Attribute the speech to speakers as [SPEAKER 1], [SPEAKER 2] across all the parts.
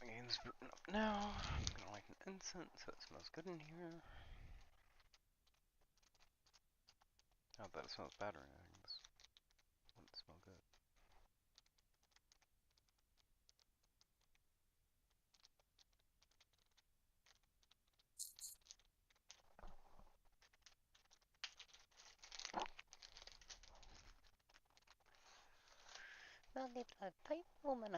[SPEAKER 1] The game's booting up now. I'm gonna light an incense so it smells good in here. Not that it smells bad or anything, just wouldn't smell good. Melody blood type woman.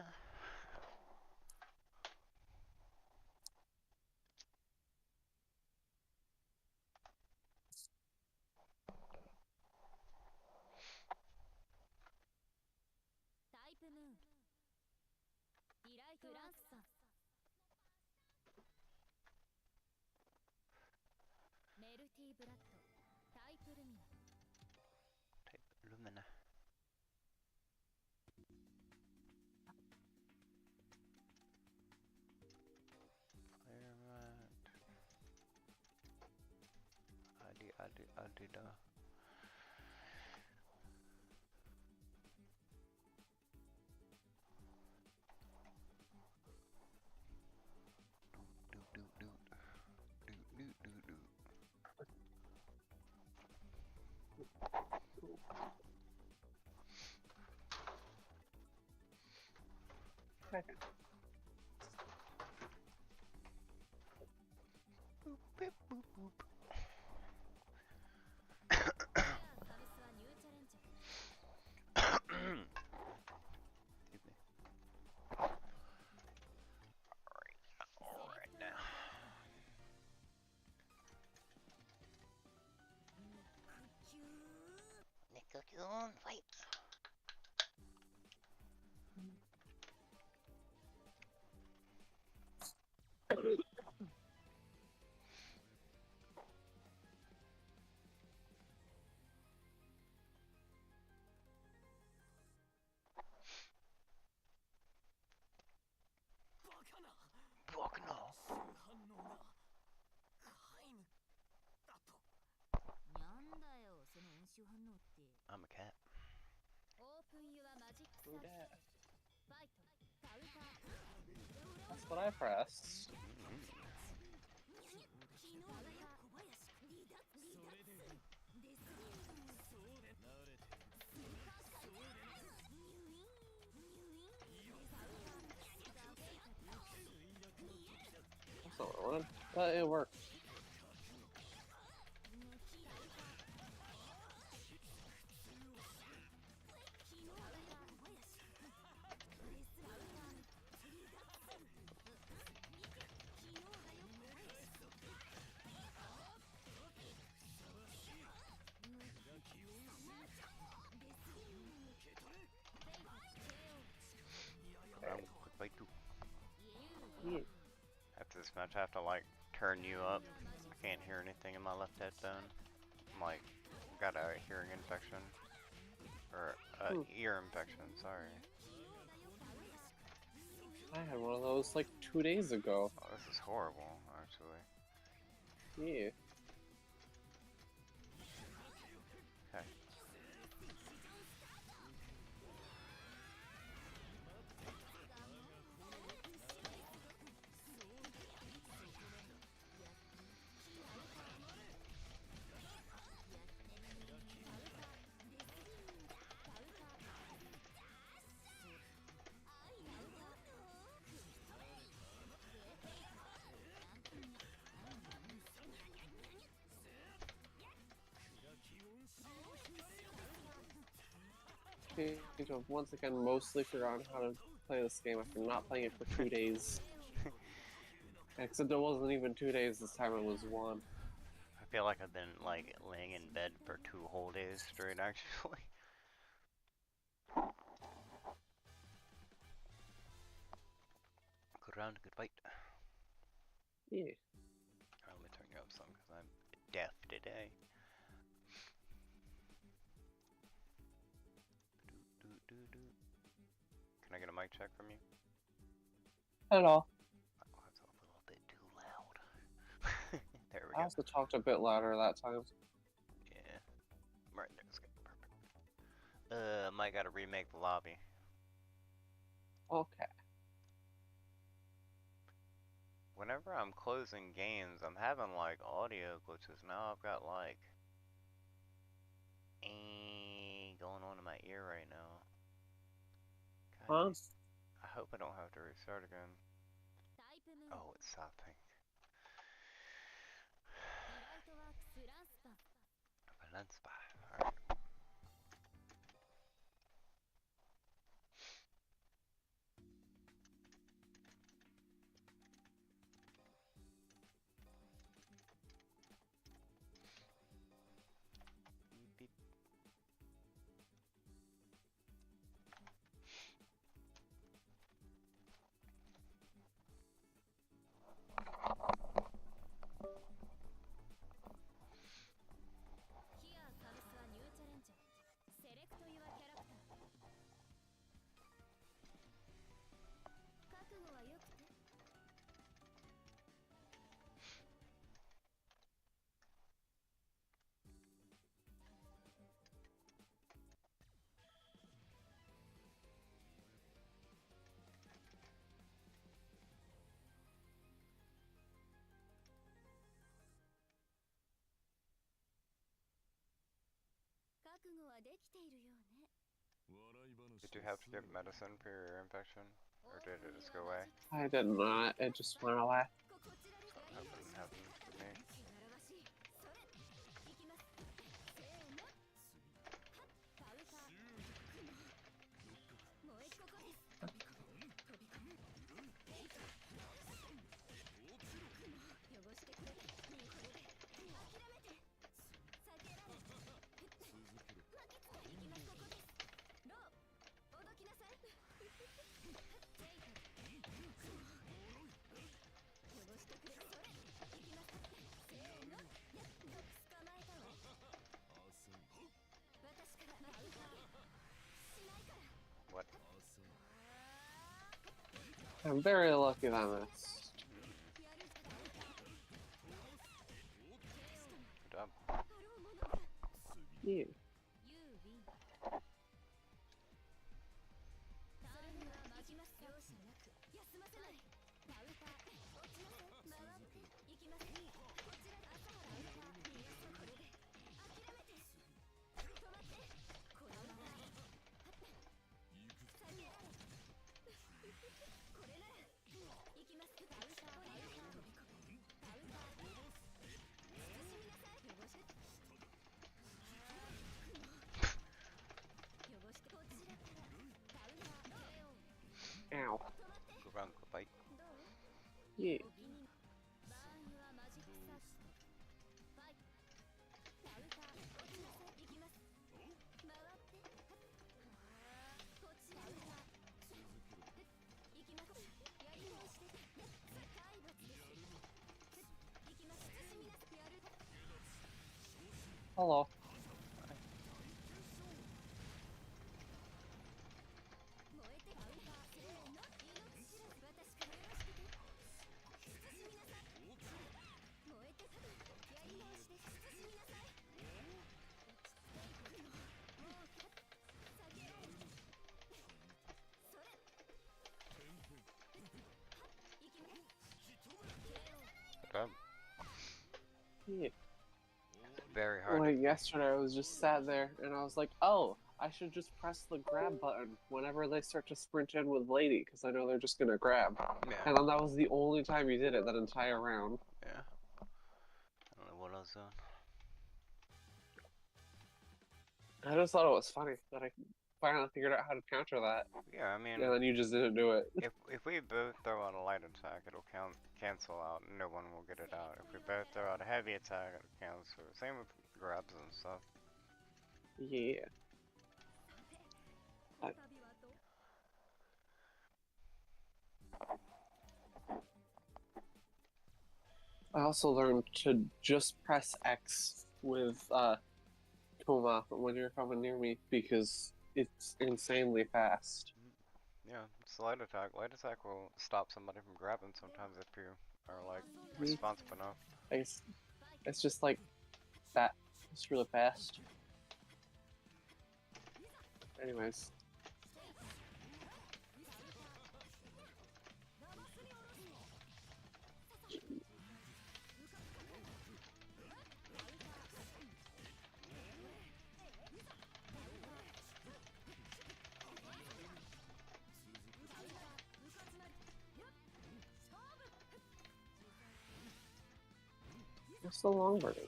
[SPEAKER 1] タイプルミナ。Firemat. Adi da. Boop, boop, boop, boop. Excuse me. Alright now. Nickel fight. Volcano. I'm a cat.
[SPEAKER 2] Who dat? That's what I pressed. That's not what I wanted, but it worked.
[SPEAKER 1] Quick bite too.
[SPEAKER 2] Yeah.
[SPEAKER 1] After this match, I have to like turn you up. I can't hear anything in my left headphone. I'm like, got a hearing infection. Or ear infection, sorry.
[SPEAKER 2] I had one of those like 2 days ago.
[SPEAKER 1] Oh, this is horrible, actually.
[SPEAKER 2] Yeah.
[SPEAKER 1] Okay.
[SPEAKER 2] I've once again mostly forgotten how to play this game after not playing it for 2 days. Except it wasn't even 2 days this time, it was 1.
[SPEAKER 1] I feel like I've been like laying in bed for 2 whole days straight, actually. Good round, good fight.
[SPEAKER 2] Yeah.
[SPEAKER 1] Alright, let me turn you up some because I'm deaf today. Can I get a mic check from you?
[SPEAKER 2] Hello.
[SPEAKER 1] Oh, that's a little bit too loud. There we go.
[SPEAKER 2] I also talked a bit louder that time.
[SPEAKER 1] Yeah. Right there's good. Perfect. Might gotta remake the lobby.
[SPEAKER 2] Okay.
[SPEAKER 1] Whenever I'm closing games, I'm having like audio glitches. Now I've got like going on in my ear right now.
[SPEAKER 2] Huh?
[SPEAKER 1] I hope I don't have to restart again. Oh, it's stopping. Alright. Beep, beep. Did you have to get medicine for your ear infection? Or did it just go away?
[SPEAKER 2] I did not. It just went away.
[SPEAKER 1] Something happened to me. What?
[SPEAKER 2] I'm very lucky that I missed.
[SPEAKER 1] Good job.
[SPEAKER 2] Yeah. Ow.
[SPEAKER 1] Go around the fight.
[SPEAKER 2] Yeah. Hello.
[SPEAKER 1] Good job.
[SPEAKER 2] Yeah.
[SPEAKER 1] Very hard.
[SPEAKER 2] Like yesterday, I was just sat there and I was like, oh, I should just press the grab button whenever they start to sprint in with Lady, because I know they're just gonna grab.
[SPEAKER 1] Yeah.
[SPEAKER 2] And then that was the only time you did it that entire round.
[SPEAKER 1] Yeah. I don't know what I was doing.
[SPEAKER 2] I just thought it was funny that I finally figured out how to counter that.
[SPEAKER 1] Yeah, I mean,
[SPEAKER 2] And then you just didn't do it.
[SPEAKER 1] if we both throw out a light attack, it'll cancel out, and no one will get it out. If we both throw out a heavy attack, it'll cancel. Same with grabs and stuff.
[SPEAKER 2] Yeah. I also learned to just press X with Kuma when you're coming near me because it's insanely fast.
[SPEAKER 1] Yeah, it's light attack. Light attack will stop somebody from grabbing sometimes if you are like responsive enough.
[SPEAKER 2] It's just like that. It's really fast. Anyways. What's the long version?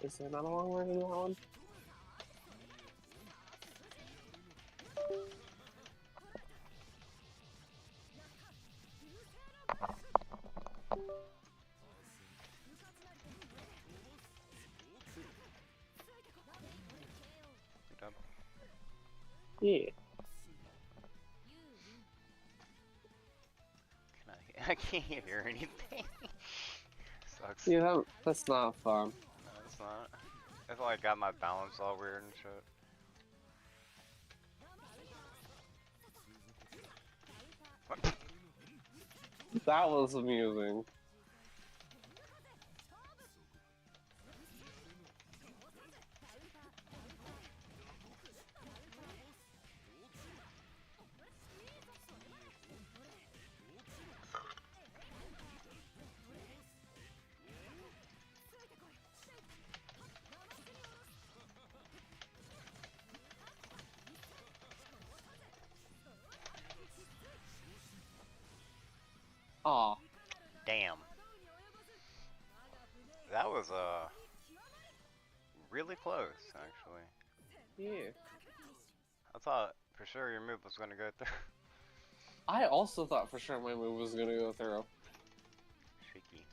[SPEAKER 2] Is there not a long version of that one?
[SPEAKER 1] Good job.
[SPEAKER 2] Yeah.
[SPEAKER 1] I can't hear anything. Sucks.
[SPEAKER 2] Yeah, that's not fun.
[SPEAKER 1] No, it's not. I feel like I got my balance all weird and shit.
[SPEAKER 2] That was amusing. Aw.
[SPEAKER 1] Damn. That was really close, actually.
[SPEAKER 2] Yeah.
[SPEAKER 1] I thought for sure your move was gonna go through.
[SPEAKER 2] I also thought for sure my move was gonna go through.
[SPEAKER 1] Shaky.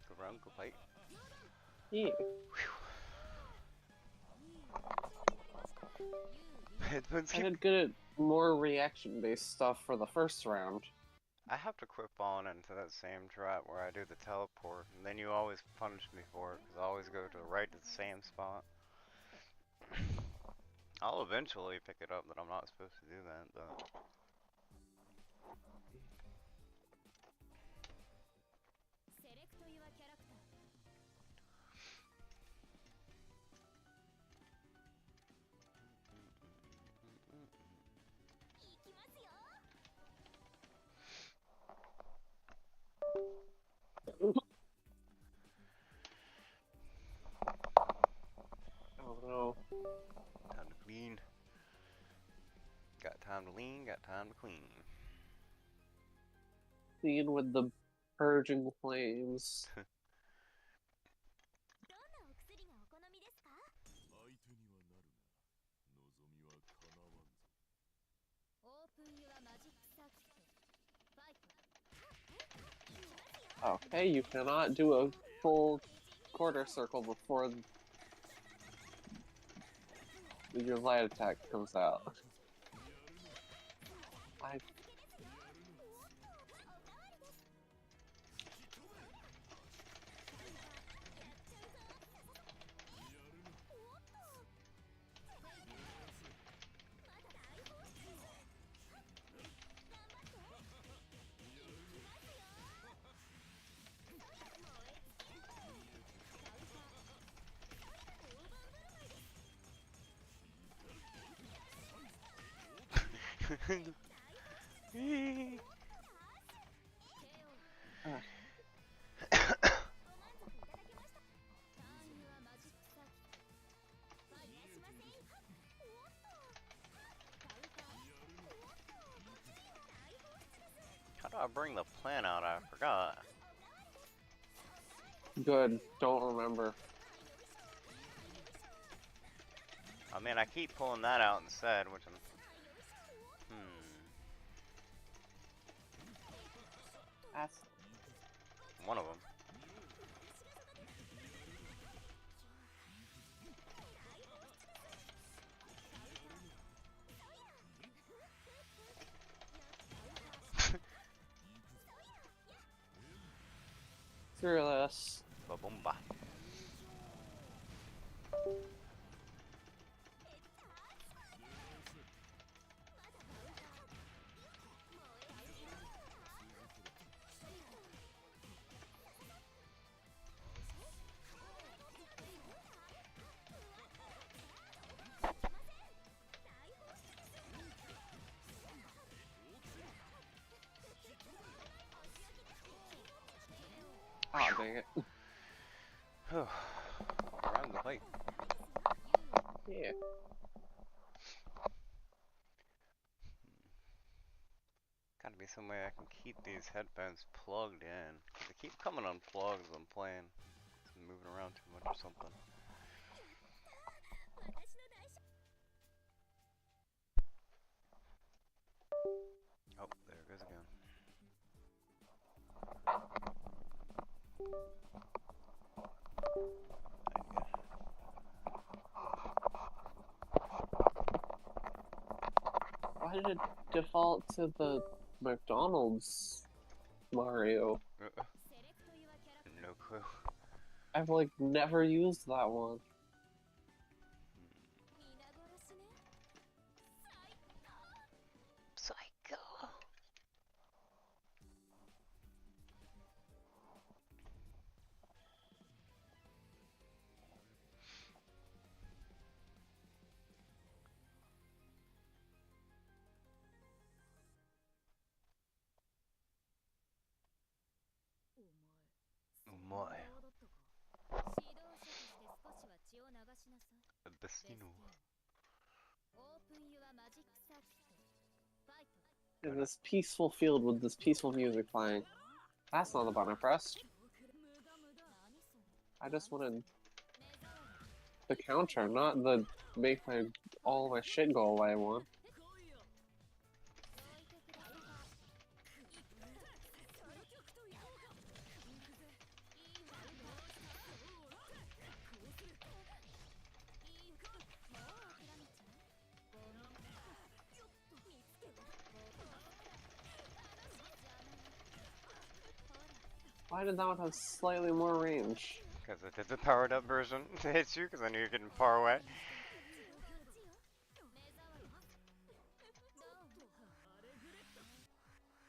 [SPEAKER 1] Go round, go fight.
[SPEAKER 2] Yeah.
[SPEAKER 1] Headphones
[SPEAKER 2] I
[SPEAKER 1] keep.
[SPEAKER 2] did good at more reaction-based stuff for the first round.
[SPEAKER 1] I have to quit falling into that same trap where I do the teleport, and then you always punish me for it, because I always go to the right to the same spot. I'll eventually pick it up that I'm not supposed to do that, but...
[SPEAKER 2] Oh no.
[SPEAKER 1] Time to clean. Got time to lean, got time to clean.
[SPEAKER 2] Clean with the purging flames. Okay, you cannot do a full quarter circle before your light attack comes out. I
[SPEAKER 1] How do I bring the plan out? I forgot.
[SPEAKER 2] good. Don't remember.
[SPEAKER 1] I mean, I keep pulling that out instead, which I'm...
[SPEAKER 2] That's
[SPEAKER 1] One of them.
[SPEAKER 2] Screw this.
[SPEAKER 1] Ba-boom-ba.
[SPEAKER 2] Oh, dang it.
[SPEAKER 1] Around the plate.
[SPEAKER 2] Yeah.
[SPEAKER 1] Gotta be some way I can keep these headphones plugged in. They keep coming unplugged as I'm playing. I'm moving around too much or something. Oh, there it goes again.
[SPEAKER 2] Why did it default to the McDonald's Mario?
[SPEAKER 1] No clue.
[SPEAKER 2] I've like never used that one.
[SPEAKER 1] Psycho. Oh my. Destino.
[SPEAKER 2] In this peaceful field with this peaceful music playing. That's not the button I pressed. I just wanted the counter, not the make all my shit go away one. Why did that one have slightly more range?
[SPEAKER 1] Because I did the powered up version to hit you, because I knew you're getting far away.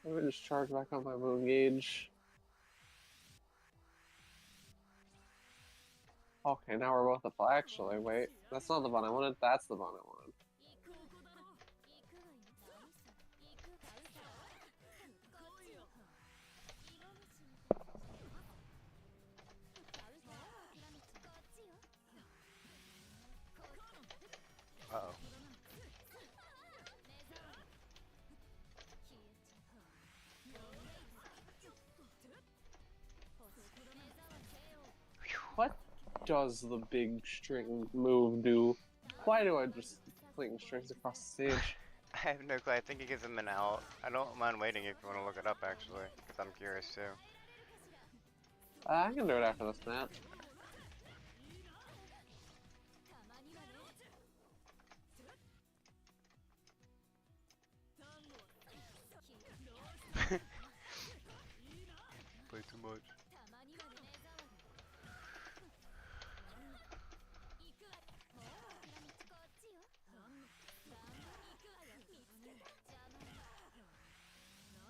[SPEAKER 2] Let me just charge back on my moon gauge. Okay, now we're both up. Actually, wait. That's not the one I wanted. That's the one I wanted.
[SPEAKER 1] Uh-oh.
[SPEAKER 2] What does the big string move do? Why do I just fling strings across the stage?
[SPEAKER 1] I have no clue. I think it gives him an out. I don't mind waiting if you want to look it up, actually, because I'm curious, too.
[SPEAKER 2] I can do it after this map.
[SPEAKER 1] Play too much.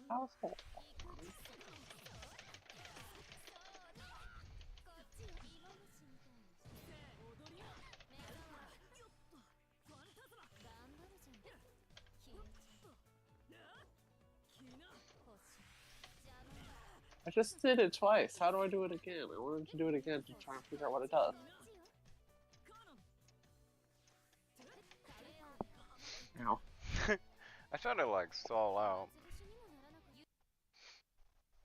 [SPEAKER 2] Household. I just did it twice. How do I do it again? I wanted to do it again to try and figure out what it does. Ow.
[SPEAKER 1] I tried to, like, stall out.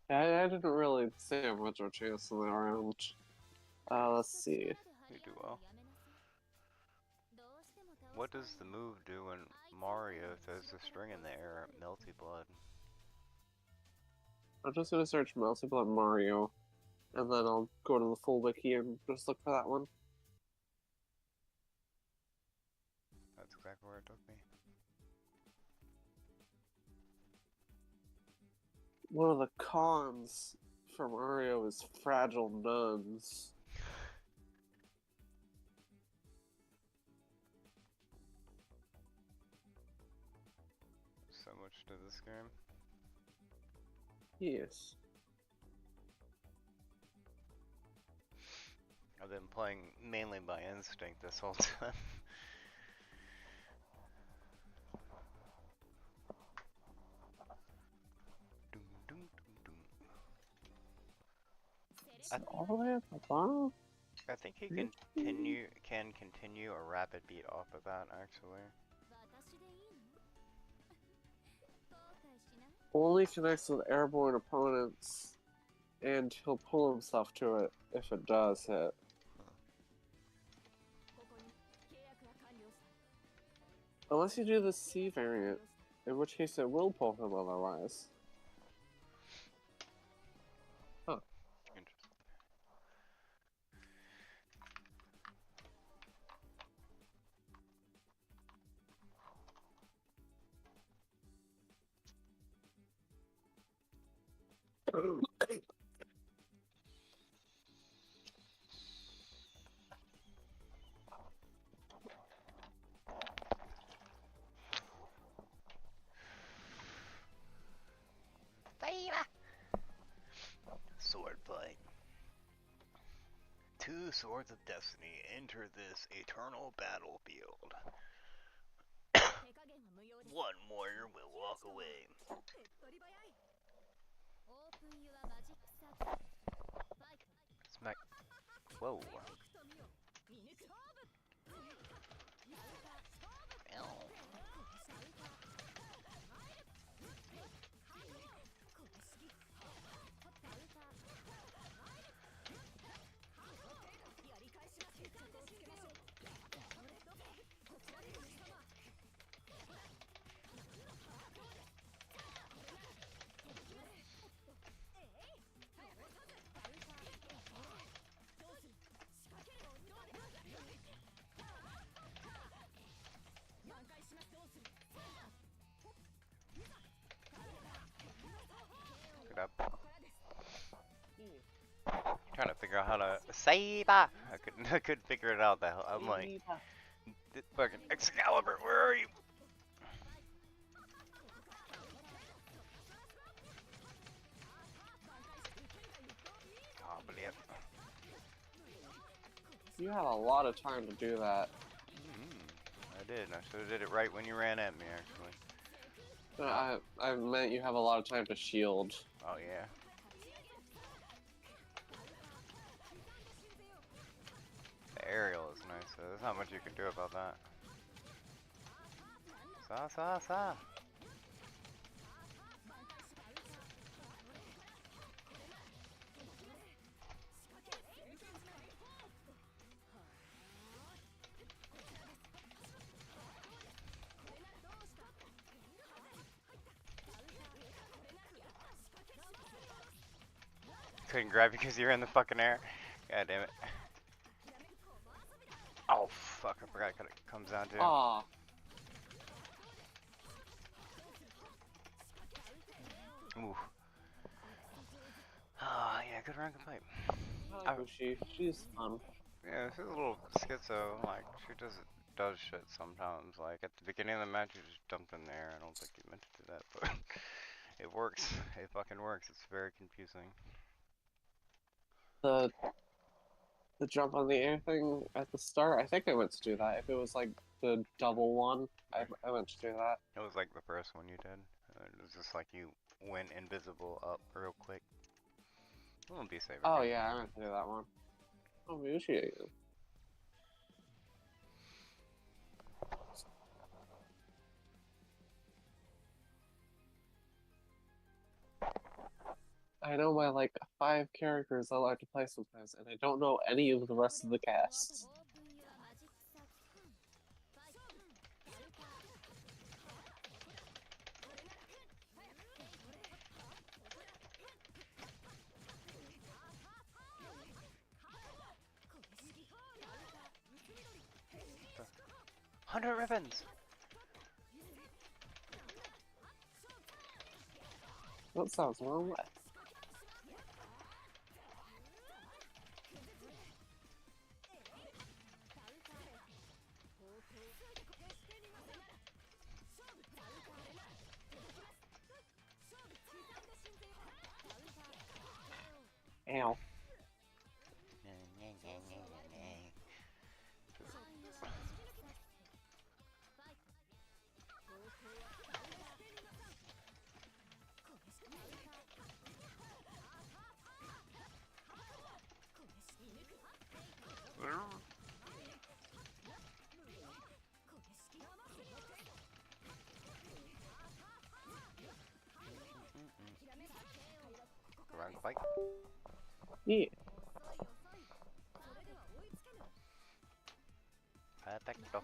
[SPEAKER 2] I didn't really stand much of a chance in that round. Let's see.
[SPEAKER 1] You do well. What does the move do when Mario throws a string in the air at Melty Blood?
[SPEAKER 2] I'm just gonna search Melty Blood Mario, and then I'll go to the full wiki and just look for that one.
[SPEAKER 1] That's exactly where it took me.
[SPEAKER 2] One of the cons for Mario is Fragile Nuns.
[SPEAKER 1] So much to this game.
[SPEAKER 2] Yes.
[SPEAKER 1] I've been playing mainly by instinct this whole time. Dum, dum, dum, dum.
[SPEAKER 2] All the way at the bottom?
[SPEAKER 1] I think he can continue a rapid beat off of that actually.
[SPEAKER 2] Only connects with airborne opponents, and he'll pull himself to it if it does hit. Unless you do the C variant, in which case it will pull him otherwise. Huh.
[SPEAKER 1] Interesting. Sword fight. Two swords of destiny enter this eternal battlefield. One warrior will walk away. Smack. Whoa. Ow. Good up. Trying to figure out how to Saiba. I couldn't figure it out. The hell I'm like, fucking Excalibur, where are you? Oh, but yeah.
[SPEAKER 2] You had a lot of time to do that.
[SPEAKER 1] I did. I should have did it right when you ran at me, actually.
[SPEAKER 2] I meant you have a lot of time to shield.
[SPEAKER 1] Oh yeah. The aerial is nice, so there's not much you can do about that. Sa. Couldn't grab you because you're in the fucking air. God damn it. Oh fuck, I forgot what it comes down to.
[SPEAKER 2] Aw.
[SPEAKER 1] Ooh. Oh yeah, good rank of fight.
[SPEAKER 2] I like she's fun.
[SPEAKER 1] Yeah, she's a little schizo, like, she does shit sometimes, like, at the beginning of the match you just dumped in there, I don't think you meant to do that, but it works, it fucking works, it's very confusing.
[SPEAKER 2] The jump on the air thing at the start, I think I meant to do that. If it was like the double one, I meant to do that.
[SPEAKER 1] It was like the first one you did, it was just like you went invisible up real quick. A little D-saver.
[SPEAKER 2] Oh yeah, I meant to do that one. Oh, appreciate you. I know my like 5 characters I like to play sometimes, and I don't know any of the rest of the cast.
[SPEAKER 1] $100 ribbons!
[SPEAKER 2] That sounds wrong. Ow.
[SPEAKER 1] Around the bike.
[SPEAKER 2] Yeah.
[SPEAKER 1] Perfecto.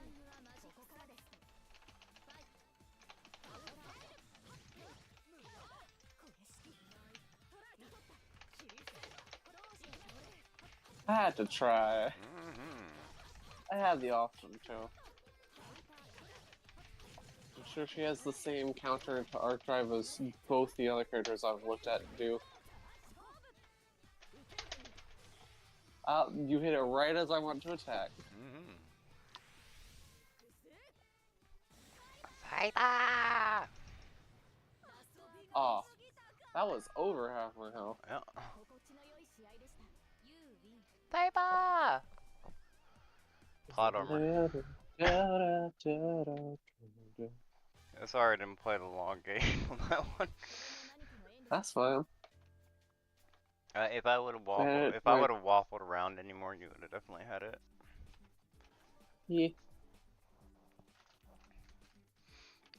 [SPEAKER 2] I had to try.
[SPEAKER 1] Mm-hmm.
[SPEAKER 2] I had the option to. I'm sure she has the same counter to Arc Drive as both the other characters I've looked at do. You hit it right as I went to attack.
[SPEAKER 1] Mm-hmm. Saita!
[SPEAKER 2] Oh, that was over half my health.
[SPEAKER 1] Yeah. Saita! Plot armor. Sorry I didn't play the long game on that one.
[SPEAKER 2] That's fine.
[SPEAKER 1] If I would have
[SPEAKER 2] Right.
[SPEAKER 1] waffled around anymore, you would have definitely had it.
[SPEAKER 2] Yeah.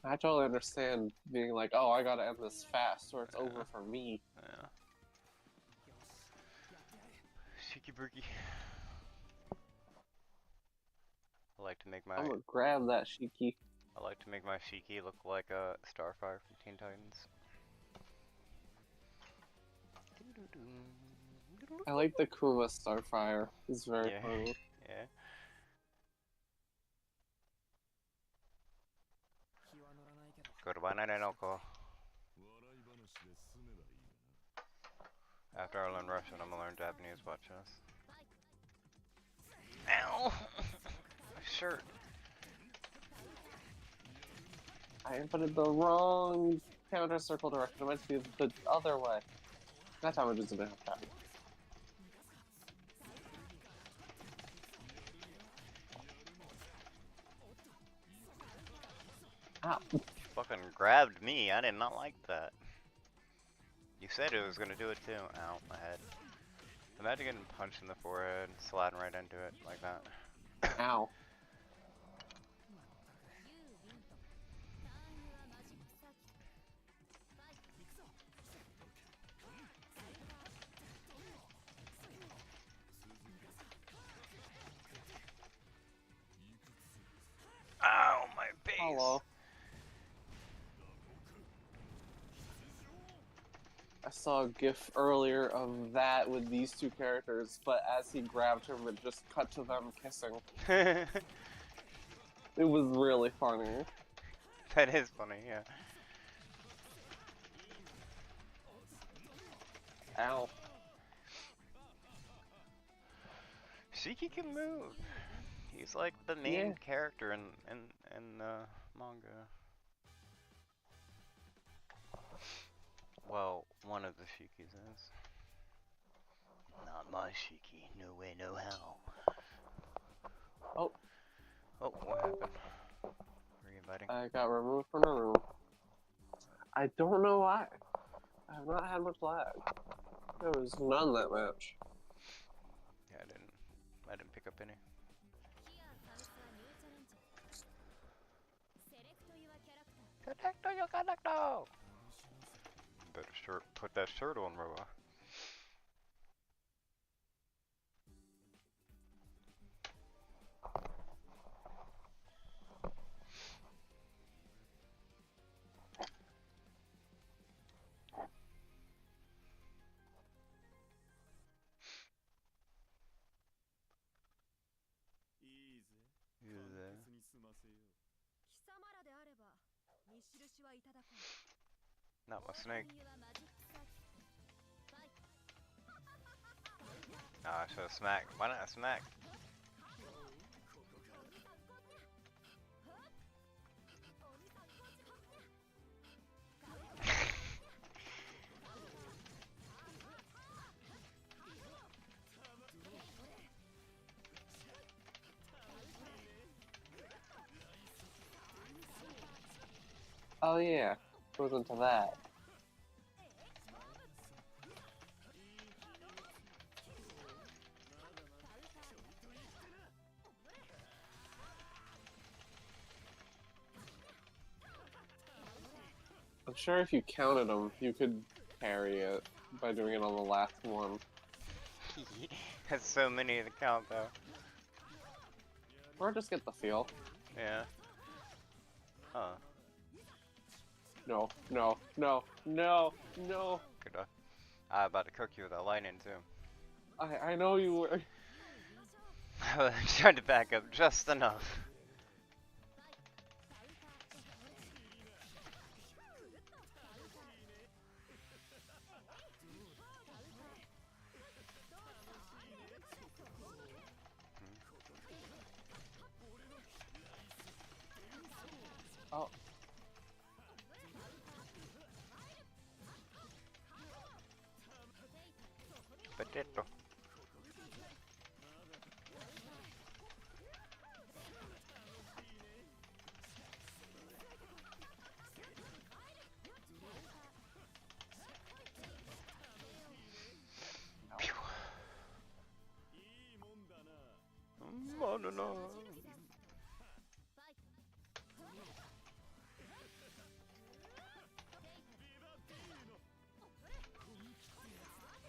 [SPEAKER 2] I totally understand being like, oh, I gotta end this fast or it's over for me.
[SPEAKER 1] Yeah. Shiki Briki. I like to make my
[SPEAKER 2] I'm gonna grab that Shiki.
[SPEAKER 1] Shiki look like a Starfire from Teen Titans.
[SPEAKER 2] I like the Kuma Starfire. It's very
[SPEAKER 1] Yeah.
[SPEAKER 2] funny.
[SPEAKER 1] Yeah. After I learn Russian, I'm gonna learn Japanese. Watch this. Ow! My shirt.
[SPEAKER 2] I inputted the wrong counter circle direction. I meant to be the other way. That time I just didn't have that. Ah.
[SPEAKER 1] You fucking grabbed me. I did not like that. You said it was gonna do it too. Ow, my head. Imagine getting punched in the forehead, sliding right into it like that.
[SPEAKER 2] Ow.
[SPEAKER 1] Ow, my face.
[SPEAKER 2] Hello. I saw a gif earlier of that with these two characters, but as he grabbed him, it just cut to them kissing. It was really funny.
[SPEAKER 1] That is funny, yeah.
[SPEAKER 2] Ow.
[SPEAKER 1] Shiki can move. He's like the main character in the manga. Well, one of the Shikis is. Not my Shiki. No way, no how.
[SPEAKER 2] Oh.
[SPEAKER 1] Oh, what happened? Were you inviting?
[SPEAKER 2] I got removed from the room. I don't know why. I have not had much lag. There was none that match.
[SPEAKER 1] Yeah, I didn't pick up any. Connecto yo connecto! Better put that shirt on, Roa. Not my snake. Ah, I should have smacked. Why not smack?
[SPEAKER 2] Oh yeah, goes into that. I'm sure if you counted them, you could parry it by doing it on the last one.
[SPEAKER 1] That's so many to count though.
[SPEAKER 2] Or just get the feel.
[SPEAKER 1] Yeah. Huh.
[SPEAKER 2] No, no, no, no, no.
[SPEAKER 1] Good. I about to cook you with that lightning too.
[SPEAKER 2] I know you were.
[SPEAKER 1] I tried to back up just enough.
[SPEAKER 2] Oh.
[SPEAKER 1] Potato. Pew. Banana.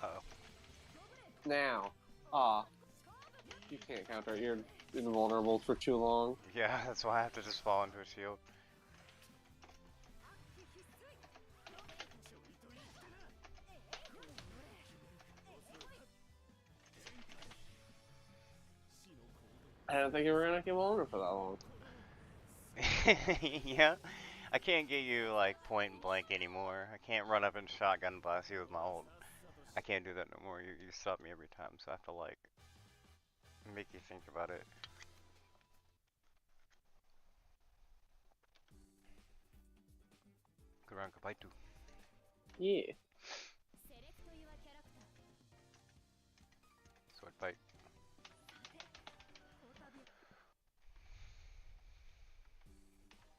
[SPEAKER 1] Uh-oh.
[SPEAKER 2] Now. You can't counter it. You're invulnerable for too long.
[SPEAKER 1] Yeah, that's why I have to just fall into a shield.
[SPEAKER 2] I didn't think you were gonna keep vulnerable for that long.
[SPEAKER 1] Yeah, I can't get you like point blank anymore. I can't run up and shotgun blast you with my ult. I can't do that no more. You stop me every time, so I have to like make you think about it. Kurang Kabaitu.
[SPEAKER 2] Yeah.
[SPEAKER 1] Sword fight.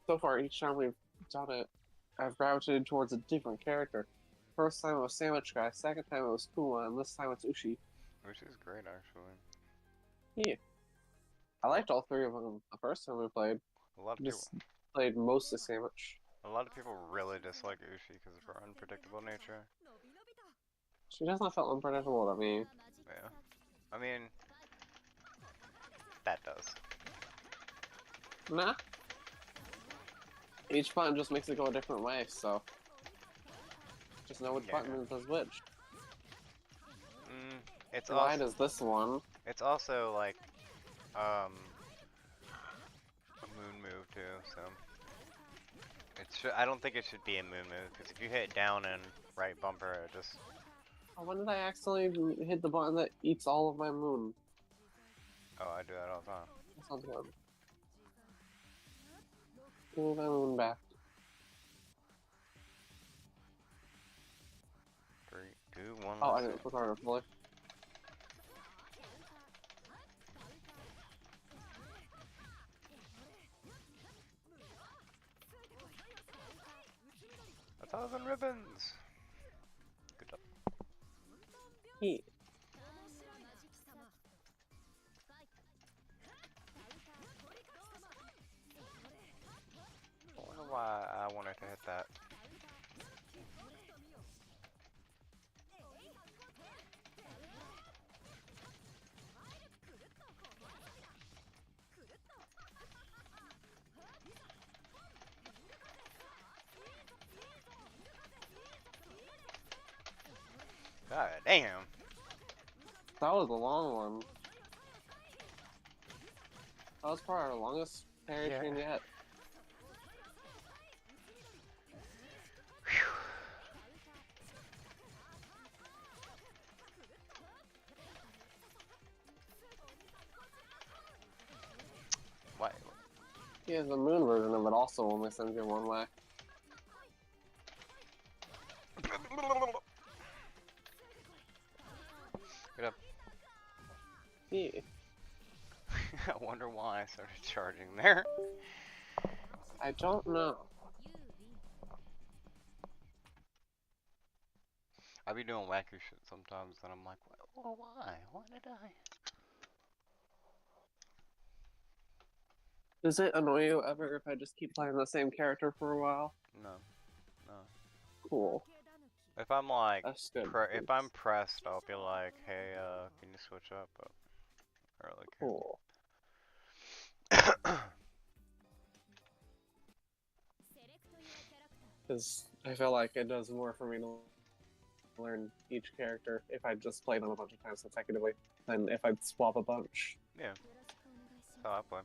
[SPEAKER 2] So far, each time we've done it, I've gravitated towards a different character. First time it was Sandwich Guy, second time it was Kuma, and this time it's Ushi.
[SPEAKER 1] Which is great actually.
[SPEAKER 2] Yeah. I liked all three of them the first time we played.
[SPEAKER 1] A lot of people.
[SPEAKER 2] Just played mostly Sandwich.
[SPEAKER 1] A lot of people really dislike Ushi because of her unpredictable nature.
[SPEAKER 2] She does not feel unpredictable to me.
[SPEAKER 1] Yeah. I mean, that does.
[SPEAKER 2] Nah. Each button just makes it go a different way, so just know which
[SPEAKER 1] Yeah.
[SPEAKER 2] button does which.
[SPEAKER 1] It's
[SPEAKER 2] Why
[SPEAKER 1] also,
[SPEAKER 2] does this one?
[SPEAKER 1] it's also like a moon move too, so I don't think it should be a moon move because if you hit down and right bumper, it just
[SPEAKER 2] Oh, when did I accidentally hit the button that eats all of my moon?
[SPEAKER 1] I do that all the time.
[SPEAKER 2] That sounds good. Give me my moon back.
[SPEAKER 1] 3, 2, 1.
[SPEAKER 2] Oh, I didn't put on it fully.
[SPEAKER 1] A 1,000 ribbons. Good job.
[SPEAKER 2] Yeah.
[SPEAKER 1] I wonder why I wanted to hit that. God damn.
[SPEAKER 2] That was a long one. That was probably our longest parry
[SPEAKER 1] Yeah.
[SPEAKER 2] chain yet.
[SPEAKER 1] Why?
[SPEAKER 2] Yeah, the moon version of it also only sends you one way.
[SPEAKER 1] Good up.
[SPEAKER 2] Yeah.
[SPEAKER 1] I wonder why I started charging there.
[SPEAKER 2] I don't know.
[SPEAKER 1] I be doing wacky shit sometimes, and I'm like, well, why? Why did I?
[SPEAKER 2] Does it annoy you ever if I just keep playing the same character for a while?
[SPEAKER 1] No, no.
[SPEAKER 2] Cool.
[SPEAKER 1] If I'm like,
[SPEAKER 2] That's good.
[SPEAKER 1] if I'm pressed, I'll be like, hey, can you switch up? But I don't really
[SPEAKER 2] Cool.
[SPEAKER 1] care.
[SPEAKER 2] Because I feel like it does more for me to learn each character if I just play them a bunch of times consecutively than if I swap a bunch.
[SPEAKER 1] Yeah, that's how I play.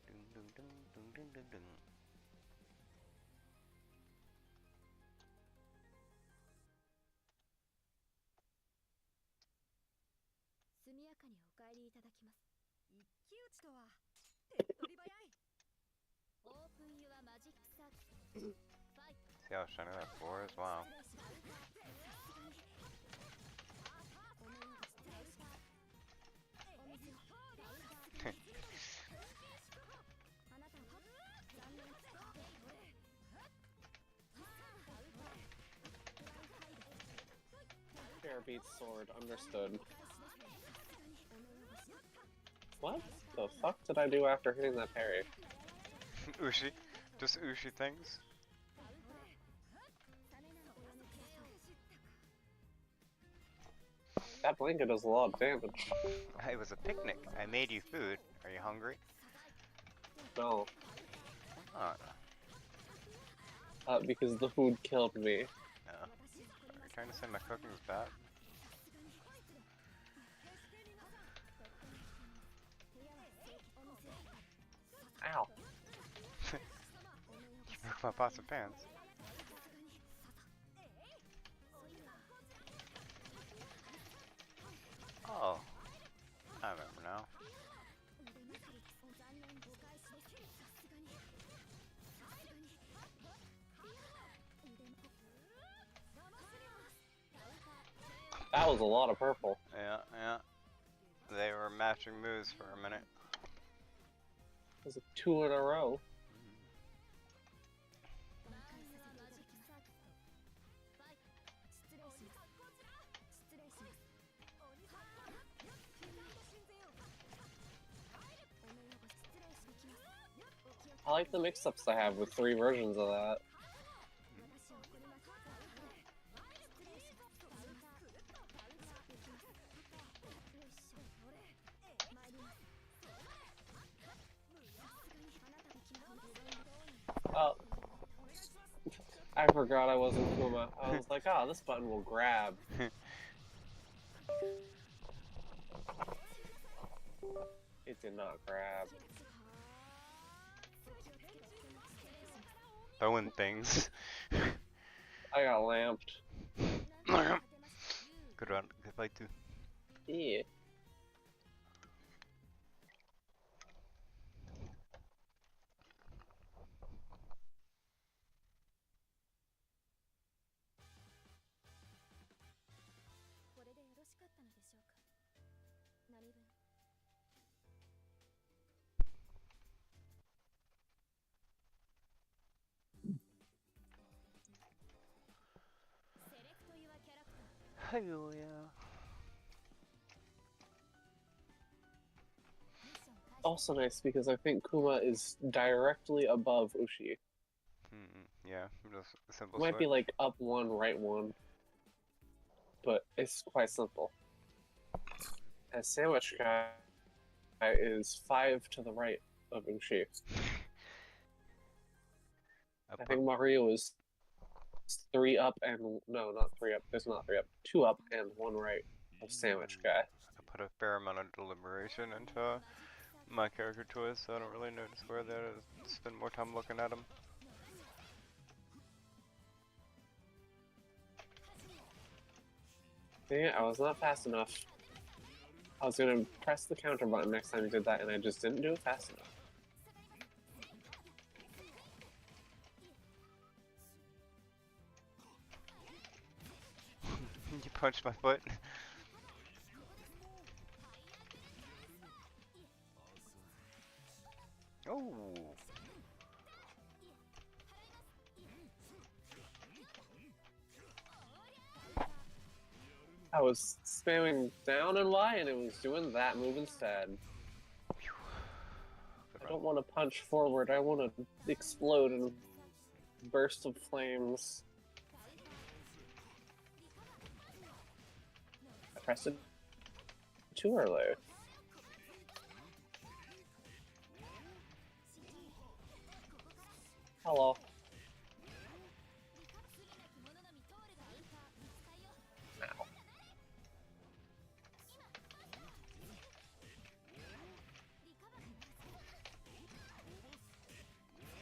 [SPEAKER 1] Dun, dun, dun, dun, dun, dun, dun. See how shiny that floor is? Wow.
[SPEAKER 2] Fair beats sword, understood. What the fuck did I do after hitting that parry?
[SPEAKER 1] Ushi. Just Ushi things.
[SPEAKER 2] That blanket does a lot of damage.
[SPEAKER 1] It was a picnic. I made you food. Are you hungry?
[SPEAKER 2] No,
[SPEAKER 1] Oh,
[SPEAKER 2] because the food killed me.
[SPEAKER 1] no. Are you trying to say my cooking's bad?
[SPEAKER 2] Ow.
[SPEAKER 1] You broke my pots and pans. Oh. I remember now.
[SPEAKER 2] That was a lot of purple.
[SPEAKER 1] Yeah, yeah. They were matching moves for a minute.
[SPEAKER 2] It was 2 in a row. I like the mix-ups I have with 3 versions of that. Oh. I forgot I wasn't Kuma. I was like, oh, this button will grab. It did not grab.
[SPEAKER 1] Throwing things.
[SPEAKER 2] I got lamped.
[SPEAKER 1] Good run. Good fight too.
[SPEAKER 2] Yeah.
[SPEAKER 1] Oh yeah.
[SPEAKER 2] Also nice because I think Kuma is directly above Ushi.
[SPEAKER 1] Yeah, just a simple
[SPEAKER 2] Might be
[SPEAKER 1] switch.
[SPEAKER 2] like up 1, right 1. But it's quite simple. As Sandwich Guy is 5 to the right of Ushi. I think Mario is 3 up and no, not 3 up. There's not 3 up. 2 up and 1 right of Sandwich Guy.
[SPEAKER 1] I put a fair amount of deliberation into my character choice, so I don't really notice where there is. Spend more time looking at them.
[SPEAKER 2] Yeah, I was not fast enough. I was gonna press the counter button next time you did that, and I just didn't do it fast enough.
[SPEAKER 1] punched my foot. Oh.
[SPEAKER 2] I was spamming down and Y, and it was doing that move instead. I don't want to punch forward. I want to explode in a burst of flames. I pressed it too early. Hello. Ow.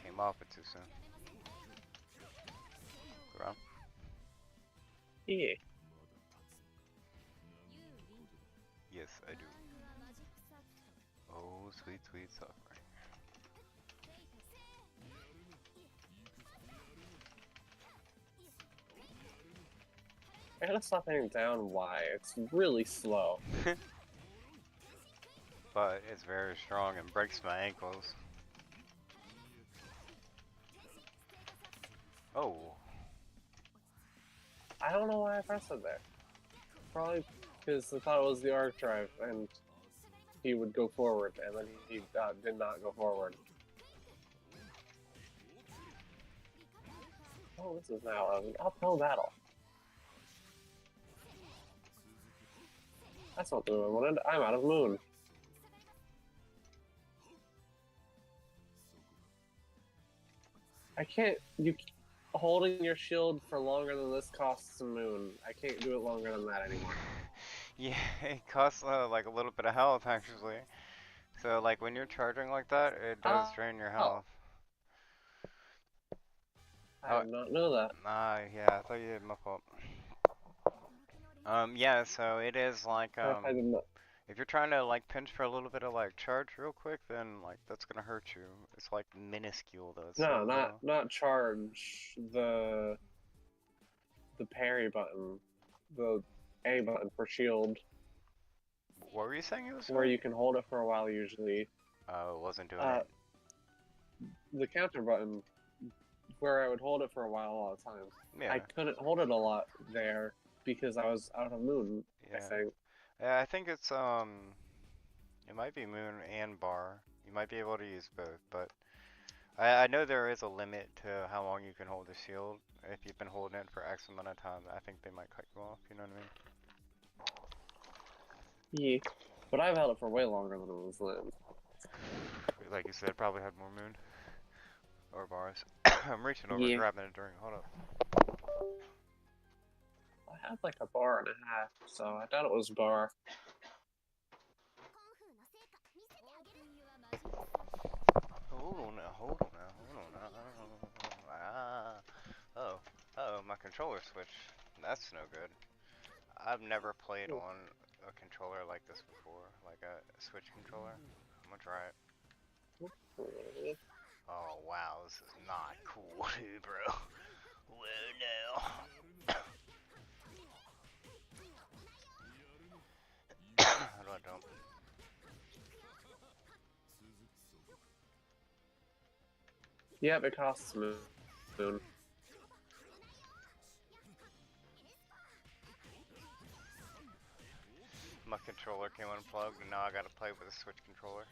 [SPEAKER 1] Came off it too soon. Go around.
[SPEAKER 2] Yeah.
[SPEAKER 1] Yes, I do. Oh, sweet, sweet suffering.
[SPEAKER 2] I gotta stop hitting down Y. It's really slow.
[SPEAKER 1] But it's very strong and breaks my ankles. Oh.
[SPEAKER 2] I don't know why I pressed it there. Probably because I thought it was the arc drive and he would go forward, and then he did not go forward. Oh, this is now an uphill battle. That's not the move I wanted. I'm out of moon. I can't. Holding your shield for longer than this costs a moon. I can't do it longer than that anymore.
[SPEAKER 1] Yeah, it costs like a little bit of health actually. So like when you're charging like that, it does drain your health.
[SPEAKER 2] I did not know that.
[SPEAKER 1] Yeah, I thought you did, my fault. Yeah, so it is like,
[SPEAKER 2] I did not.
[SPEAKER 1] if you're trying to like pinch for a little bit of like charge real quick, then like that's gonna hurt you. It's like minuscule though. It's
[SPEAKER 2] No,
[SPEAKER 1] so
[SPEAKER 2] not charge. The parry button, the A button for shield,
[SPEAKER 1] What were you saying it was?
[SPEAKER 2] where you can hold it for a while usually.
[SPEAKER 1] Oh, it wasn't doing it.
[SPEAKER 2] The counter button, where I would hold it for a while a lot of times.
[SPEAKER 1] Yeah.
[SPEAKER 2] I couldn't hold it a lot there because I was out of moon.
[SPEAKER 1] Yeah.
[SPEAKER 2] I think.
[SPEAKER 1] Yeah, I think it's it might be moon and bar. You might be able to use both, but I know there is a limit to how long you can hold the shield. If you've been holding it for X amount of time, I think they might cut you off, you know what I mean?
[SPEAKER 2] Yeah, but I've held it for way longer than it was then.
[SPEAKER 1] Like you said, probably had more moon. Or bars. I'm reaching over
[SPEAKER 2] Yeah.
[SPEAKER 1] grabbing a drink, hold up.
[SPEAKER 2] I had like a bar and a half, so I thought it was bar.
[SPEAKER 1] Hold on now. Oh, my controller switch. That's no good. I've never played on a controller like this before, like a Switch controller. I'm gonna try it. Oh wow, this is not cool, dude, bro. Whoa, no. How do I dump?
[SPEAKER 2] Yep, it costs moon.
[SPEAKER 1] My controller came unplugged, and now I gotta play with a Switch controller.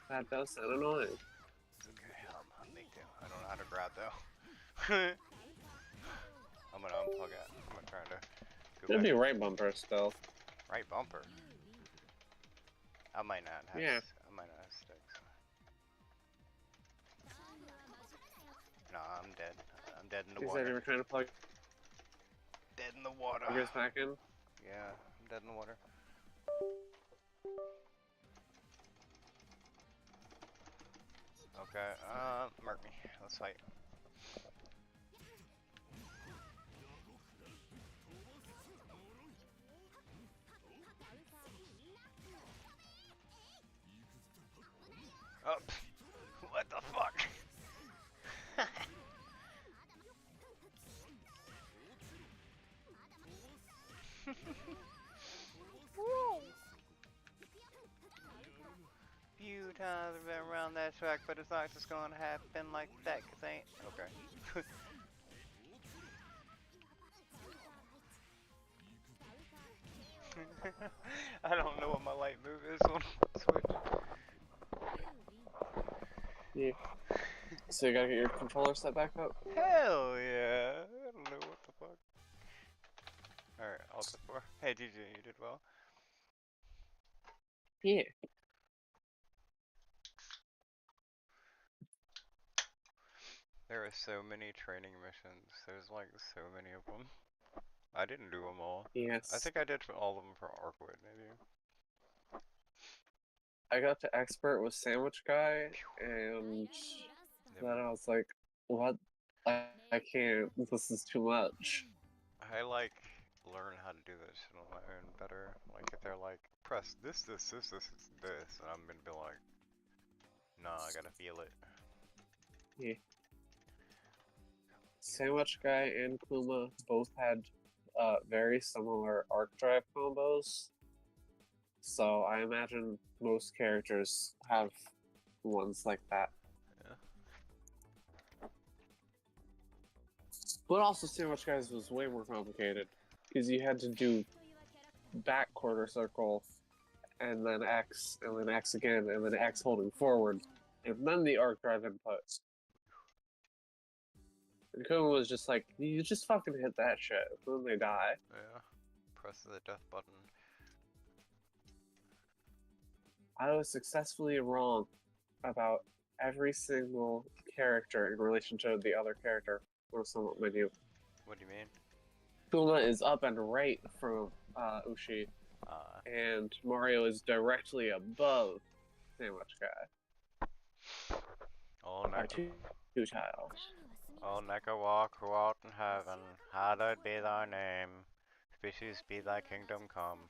[SPEAKER 2] That does sound annoying.
[SPEAKER 1] It's okay, I'm big deal. I don't know how to grab though. I'm gonna unplug it. I'm gonna try to go
[SPEAKER 2] It'd
[SPEAKER 1] back.
[SPEAKER 2] be right bumper still.
[SPEAKER 1] Right bumper. I might not have.
[SPEAKER 2] Yeah.
[SPEAKER 1] I might not have sticks. Nah, I'm dead. I'm dead in the
[SPEAKER 2] You
[SPEAKER 1] water.
[SPEAKER 2] said you were trying to plug
[SPEAKER 1] Dead in the water.
[SPEAKER 2] yours back in?
[SPEAKER 1] Yeah, I'm dead in the water. Okay, mark me. Let's fight. Oh, what the fuck? times I've been around that track, but it's not just gonna happen like that, 'cause ain't. Okay. I don't know what my light move is on Switch.
[SPEAKER 2] Yeah. So you gotta get your controller set back up?
[SPEAKER 1] Hell yeah! I don't know what the fuck. Alright, Alt F4. Hey GG, you did well.
[SPEAKER 2] Yeah.
[SPEAKER 1] There are so many training missions. There's like so many of them. I didn't do them all.
[SPEAKER 2] Yes.
[SPEAKER 1] I think I did for all of them for Arkwood, maybe.
[SPEAKER 2] I got to expert with Sandwich Guy, and then I was like, what? I can't. This is too much.
[SPEAKER 1] I like learn how to do this shit on my own better. Like if they're like, press this, and I'm gonna be like, nah, I gotta feel it.
[SPEAKER 2] Yeah. Sandwich Guy and Kuma both had very similar arc drive combos. So I imagine most characters have ones like that.
[SPEAKER 1] Yeah.
[SPEAKER 2] But also Sandwich Guys was way more complicated. Because you had to do back quarter circle, and then X again, and then X holding forward, and then the arc drive input. And Kuma was just like, you just fucking hit that shit, and then they die.
[SPEAKER 1] Yeah. Press the death button.
[SPEAKER 2] I was successfully wrong about every single character in relation to the other character, or somewhat minute.
[SPEAKER 1] What do you mean?
[SPEAKER 2] Kuma is up and right from Ushi, and Mario is directly above Sandwich Guy.
[SPEAKER 1] All
[SPEAKER 2] Our
[SPEAKER 1] Neko,
[SPEAKER 2] two child.
[SPEAKER 1] all Neko walk who art in heaven, hallowed be thy name. Species be thy kingdom come.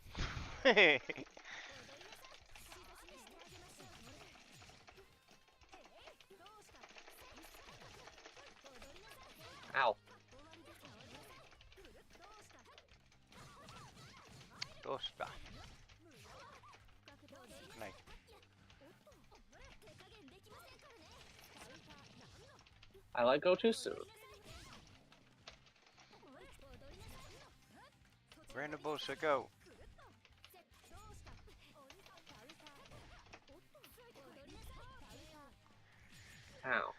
[SPEAKER 2] Ow.
[SPEAKER 1] Dosta. Nice.
[SPEAKER 2] I let go too soon.
[SPEAKER 1] Random bullshit, go.
[SPEAKER 2] Ow.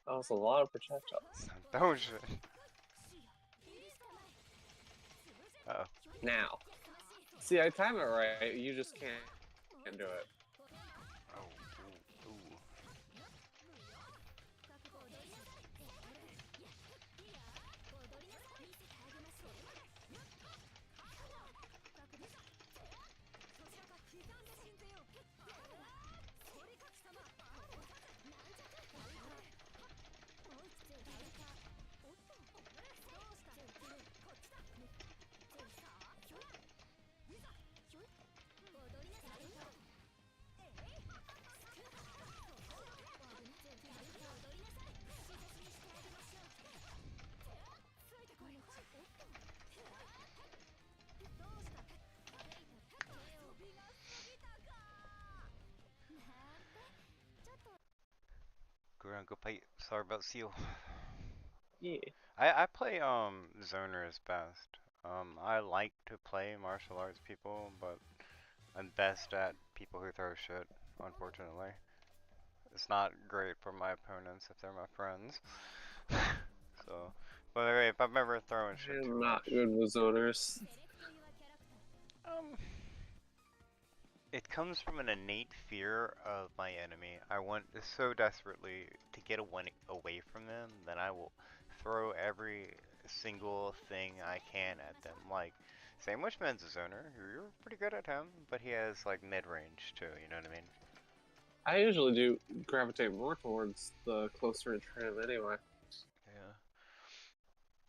[SPEAKER 2] That was a lot of projectiles.
[SPEAKER 1] Don't shit. Uh oh.
[SPEAKER 2] Now. See, I time it right, you just can't do it.
[SPEAKER 1] Oh, ooh, ooh. Go around, go play. Sorry about Seal.
[SPEAKER 2] Yeah.
[SPEAKER 1] I play zoners best. I like to play martial arts people, but I'm best at people who throw shit, unfortunately. It's not great for my opponents if they're my friends. So, but anyway, if I'm ever throwing shit too
[SPEAKER 2] I'm not
[SPEAKER 1] much,
[SPEAKER 2] good with zoners.
[SPEAKER 1] it comes from an innate fear of my enemy. I want so desperately to get away from them that I will throw every single thing I can at them. Like, Sandwichman's a zoner. You're pretty good at him, but he has like mid-range too, you know what I mean?
[SPEAKER 2] I usually do gravitate more towards the closer range trim anyway.
[SPEAKER 1] Yeah.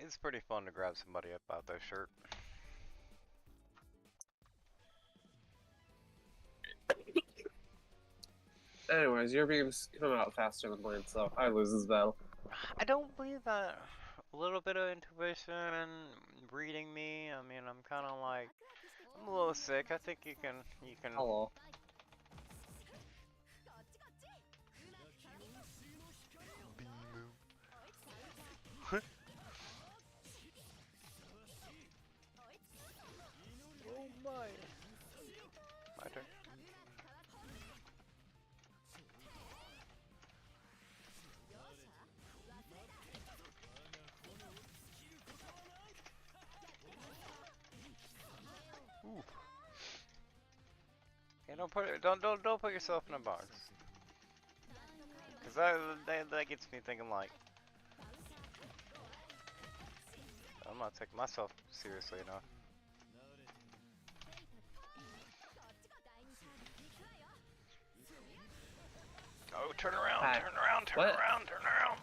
[SPEAKER 1] It's pretty fun to grab somebody up out their shirt.
[SPEAKER 2] Anyways, your beams come out faster than mine, so I lose this battle.
[SPEAKER 1] I don't believe that. A little bit of intuition and reading me. I mean, I'm kind of like, I'm a little sick. I think you can.
[SPEAKER 2] Hello.
[SPEAKER 1] Oh my. My turn. Ooh. Yeah, don't put yourself in a box. Cause that gets me thinking like, I'm not taking myself seriously enough. Oh, turn around,
[SPEAKER 2] Hi.
[SPEAKER 1] turn around, turn
[SPEAKER 2] What?
[SPEAKER 1] around, turn around.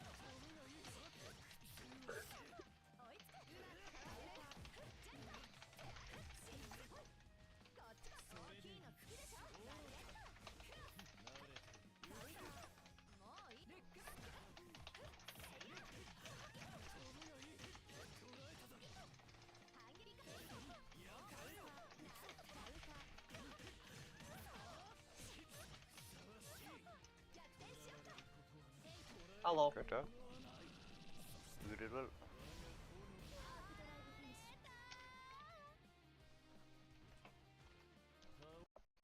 [SPEAKER 2] Hello.
[SPEAKER 1] Good job. You did well.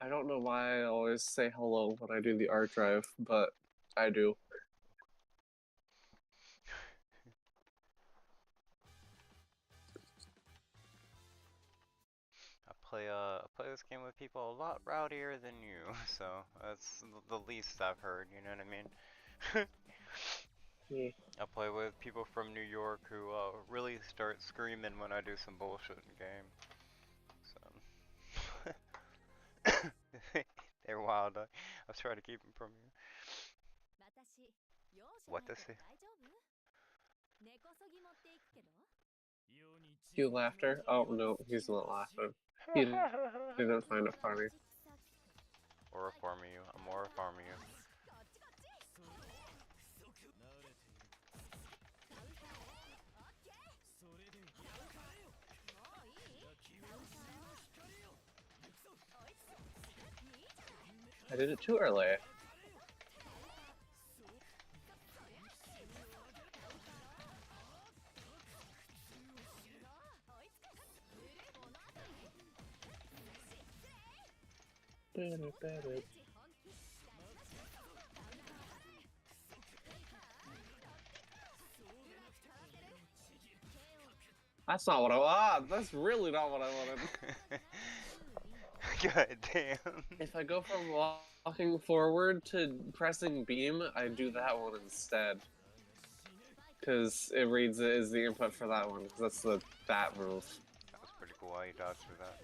[SPEAKER 2] I don't know why I always say hello when I do the art drive, but I do.
[SPEAKER 1] I play this game with people a lot rowdier than you, so that's the least I've heard. You know what I mean?
[SPEAKER 2] Yeah.
[SPEAKER 1] I play with people from New York who really start screaming when I do some bullshit in game. So they're wild. I was trying to keep them from you. What does he?
[SPEAKER 2] You laughter? Oh no, he's not laughing. He didn't find it funny.
[SPEAKER 1] Aura farming you. I'm aura farming you.
[SPEAKER 2] I did it too early. That's not what I want. That's really not what I wanted.
[SPEAKER 1] God damn.
[SPEAKER 2] If I go from walking forward to pressing beam, I do that one instead. Because it reads it as the input for that one, because that's that move.
[SPEAKER 1] That was pretty cool how you dodged through that.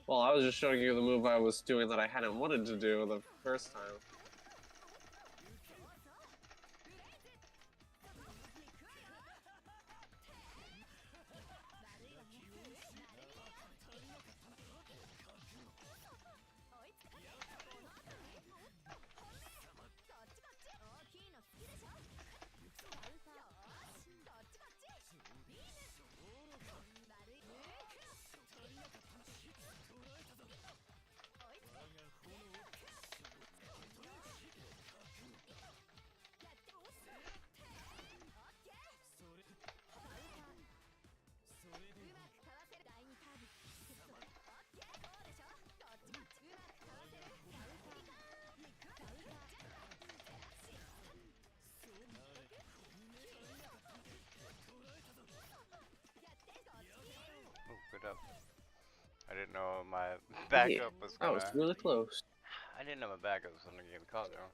[SPEAKER 2] Well, I was just showing you the move I was doing that I hadn't wanted to do the first time.
[SPEAKER 1] Ooh, good up. I didn't know my
[SPEAKER 2] Yeah,
[SPEAKER 1] backup was
[SPEAKER 2] that was
[SPEAKER 1] gonna.
[SPEAKER 2] really close.
[SPEAKER 1] I didn't know my backup was gonna get caught though.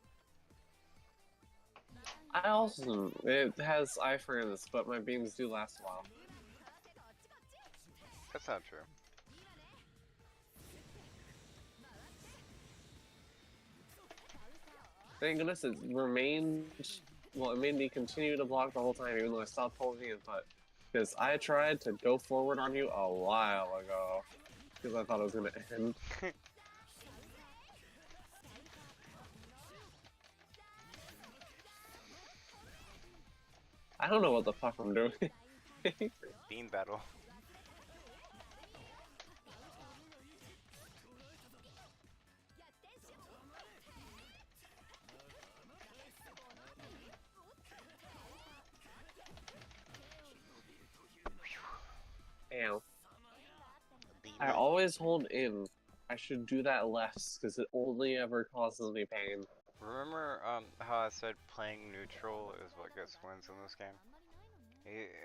[SPEAKER 2] I also, it has iframes, but my beams do last a while.
[SPEAKER 1] That's not true.
[SPEAKER 2] Thank goodness it remained, well, it made me continue to block the whole time, even though I stopped holding the input. Because I tried to go forward on you a while ago, because I thought it was going to end. I don't know what the fuck I'm doing.
[SPEAKER 1] Beam battle.
[SPEAKER 2] I always hold in. I should do that less because it only ever causes me pain.
[SPEAKER 1] Remember how I said playing neutral is what gets wins in this game?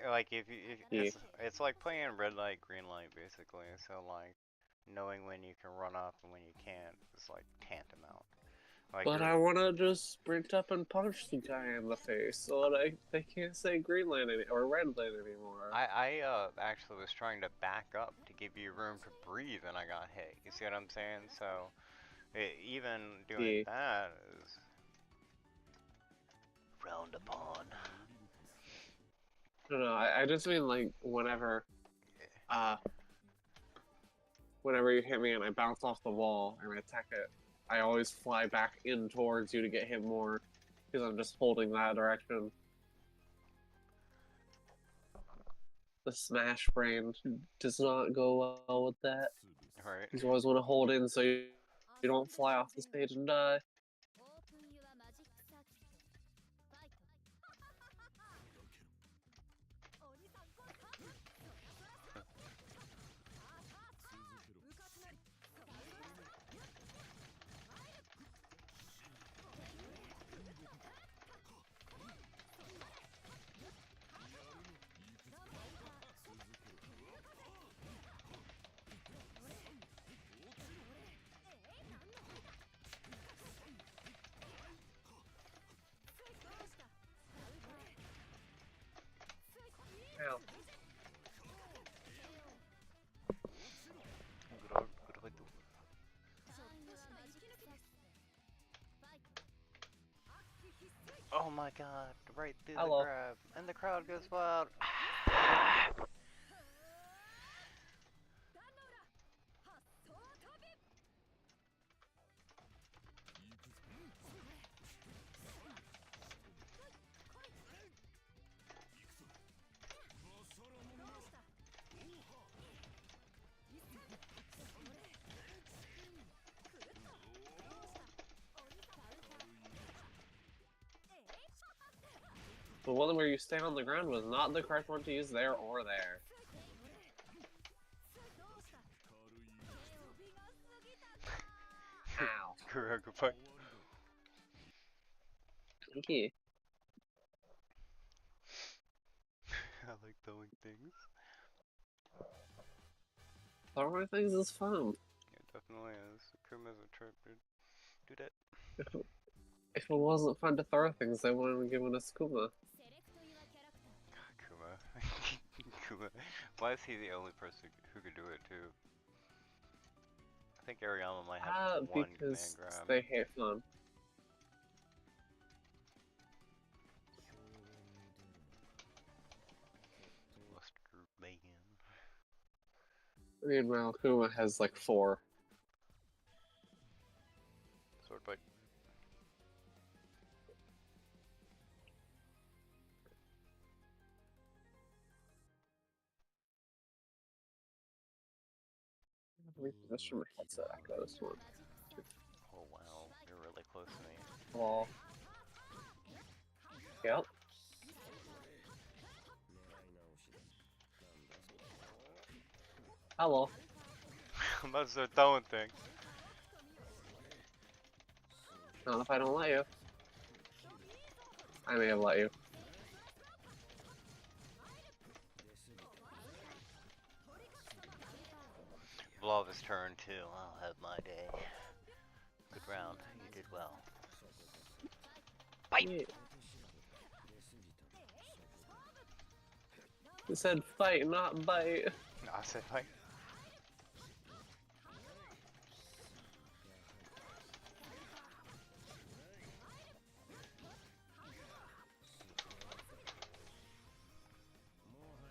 [SPEAKER 1] Like if
[SPEAKER 2] Yeah.
[SPEAKER 1] it's like playing red light, green light basically. So like knowing when you can run up and when you can't is like tantamount. Like
[SPEAKER 2] But I want to just sprint up and punch the guy in the face so that they can't say green light or red light anymore.
[SPEAKER 1] I actually was trying to back up to give you room to breathe and I got hit. You see what I'm saying? So even doing
[SPEAKER 2] Yeah.
[SPEAKER 1] that is frowned upon.
[SPEAKER 2] No, I just mean like whenever you hit me and I bounce off the wall and I attack it, I always fly back in towards you to get hit more because I'm just holding that direction. The smash brain does not go well with that.
[SPEAKER 1] Right.
[SPEAKER 2] You always want to hold in so you don't fly off the stage and die. Ow.
[SPEAKER 1] Oh my god, right through the
[SPEAKER 2] Hello.
[SPEAKER 1] grab. And the crowd goes wild.
[SPEAKER 2] The one where you stay on the ground was not the correct one to use there or there. Ow.
[SPEAKER 1] Kurogupai.
[SPEAKER 2] Thank you.
[SPEAKER 1] I like throwing things.
[SPEAKER 2] Throwing things is fun.
[SPEAKER 1] It definitely is. Kuma's a trip, dude. Do that.
[SPEAKER 2] If it wasn't fun to throw things, they wouldn't have given us Kuma.
[SPEAKER 1] Kuma. Kuma. Why is he the only person who could do it too? I think Ariyama might have one command
[SPEAKER 2] Because
[SPEAKER 1] grab.
[SPEAKER 2] they hate fun.
[SPEAKER 1] Luster man.
[SPEAKER 2] Meanwhile, Kuma has like 4.
[SPEAKER 1] Sword fight.
[SPEAKER 2] Reposition my headset after this one.
[SPEAKER 1] Oh wow, you're really close to me.
[SPEAKER 2] Well, yep. Hello.
[SPEAKER 1] I'm about to start throwing things.
[SPEAKER 2] Not if I don't let you. I may have let you.
[SPEAKER 1] Vlava's turn too. I'll have my day. Good round. You did well. Fight!
[SPEAKER 2] Yeah. You said fight, not bite.
[SPEAKER 1] No, I said fight.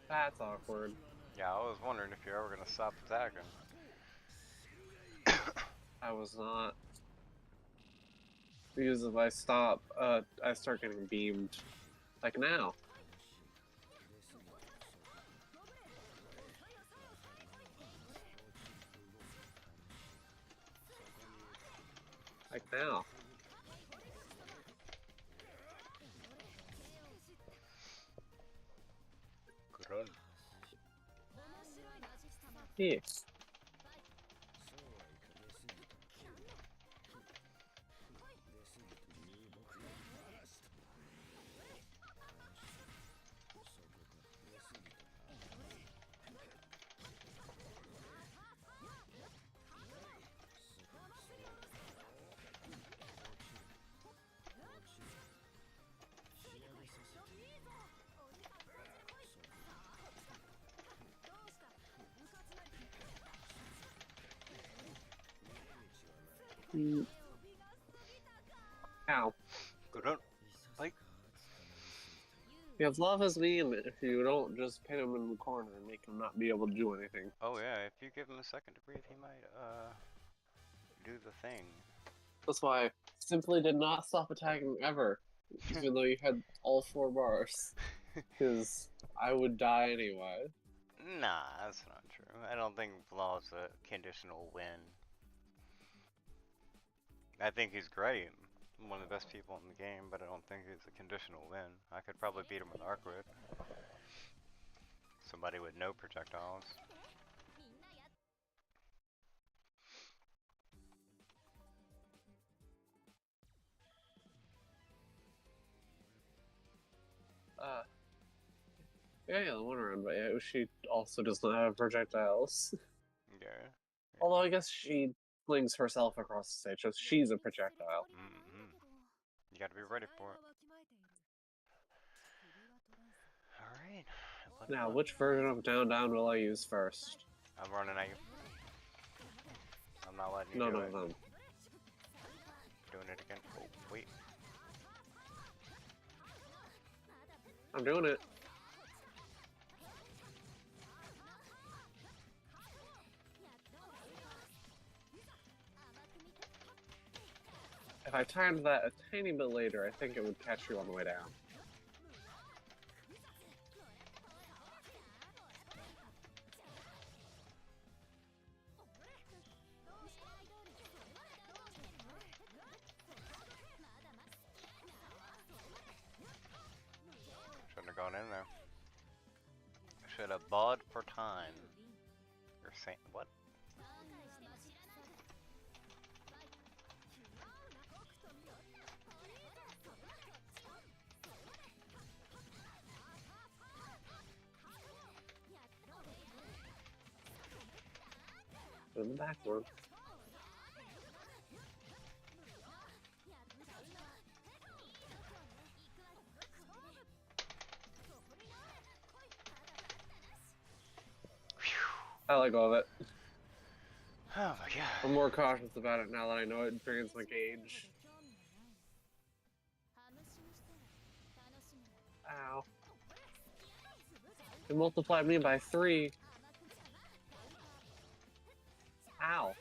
[SPEAKER 2] That's awkward.
[SPEAKER 1] Yeah, I was wondering if you're ever gonna stop attacking.
[SPEAKER 2] I was not. Because if I stop, I start getting beamed. Like now. Like now.
[SPEAKER 1] Good run.
[SPEAKER 2] Yeah. Mm. Ow.
[SPEAKER 1] Go down. Like,
[SPEAKER 2] You have love as me, and if you don't just pin him in the corner and make him not be able to do anything.
[SPEAKER 1] oh yeah, if you give him a second to breathe, he might, do the thing.
[SPEAKER 2] That's why I simply did not stop attacking ever, even though you had all 4 bars. Because I would die anyway.
[SPEAKER 1] Nah, that's not true. I don't think Law's a conditional win. I think he's great. One of the best people in the game, but I don't think he's a conditional win. I could probably beat him with Arc Whip. Somebody with no projectiles.
[SPEAKER 2] Yeah, the one around, but yeah, she also does not have projectiles.
[SPEAKER 1] Yeah.
[SPEAKER 2] Although I guess she flings herself across the stage, so she's a projectile.
[SPEAKER 1] You gotta be ready for it. Alright.
[SPEAKER 2] Now, which version of Down Down will I use first?
[SPEAKER 1] I'm running at you. I'm not letting you
[SPEAKER 2] None
[SPEAKER 1] do
[SPEAKER 2] of
[SPEAKER 1] it.
[SPEAKER 2] them.
[SPEAKER 1] Doing it again. Oh, wait.
[SPEAKER 2] I'm doing it. If I timed that a tiny bit later, I think it would catch you on the way down.
[SPEAKER 1] Shouldn't have gone in there. Should have bought for time. You're saying what?
[SPEAKER 2] In the back one. I let go of it.
[SPEAKER 1] Oh my god.
[SPEAKER 2] I'm more cautious about it now that I know it drains my gauge. Ow. It multiplied me by 3. Ow.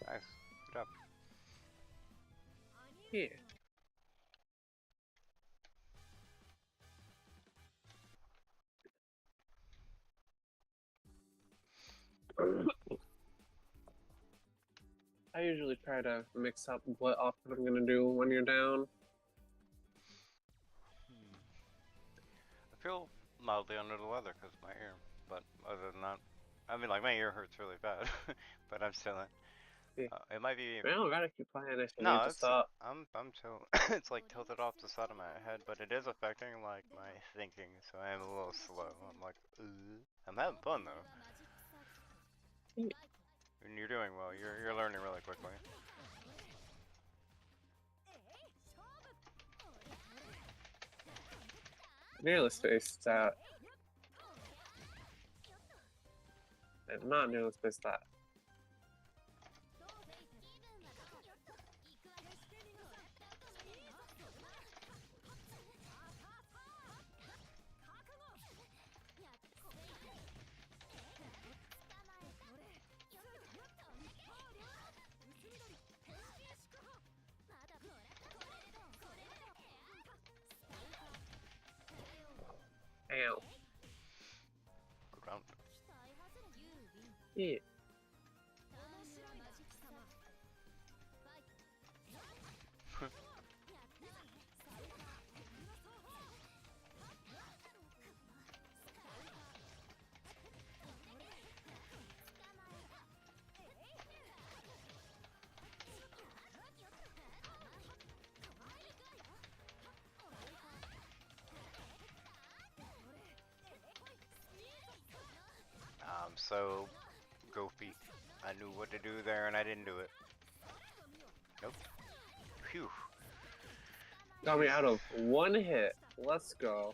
[SPEAKER 1] Nice. Good job.
[SPEAKER 2] Yeah. I usually try to mix up what often I'm gonna do when you're down.
[SPEAKER 1] I feel mildly under the weather because of my ear, but other than that, I mean, like my ear hurts really bad, but I'm still in.
[SPEAKER 2] Yeah.
[SPEAKER 1] It might be.
[SPEAKER 2] I don't gotta keep playing if you
[SPEAKER 1] No,
[SPEAKER 2] need to
[SPEAKER 1] it's
[SPEAKER 2] stop.
[SPEAKER 1] I'm it's like tilted off the side of my head, but it is affecting like my thinking, so I am a little slow. I'm like, I'm having fun though.
[SPEAKER 2] Yeah.
[SPEAKER 1] And you're doing well. You're learning really quickly.
[SPEAKER 2] Nearly spaced out. I'm not nearly spaced out. Ow.
[SPEAKER 1] Good round.
[SPEAKER 2] Yeah.
[SPEAKER 1] So goofy. I knew what to do there and I didn't do it. Nope. Phew.
[SPEAKER 2] Got me out of 1 hit. Let's go.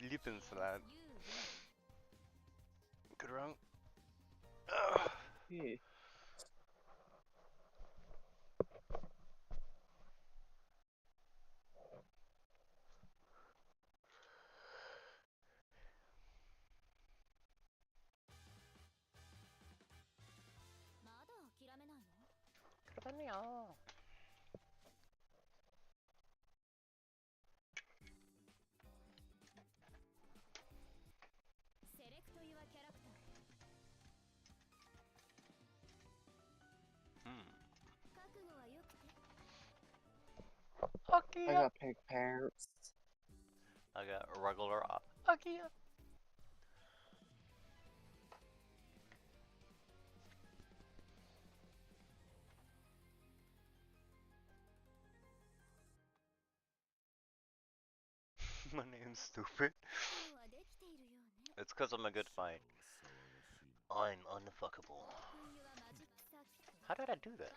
[SPEAKER 1] Lieblingssalat. Good round. Ugh.
[SPEAKER 2] Yeah.
[SPEAKER 1] 그러면요.
[SPEAKER 2] I
[SPEAKER 1] Akia.
[SPEAKER 2] got pink pants.
[SPEAKER 1] I got a regular Akia. My name's stupid. It's because I'm a good fight. I'm unfuckable. How did I do that?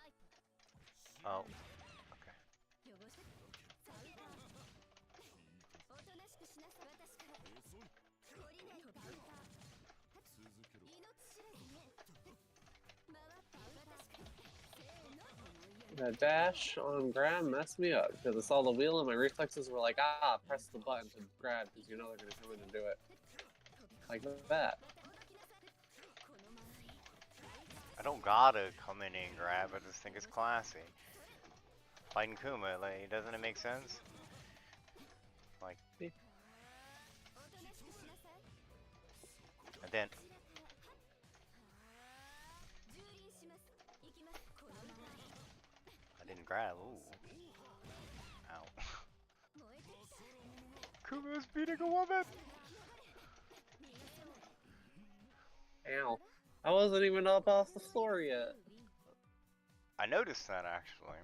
[SPEAKER 1] Oh, okay.
[SPEAKER 2] The dash on grab messed me up because I saw the wheel and my reflexes were like, press the button to grab because you know they're gonna come in and do it. Like that.
[SPEAKER 1] I don't gotta come in and grab, I just think it's classy. Fighting Kuma, like, doesn't it make sense? Like,
[SPEAKER 2] Yeah.
[SPEAKER 1] I didn't. I didn't grab, ooh. Ow. Kuma's beating a woman!
[SPEAKER 2] Ow. I wasn't even up off the floor yet.
[SPEAKER 1] I noticed that, actually.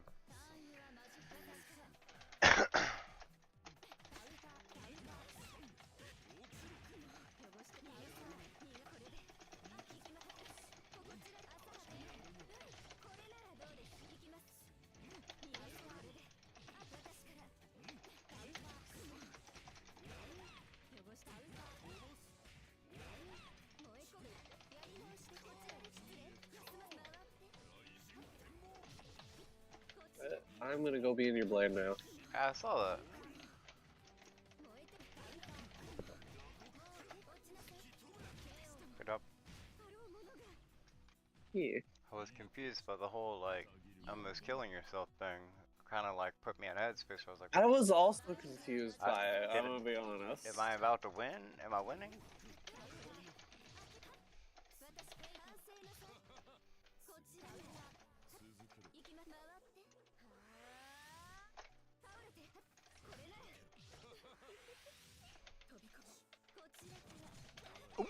[SPEAKER 2] I'm gonna go be in your blade now.
[SPEAKER 1] I saw that. Good up.
[SPEAKER 2] Yeah.
[SPEAKER 1] I was confused by the whole, like, almost killing yourself thing. Kind of, like, put me in headspace. I was like,
[SPEAKER 2] I was also confused
[SPEAKER 1] I-
[SPEAKER 2] by it,
[SPEAKER 1] did
[SPEAKER 2] I'm
[SPEAKER 1] it-
[SPEAKER 2] gonna be honest.
[SPEAKER 1] am I about to win? Am I winning?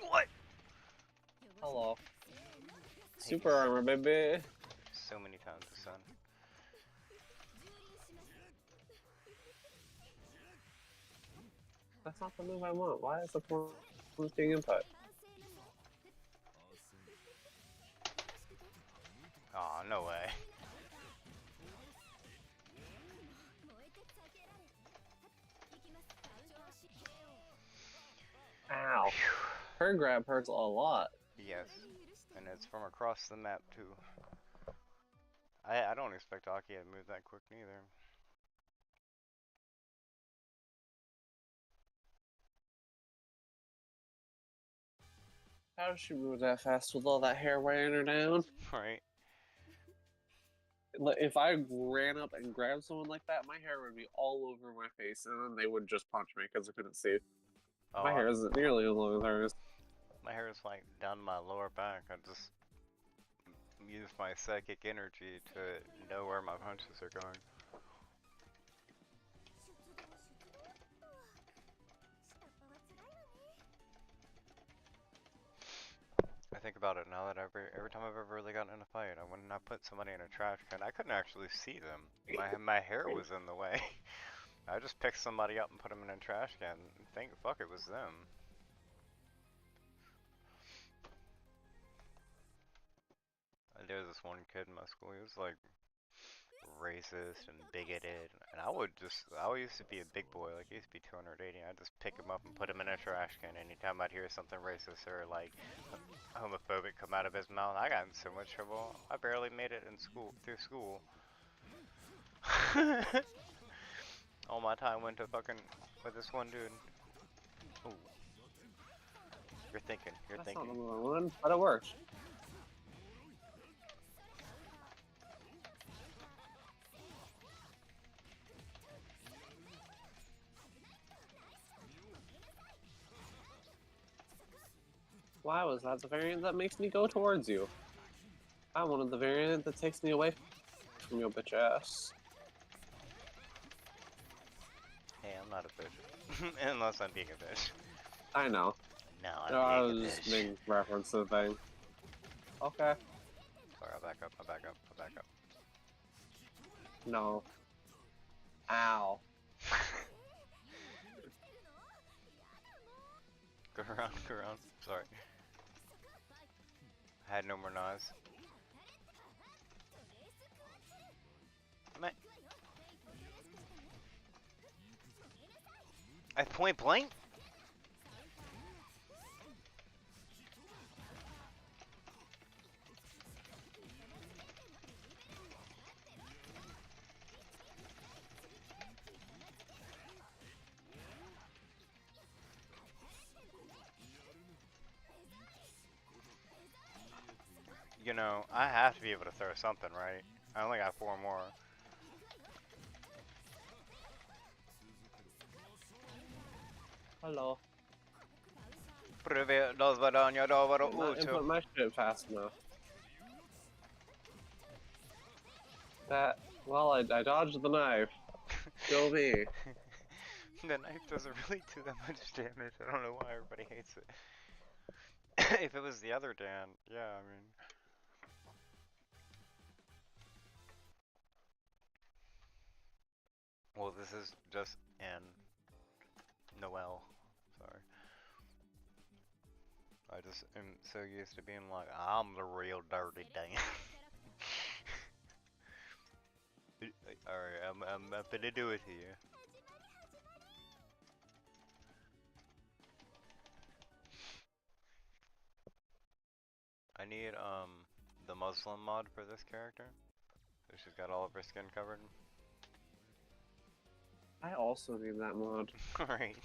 [SPEAKER 1] What?
[SPEAKER 2] Hello. Super armor, baby.
[SPEAKER 1] So many times the sun.
[SPEAKER 2] That's not the move I want. Why is the being input?
[SPEAKER 1] Aw, no way.
[SPEAKER 2] Ow. Her grab hurts a lot.
[SPEAKER 1] Yes. And it's from across the map, too. I don't expect Aki to move that quick, neither.
[SPEAKER 2] How does she move that fast with all that hair weighing her down?
[SPEAKER 1] Right?
[SPEAKER 2] If I ran up and grabbed someone like that, my hair would be all over my face, and then they would just punch me because I couldn't see.
[SPEAKER 1] Oh,
[SPEAKER 2] My hair isn't nearly as long as hers.
[SPEAKER 1] my hair is like down my lower back. I just use my psychic energy to know where my punches are going. I think about it now that every time I've ever really gotten in a fight, when I put somebody in a trash can, I couldn't actually see them. My hair was in the way. I just picked somebody up and put them in a trash can. Think, fuck, it was them. There was this one kid in my school. He was like racist and bigoted, and I used to be a big boy, like I used to be 280, I'd just pick him up and put him in a trash can anytime I'd hear something racist or like homophobic come out of his mouth. I got in so much trouble, I barely made it in school, through school. All my time went to fucking with this one dude. Ooh. You're thinking,
[SPEAKER 2] That's not the one, but it works. Why was that the variant that makes me go towards you? I wanted the variant that takes me away from your bitch ass.
[SPEAKER 1] Hey, I'm not a bitch. Unless I'm being a bitch.
[SPEAKER 2] I know.
[SPEAKER 1] No,
[SPEAKER 2] No, I
[SPEAKER 1] I'm being a
[SPEAKER 2] was
[SPEAKER 1] bitch.
[SPEAKER 2] making reference to the thing. Okay.
[SPEAKER 1] Sorry, I'll back up, I'll back up, I'll back up.
[SPEAKER 2] No. Ow.
[SPEAKER 1] Go around, go around. Sorry. I had no more knives. Man. At point blank? You know, I have to be able to throw something, right? I only got 4 more.
[SPEAKER 2] Hello.
[SPEAKER 1] Привет, до свидания, доброго
[SPEAKER 2] Did not
[SPEAKER 1] утра.
[SPEAKER 2] input my shit fast enough. That, well, I dodged the knife. Kill me.
[SPEAKER 1] The knife doesn't really do that much damage. I don't know why everybody hates it. If it was the other Dan, yeah, I mean. Well, this is just an Noel. Sorry. I just am so used to being like, I'm the real dirty Dan. Alright, I'm gonna do it here. I need the Muslim mod for this character. So she's got all of her skin covered.
[SPEAKER 2] I also need that mod.
[SPEAKER 1] Alright.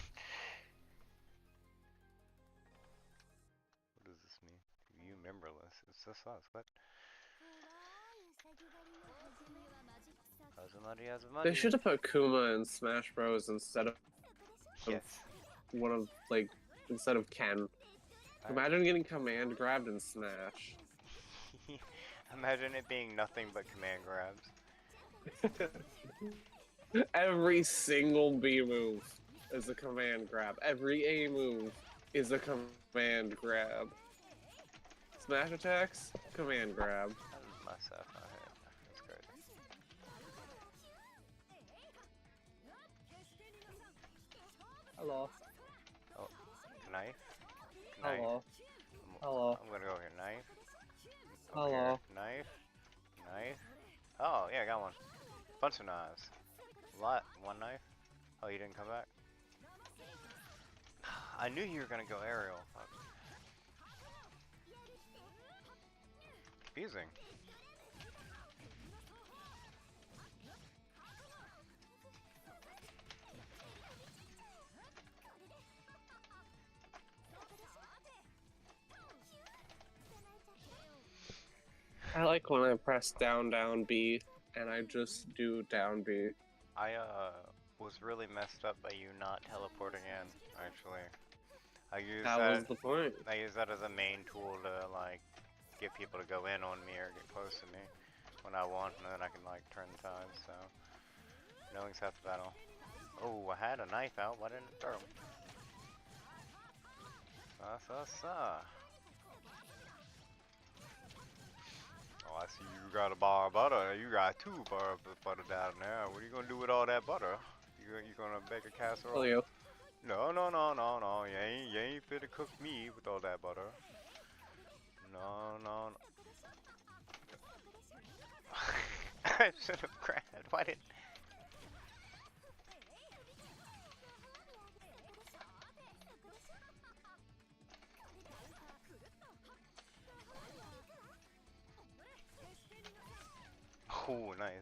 [SPEAKER 1] What does this mean? You memberless. It's just us. What?
[SPEAKER 2] They should have put Kuma in Smash Bros. Instead of
[SPEAKER 1] Yes.
[SPEAKER 2] one of, like, instead of Ken. Imagine getting command grabbed in Smash.
[SPEAKER 1] Imagine it being nothing but command grabs.
[SPEAKER 2] Every single B move is a command grab. Every A move is a command grab. Smash attacks, command grab.
[SPEAKER 1] That was my sapphire hit. That's crazy.
[SPEAKER 2] Hello.
[SPEAKER 1] Oh, knife?
[SPEAKER 2] Hello.
[SPEAKER 1] I'm,
[SPEAKER 2] Hello.
[SPEAKER 1] I'm gonna go here. Knife.
[SPEAKER 2] Hello.
[SPEAKER 1] Here. Knife. Knife. Oh, yeah, I got one. Bunch of knives. One knife? Oh, you didn't come back? I knew you were gonna go aerial. Confusing.
[SPEAKER 2] I like when I press down, down, B, and I just do down, B.
[SPEAKER 1] I was really messed up by you not teleporting in, actually. I use
[SPEAKER 2] That was the point.
[SPEAKER 1] I use that as a main tool to like get people to go in on me or get close to me when I want, and then I can like turn the tide. So knowing's half the battle. Oh, I had a knife out. Why didn't it throw? Oh, I see you got a bar of butter. You got 2 bars of butter down there. What are you gonna do with all that butter? You gonna bake a casserole?
[SPEAKER 2] Kill you.
[SPEAKER 1] No, no, no, no, no. You ain't fit to cook me with all that butter. No, no, no. I should have grabbed. Why didn't? Oh, nice.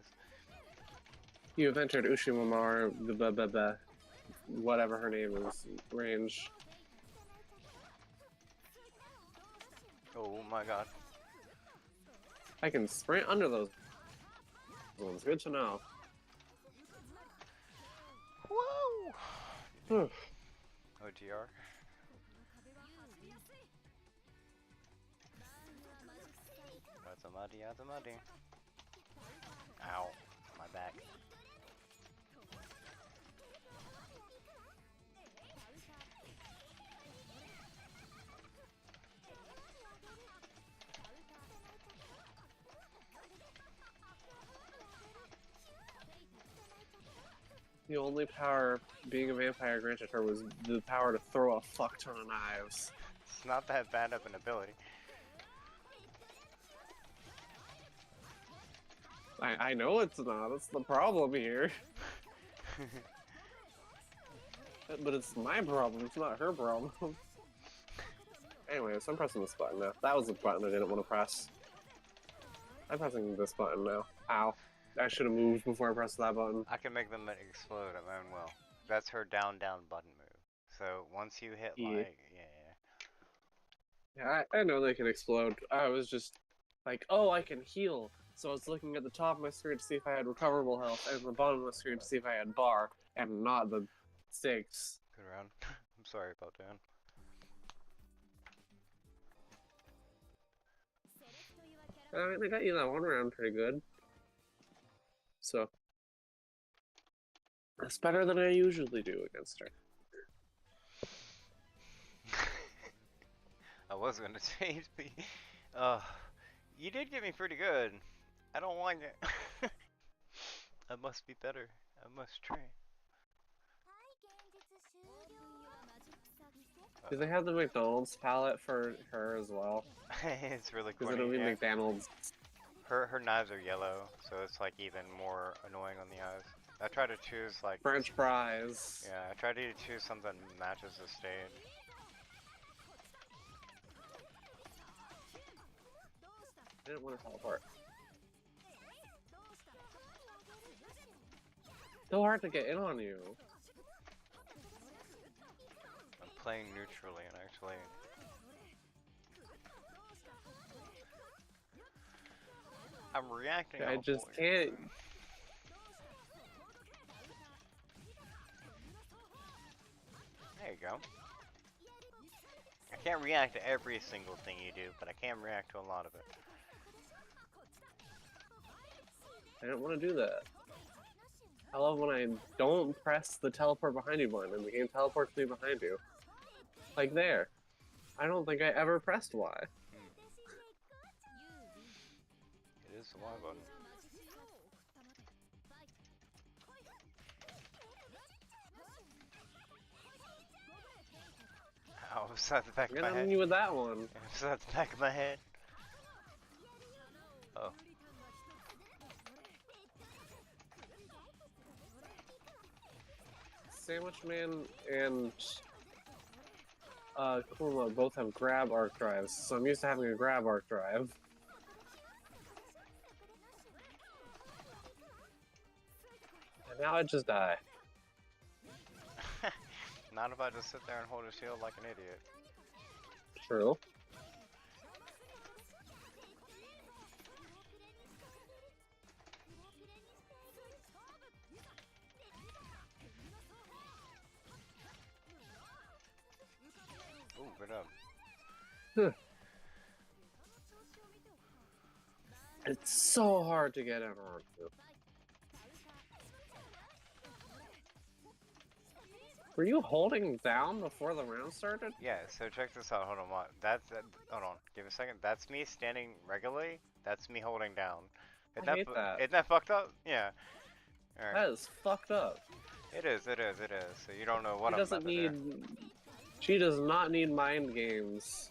[SPEAKER 2] You have entered Ushimamar, whatever her name is, range.
[SPEAKER 1] Oh my god.
[SPEAKER 2] I can sprint under those ones. Good to know.
[SPEAKER 1] Whoa! OGR. Azamadi. Ow. My back.
[SPEAKER 2] The only power being a vampire granted her was the power to throw a fuck ton of knives.
[SPEAKER 1] It's not that bad of an ability.
[SPEAKER 2] I know it's not. That's the problem here. But it's my problem. It's not her problem. Anyways, I'm pressing this button now. That was the button I didn't want to press. I'm pressing this button now. Ow. I should have moved before I pressed that button.
[SPEAKER 1] I can make them explode at my own will. That's her down button move. So once you hit like,
[SPEAKER 2] Yeah, I know they can explode. I was just like, oh, I can heal. So I was looking at the top of my screen to see if I had recoverable health, and the bottom of the screen to see if I had bar, and not the stakes.
[SPEAKER 1] Good round. I'm sorry about that.
[SPEAKER 2] I mean, I got you that one round pretty good. So that's better than I usually do against her.
[SPEAKER 1] I was gonna change me. You did get me pretty good. I don't like it. I must be better. I must train.
[SPEAKER 2] Do they have the McDonald's palette for her as well?
[SPEAKER 1] It's really cool.
[SPEAKER 2] Because it'll be McDonald's.
[SPEAKER 1] Her knives are yellow, so it's like even more annoying on the eyes. I try to choose like
[SPEAKER 2] French fries.
[SPEAKER 1] Yeah, I try to choose something that matches the stage.
[SPEAKER 2] I didn't want to teleport. So hard to get in on you.
[SPEAKER 1] I'm playing neutrally and actually. I'm reacting.
[SPEAKER 2] I just can't.
[SPEAKER 1] There you go. I can't react to every single thing you do, but I can react to a lot of it.
[SPEAKER 2] I don't want to do that. I love when I don't press the teleport behind you button and the game teleports me behind you. Like there. I don't think I ever pressed Y.
[SPEAKER 1] It is the Y button. Ow, was that the back of my head?
[SPEAKER 2] You with that one.
[SPEAKER 1] Was that the back of my head? Oh.
[SPEAKER 2] Sandwich Man and Kuma both have grab arc drives, so I'm used to having a grab arc drive. And now I just die.
[SPEAKER 1] Not if I just sit there and hold a shield like an idiot.
[SPEAKER 2] True.
[SPEAKER 1] Ooh, good up.
[SPEAKER 2] It's so hard to get ever onto. Were you holding down before the round started?
[SPEAKER 1] Yeah, so check this out. Hold on, what? Hold on. Give me a second. That's me standing regularly. That's me holding down.
[SPEAKER 2] I hate that.
[SPEAKER 1] Isn't that fucked up? Yeah. Alright.
[SPEAKER 2] That is fucked up.
[SPEAKER 1] It is. So you don't know what I'm about to do.
[SPEAKER 2] She does not need mind games.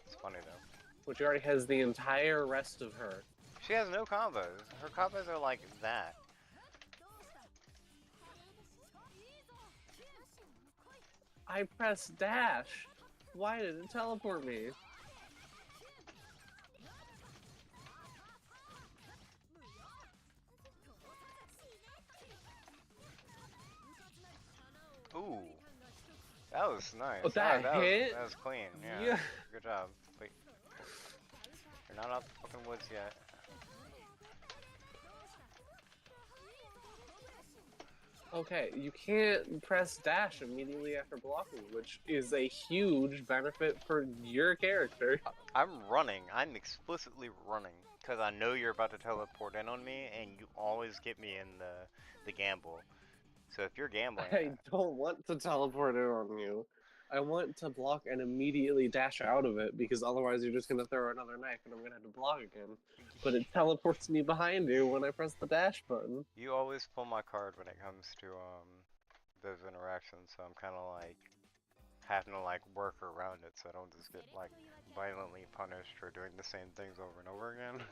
[SPEAKER 1] It's funny though.
[SPEAKER 2] Which already has the entire rest of her.
[SPEAKER 1] She has no combos. Her combos are like that.
[SPEAKER 2] I pressed dash. Why did it teleport me?
[SPEAKER 1] Ooh. That was nice.
[SPEAKER 2] Oh, that hit?
[SPEAKER 1] That was clean, yeah.
[SPEAKER 2] Yeah.
[SPEAKER 1] Good job. Wait. You're not out the fucking woods yet.
[SPEAKER 2] Okay, you can't press dash immediately after blocking, which is a huge benefit for your character.
[SPEAKER 1] I'm running. I'm explicitly running. Because I know you're about to teleport in on me, and you always get me in the gamble. So if you're gambling...
[SPEAKER 2] I don't want to teleport it on you. I want to block and immediately dash out of it, because otherwise you're just going to throw another knife and I'm going to have to block again. But it teleports me behind you when I press the dash button.
[SPEAKER 1] You always pull my card when it comes to those interactions, so I'm kind of like having to like work around it so I don't just get like violently punished for doing the same things over and over again.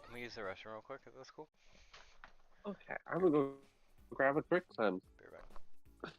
[SPEAKER 1] Let me use the restroom real quick, is this cool?
[SPEAKER 2] Okay, I'm going to go grab a quick then.
[SPEAKER 1] Be right back.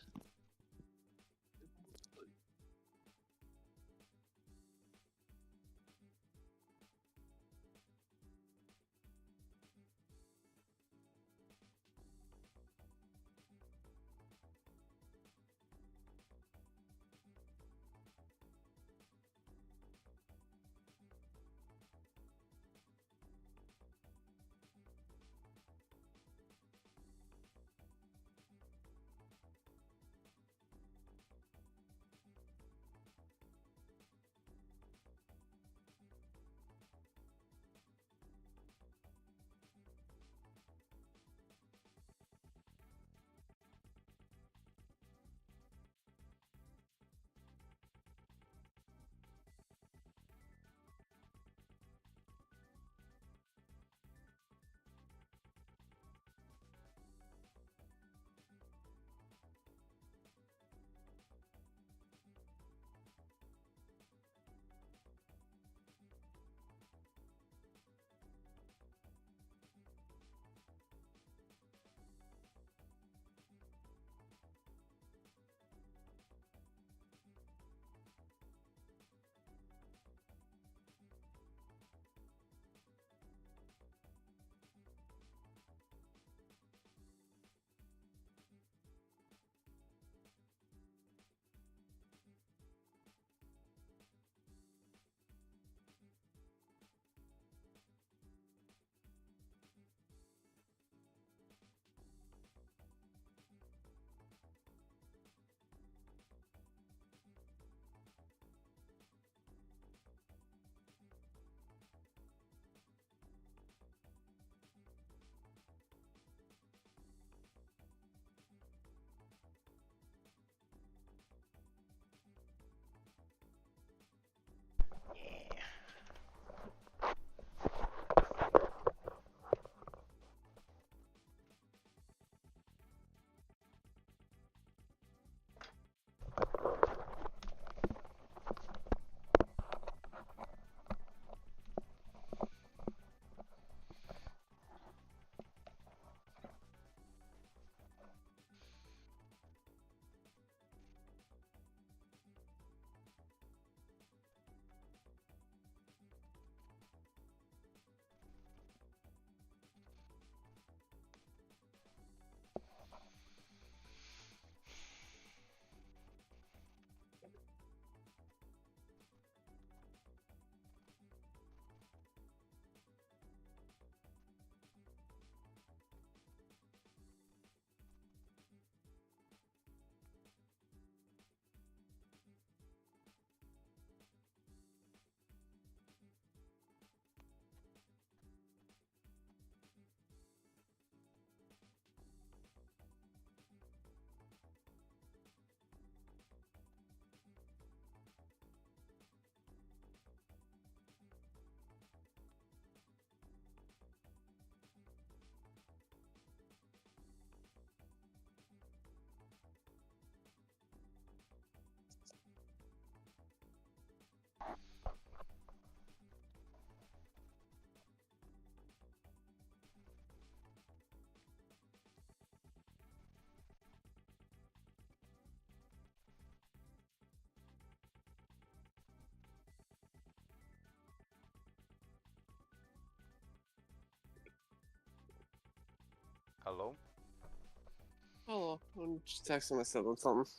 [SPEAKER 2] Just texting my sibling something.
[SPEAKER 1] Okay.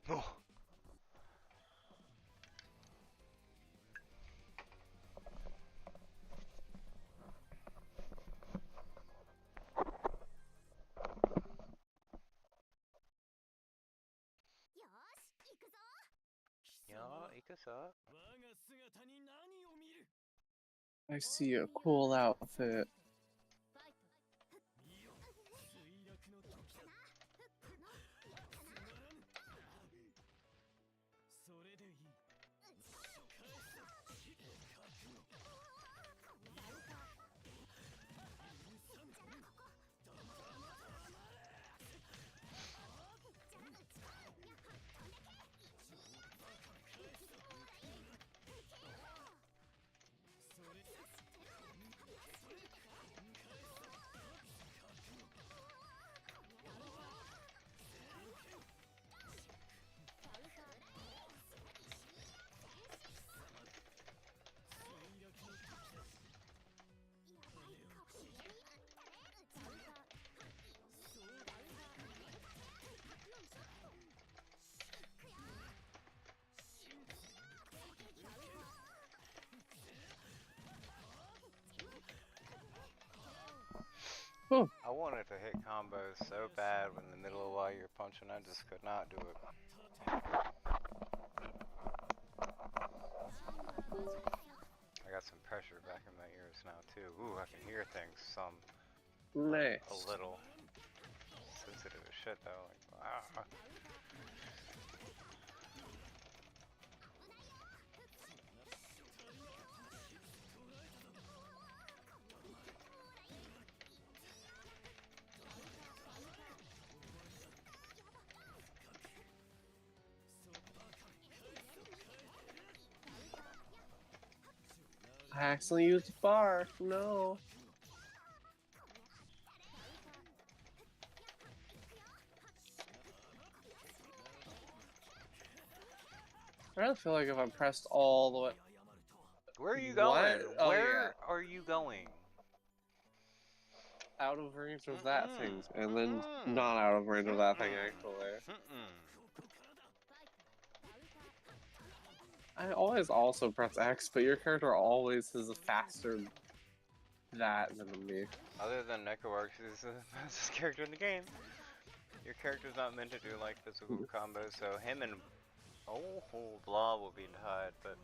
[SPEAKER 1] Oh. Yeah, Ikasa.
[SPEAKER 2] I see a cool outfit. Oh.
[SPEAKER 1] I wanted to hit combos so bad in the middle of while you're punching, I just could not do it. I got some pressure back in my ears now too. Ooh, I can hear things some.
[SPEAKER 2] Nice.
[SPEAKER 1] A little. Sensitive as shit though. Like, ah.
[SPEAKER 2] I accidentally used the bar. No. I really feel like if I pressed all the way.
[SPEAKER 1] Where are you going?
[SPEAKER 2] What? Oh,
[SPEAKER 1] Where are you going?
[SPEAKER 2] Out of range of that thing, and then not out of range of that thing, actually. I always also press X, but your character always is faster that than me.
[SPEAKER 1] Other than NekoArx, who's the fastest character in the game. Your character's not meant to do like physical combos, so him and Blah will be tied, but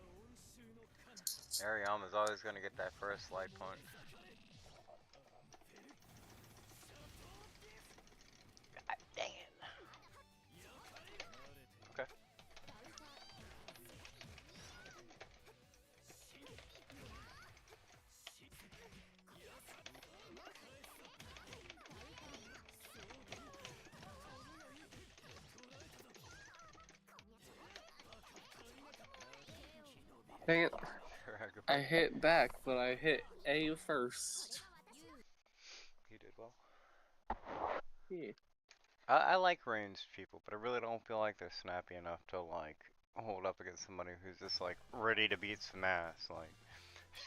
[SPEAKER 1] Ariyama's always gonna get that first light punch. God dang it. Okay.
[SPEAKER 2] Dang it. I hit back, but I hit A first.
[SPEAKER 1] You did well.
[SPEAKER 2] Yeah.
[SPEAKER 1] I like ranged people, but I really don't feel like they're snappy enough to like hold up against somebody who's just like ready to beat some ass. Like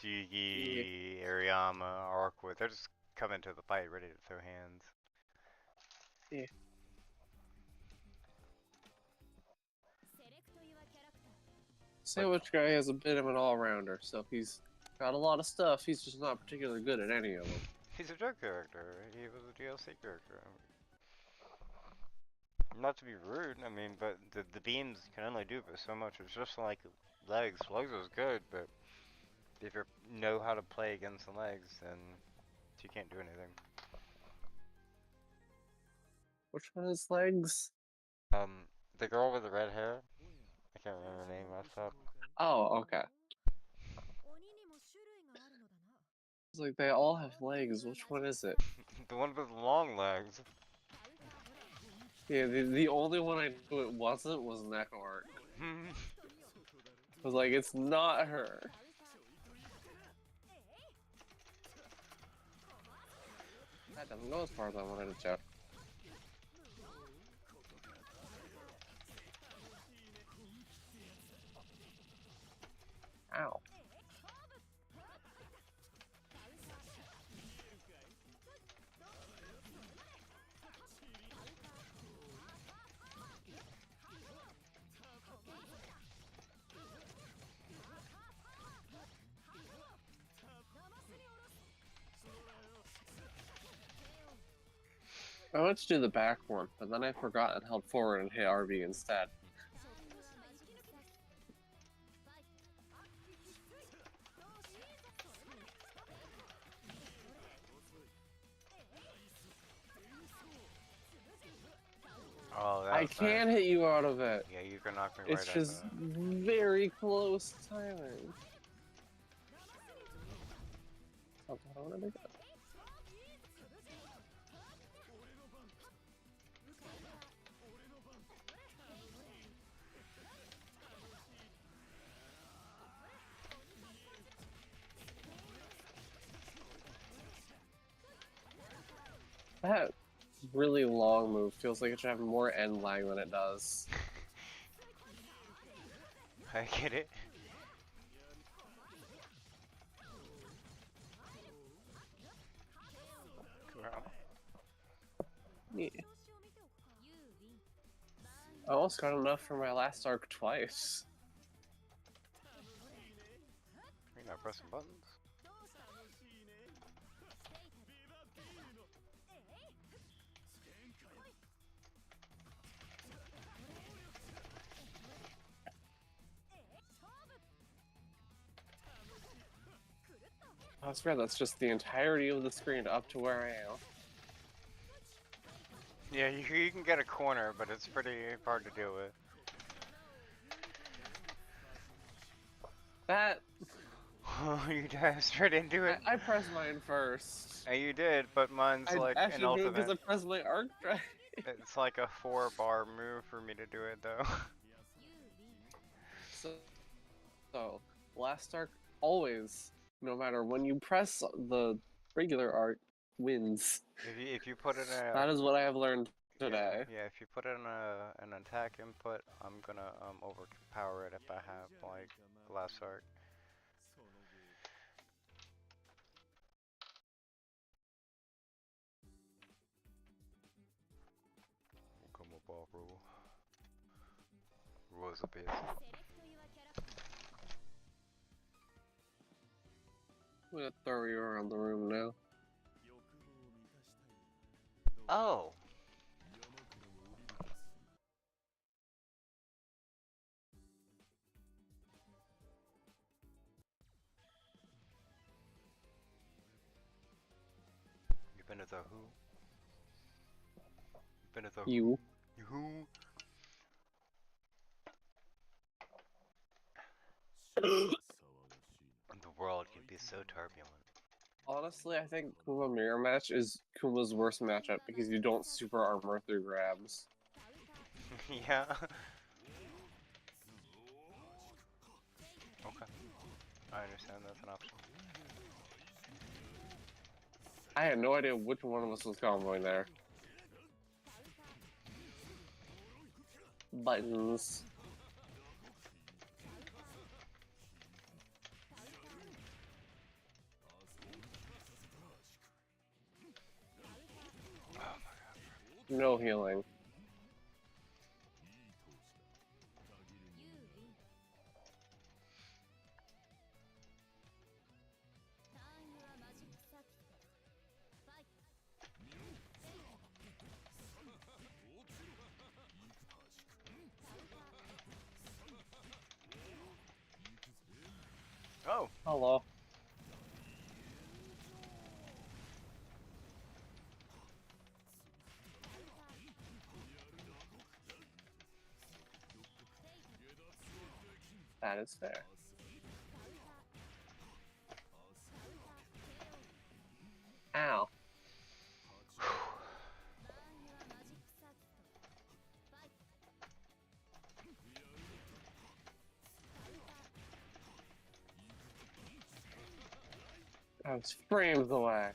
[SPEAKER 1] Shigi, Ariyama, Arcwood, they're just coming to the fight ready to throw hands.
[SPEAKER 2] Yeah. Sandwich guy has a bit of an all-rounder, so he's got a lot of stuff. He's just not particularly good at any of them.
[SPEAKER 1] He's a drug character. He was a DLC character. Not to be rude, I mean, but the beams can only do but so much. It's just like legs. Legs was good, but if you know how to play against the legs, then you can't do anything.
[SPEAKER 2] Which one is legs?
[SPEAKER 1] The girl with the red hair. I can't remember her name. Messed up.
[SPEAKER 2] Oh, okay. It's like they all have legs. Which one is it?
[SPEAKER 1] The one with long legs.
[SPEAKER 2] Yeah, the only one I knew it wasn't was Neckark. I was like, it's not her. That doesn't go as far as I wanted to check. Ow. I went to do the back one, but then I forgot and held forward and hit RB instead.
[SPEAKER 1] Oh, that
[SPEAKER 2] I
[SPEAKER 1] was
[SPEAKER 2] can
[SPEAKER 1] nice.
[SPEAKER 2] hit you out of it.
[SPEAKER 1] Yeah, you can knock me
[SPEAKER 2] It's
[SPEAKER 1] right out of
[SPEAKER 2] just
[SPEAKER 1] that.
[SPEAKER 2] very close timing. Oh, I wanna do that. That really long move feels like it should have more end lag than it does.
[SPEAKER 1] I get it. Wow.
[SPEAKER 2] Yeah. I almost got enough for my last arc twice.
[SPEAKER 1] You're not pressing buttons.
[SPEAKER 2] I swear that's just the entirety of the screen up to where I am.
[SPEAKER 1] Yeah, you can get a corner, but it's pretty hard to deal with.
[SPEAKER 2] That
[SPEAKER 1] You dive straight into it.
[SPEAKER 2] I pressed mine first.
[SPEAKER 1] And you did, but mine's
[SPEAKER 2] I
[SPEAKER 1] like an
[SPEAKER 2] actually did because
[SPEAKER 1] ultimate.
[SPEAKER 2] I pressed my arc drive.
[SPEAKER 1] It's like a 4-bar move for me to do it though.
[SPEAKER 2] So last arc always, no matter when you press the regular arc, wins.
[SPEAKER 1] If you put in a
[SPEAKER 2] That is what I have learned today.
[SPEAKER 1] yeah, if you put in an attack input, I'm gonna overpower it if I have like last arc. Come up off rule. Rules a bit.
[SPEAKER 2] I'm gonna throw you around the room now.
[SPEAKER 1] Oh. You've been to the who? You've been to the
[SPEAKER 2] You.
[SPEAKER 1] who? The world can be so turbulent.
[SPEAKER 2] Honestly, I think Kuma Mirror Match is Kuma's worst matchup because you don't super armor through grabs.
[SPEAKER 1] Yeah. Okay. I understand that's an option.
[SPEAKER 2] I had no idea which one of us was comboing there. Buttons. No healing.
[SPEAKER 1] Oh.
[SPEAKER 2] Hello. That is fair. Ow. I was frames away.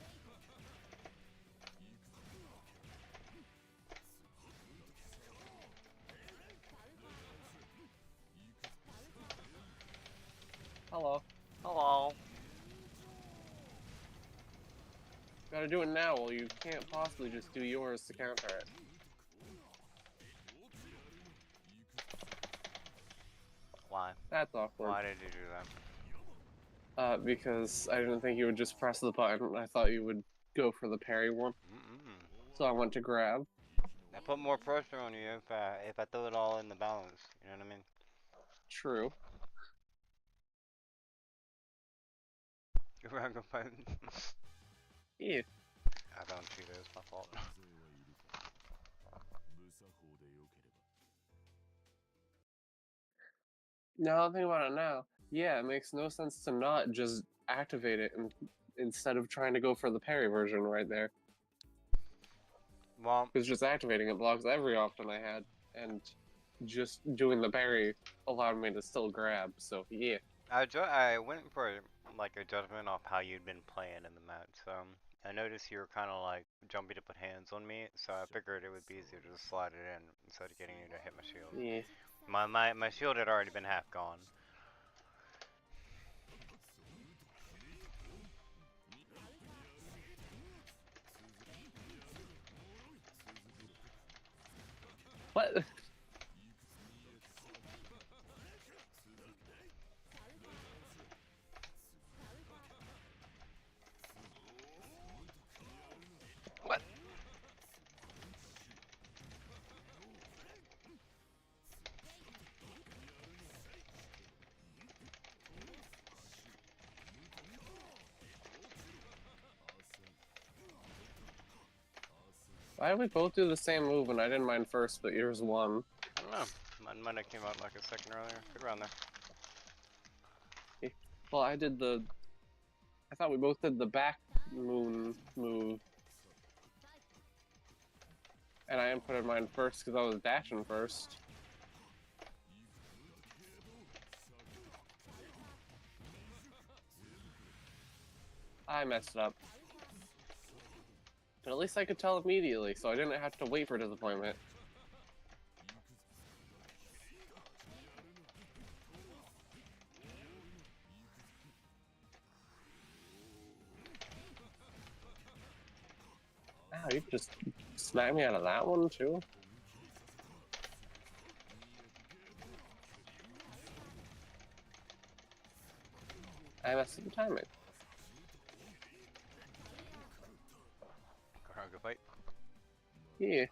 [SPEAKER 2] Hello.
[SPEAKER 1] Hello.
[SPEAKER 2] Gotta do it now, well you can't possibly just do yours to counter it.
[SPEAKER 1] Why?
[SPEAKER 2] That's awkward.
[SPEAKER 1] Why did you do that?
[SPEAKER 2] Because I didn't think you would just press the button. I thought you would go for the parry one. So I went to grab.
[SPEAKER 1] I put more pressure on you if I throw it all in the balance. You know what I mean?
[SPEAKER 2] True.
[SPEAKER 1] You're wrong about
[SPEAKER 2] Yeah.
[SPEAKER 1] I don't cheat, it's my fault.
[SPEAKER 2] Now I'm thinking about it now. Yeah, it makes no sense to not just activate it instead of trying to go for the parry version right there.
[SPEAKER 1] Well,
[SPEAKER 2] Because just activating it blocks every option I had, and just doing the parry allowed me to still grab, so yeah.
[SPEAKER 1] I went for like a judgment off how you'd been playing in the match. I noticed you were kind of like jumpy to put hands on me, so I figured it would be easier to just slide it in instead of getting you to hit my shield.
[SPEAKER 2] Yeah.
[SPEAKER 1] My shield had already been half gone.
[SPEAKER 2] What?
[SPEAKER 1] What?
[SPEAKER 2] Why did we both do the same move and I didn't mind first, but yours won?
[SPEAKER 1] I don't know. Mine might have came out like a second earlier. Good round there.
[SPEAKER 2] Well, I did the... I thought we both did the back moon move. And I inputted mine first because I was dashing first. I messed it up. But at least I could tell immediately, so I didn't have to wait for disappointment. Wow, you just smacked me out of that one, too? I messed up the timing.
[SPEAKER 1] Good fight.
[SPEAKER 2] Yeah.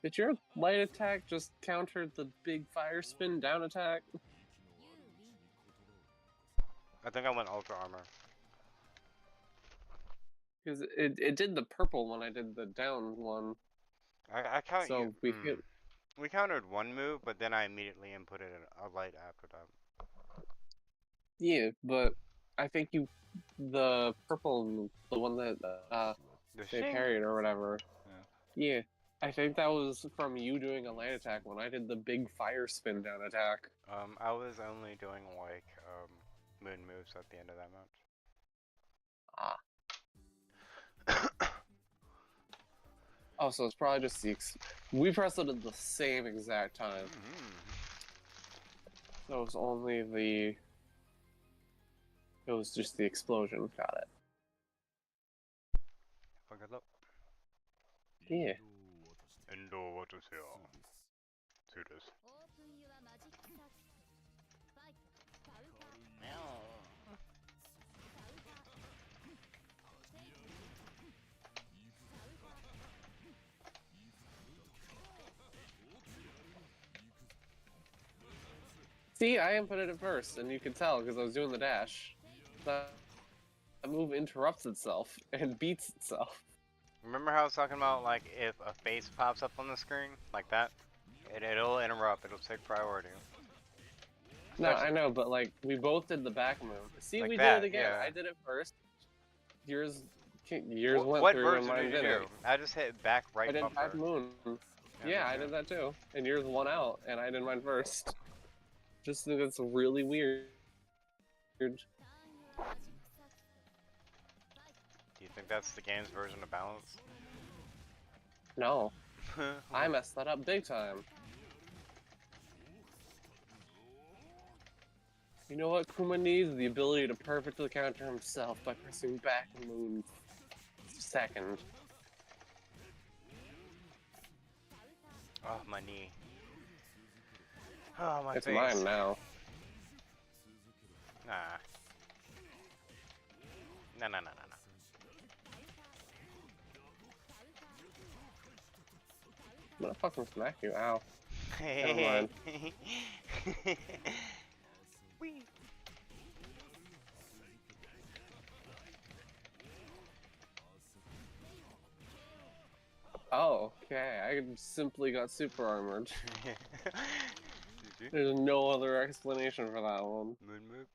[SPEAKER 2] Did your light attack just counter the big fire spin down attack?
[SPEAKER 1] I think I went ultra armor.
[SPEAKER 2] Because it did the purple when I did the down one.
[SPEAKER 1] I count
[SPEAKER 2] So
[SPEAKER 1] you.
[SPEAKER 2] we hit.
[SPEAKER 1] We countered one move, but then I immediately inputted a light after that.
[SPEAKER 2] Yeah, but I think you. The purple, the one that they parried or whatever. Yeah. I think that was from you doing a light attack when I did the big fire spin down attack.
[SPEAKER 1] I was only doing like moon moves at the end of that match.
[SPEAKER 2] Ah. Oh, so it's probably just the... We pressed it at the same exact time. So it was only the... It was just the explosion. Got it.
[SPEAKER 1] Good luck.
[SPEAKER 2] Yeah.
[SPEAKER 1] Endo what is here? Do this.
[SPEAKER 2] See, I inputted it first, and you could tell because I was doing the dash. The move interrupts itself and beats itself.
[SPEAKER 1] Remember how I was talking about, like, if a face pops up on the screen, like that? It'll interrupt, it'll take priority.
[SPEAKER 2] No, I know, but like, we both did the back move. See,
[SPEAKER 1] Like
[SPEAKER 2] we
[SPEAKER 1] that,
[SPEAKER 2] did it again.
[SPEAKER 1] yeah.
[SPEAKER 2] I did it first. Yours went
[SPEAKER 1] What
[SPEAKER 2] through and
[SPEAKER 1] version
[SPEAKER 2] mine
[SPEAKER 1] did you
[SPEAKER 2] didn't.
[SPEAKER 1] do? I just hit back right
[SPEAKER 2] I did
[SPEAKER 1] bumper.
[SPEAKER 2] back moon. Yeah, I did that too. And yours won out, and I did mine first. Just think that's really weird.
[SPEAKER 1] Do you think that's the game's version of balance?
[SPEAKER 2] No. I messed that up big time. You know what Kuma needs? The ability to perfectly counter himself by pressing back moon second.
[SPEAKER 1] Oh, my knee. Oh, my
[SPEAKER 2] It's
[SPEAKER 1] face.
[SPEAKER 2] mine now.
[SPEAKER 1] Nah. No.
[SPEAKER 2] I'm gonna fucking smack you, ow. Never mind.
[SPEAKER 1] Wee.
[SPEAKER 2] Oh, okay. I simply got super armored.
[SPEAKER 1] Did you?
[SPEAKER 2] There's no other explanation for that one.
[SPEAKER 1] Moon move.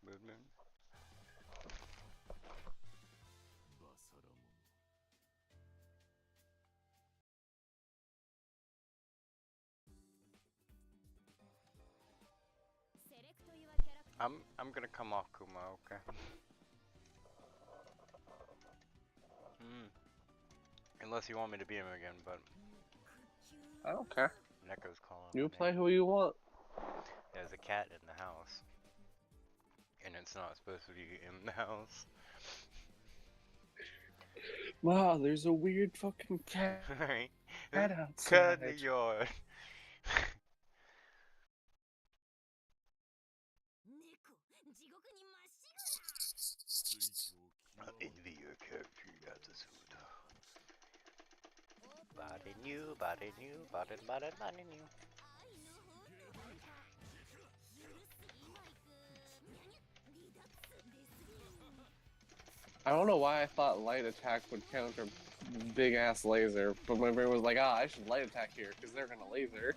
[SPEAKER 1] I'm gonna come off Kuma, okay? Unless you want me to beat him again, but
[SPEAKER 2] I don't care.
[SPEAKER 1] Neko's calling.
[SPEAKER 2] You
[SPEAKER 1] my
[SPEAKER 2] play
[SPEAKER 1] name.
[SPEAKER 2] who you want.
[SPEAKER 1] There's a cat in the house. And it's not supposed to be in the house.
[SPEAKER 2] Wow, there's a weird fucking cat
[SPEAKER 1] Right?
[SPEAKER 2] outside.
[SPEAKER 1] Cut the yard. Envy your character, Yatsuda. Body new.
[SPEAKER 2] I don't know why I thought light attack would counter big ass laser, but my brain was like, ah, I should light attack here because they're gonna laser.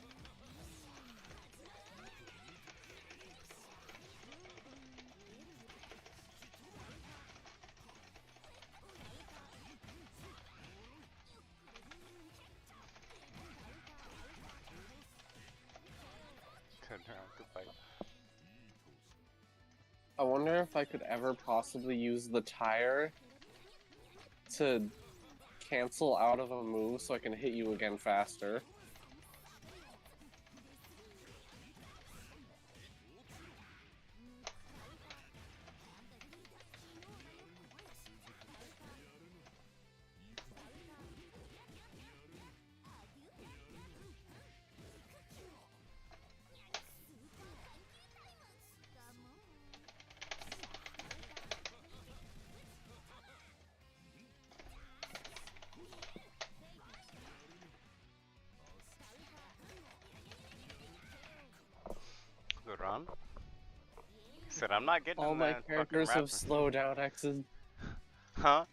[SPEAKER 2] I wonder if I could ever possibly use the tire to cancel out of a move so I can hit you again faster.
[SPEAKER 1] Good run. Said I'm not getting
[SPEAKER 2] All
[SPEAKER 1] in
[SPEAKER 2] my
[SPEAKER 1] that
[SPEAKER 2] characters
[SPEAKER 1] fucking
[SPEAKER 2] have slowed down X's.
[SPEAKER 1] Huh?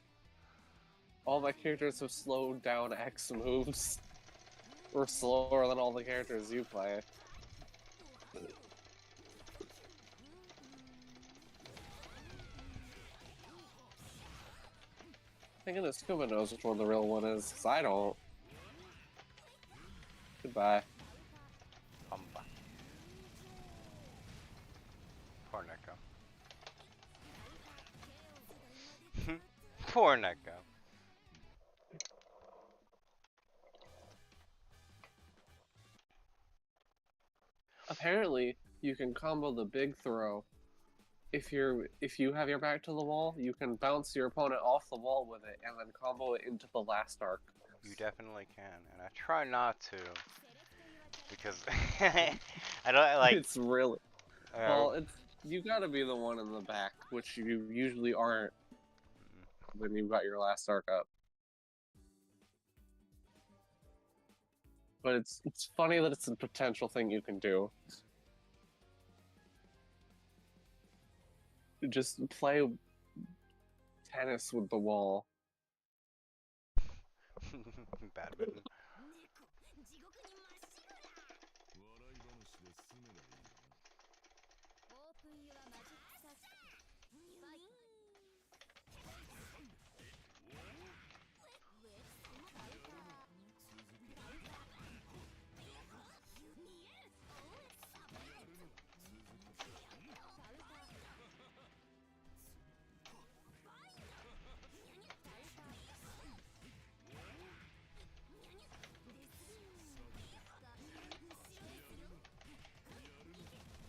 [SPEAKER 2] All my characters have slowed down X moves. We're slower than all the characters you play. I think this Kuma knows which one the real one is, because I don't. Goodbye.
[SPEAKER 1] Humba. Poor Neko. Poor Neko.
[SPEAKER 2] Apparently, you can combo the big throw. If you have your back to the wall, you can bounce your opponent off the wall with it and then combo it into the last arc.
[SPEAKER 1] You definitely can, and I try not to because I don't like.
[SPEAKER 2] It's really
[SPEAKER 1] Uh,
[SPEAKER 2] well. It's you got to be the one in the back, which you usually aren't when you've got your last arc up. But it's funny that it's a potential thing you can do. Just play tennis with the wall.
[SPEAKER 1] Badminton.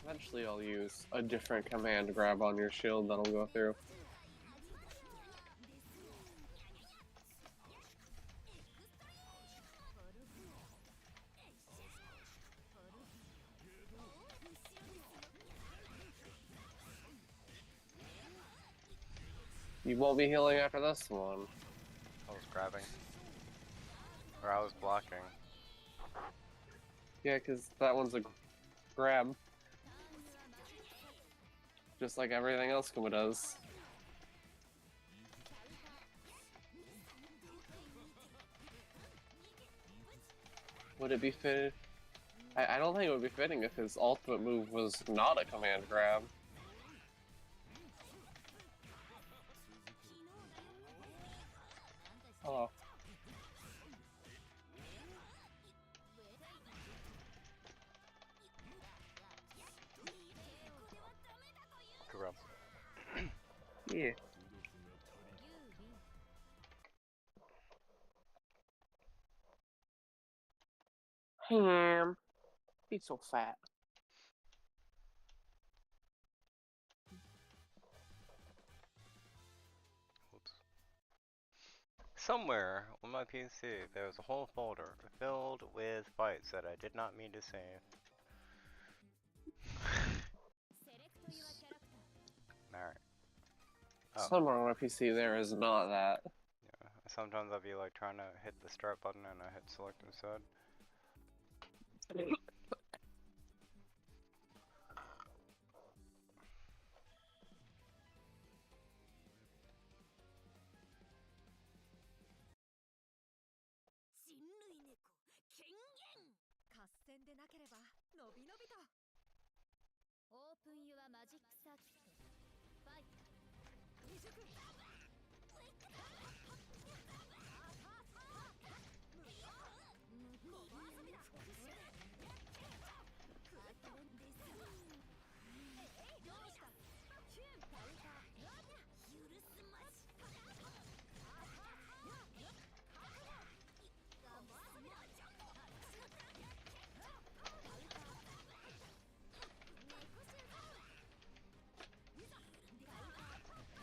[SPEAKER 2] Eventually, I'll use a different command grab on your shield that'll go through. You won't be healing after this one.
[SPEAKER 1] I was grabbing, or I was blocking.
[SPEAKER 2] Yeah, because that one's a grab. Just like everything else Kuma does. Would it be fit? I don't think it would be fitting if his ultimate move was not a command grab. Oh.
[SPEAKER 1] Grab.
[SPEAKER 2] Yeah. Ham. He's so fat.
[SPEAKER 1] Oops. Somewhere on my PC, there was a whole folder filled with fights that I did not mean to save. Alright. Oh.
[SPEAKER 2] Somewhere on my PC there is not that.
[SPEAKER 1] Yeah. Sometimes I'll be like trying to hit the start button and I hit select instead.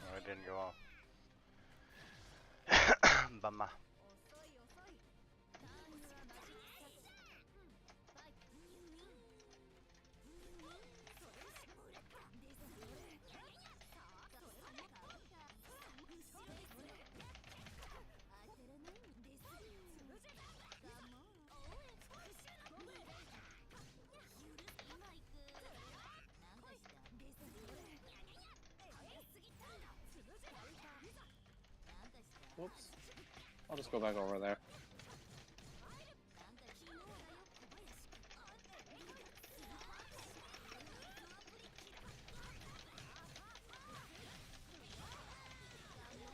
[SPEAKER 1] Oh, it didn't go off. Bummer.
[SPEAKER 2] Whoops. I'll just go back over there.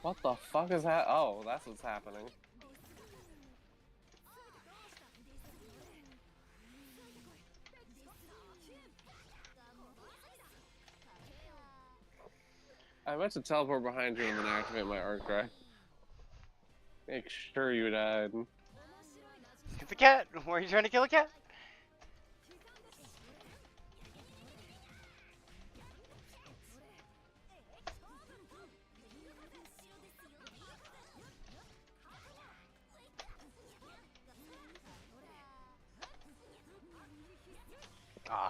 [SPEAKER 2] What the fuck is that? Oh, that's what's happening. I meant to teleport behind you and then activate my arc drive. Make sure you died.
[SPEAKER 1] Get the cat! Why are you trying to kill a cat?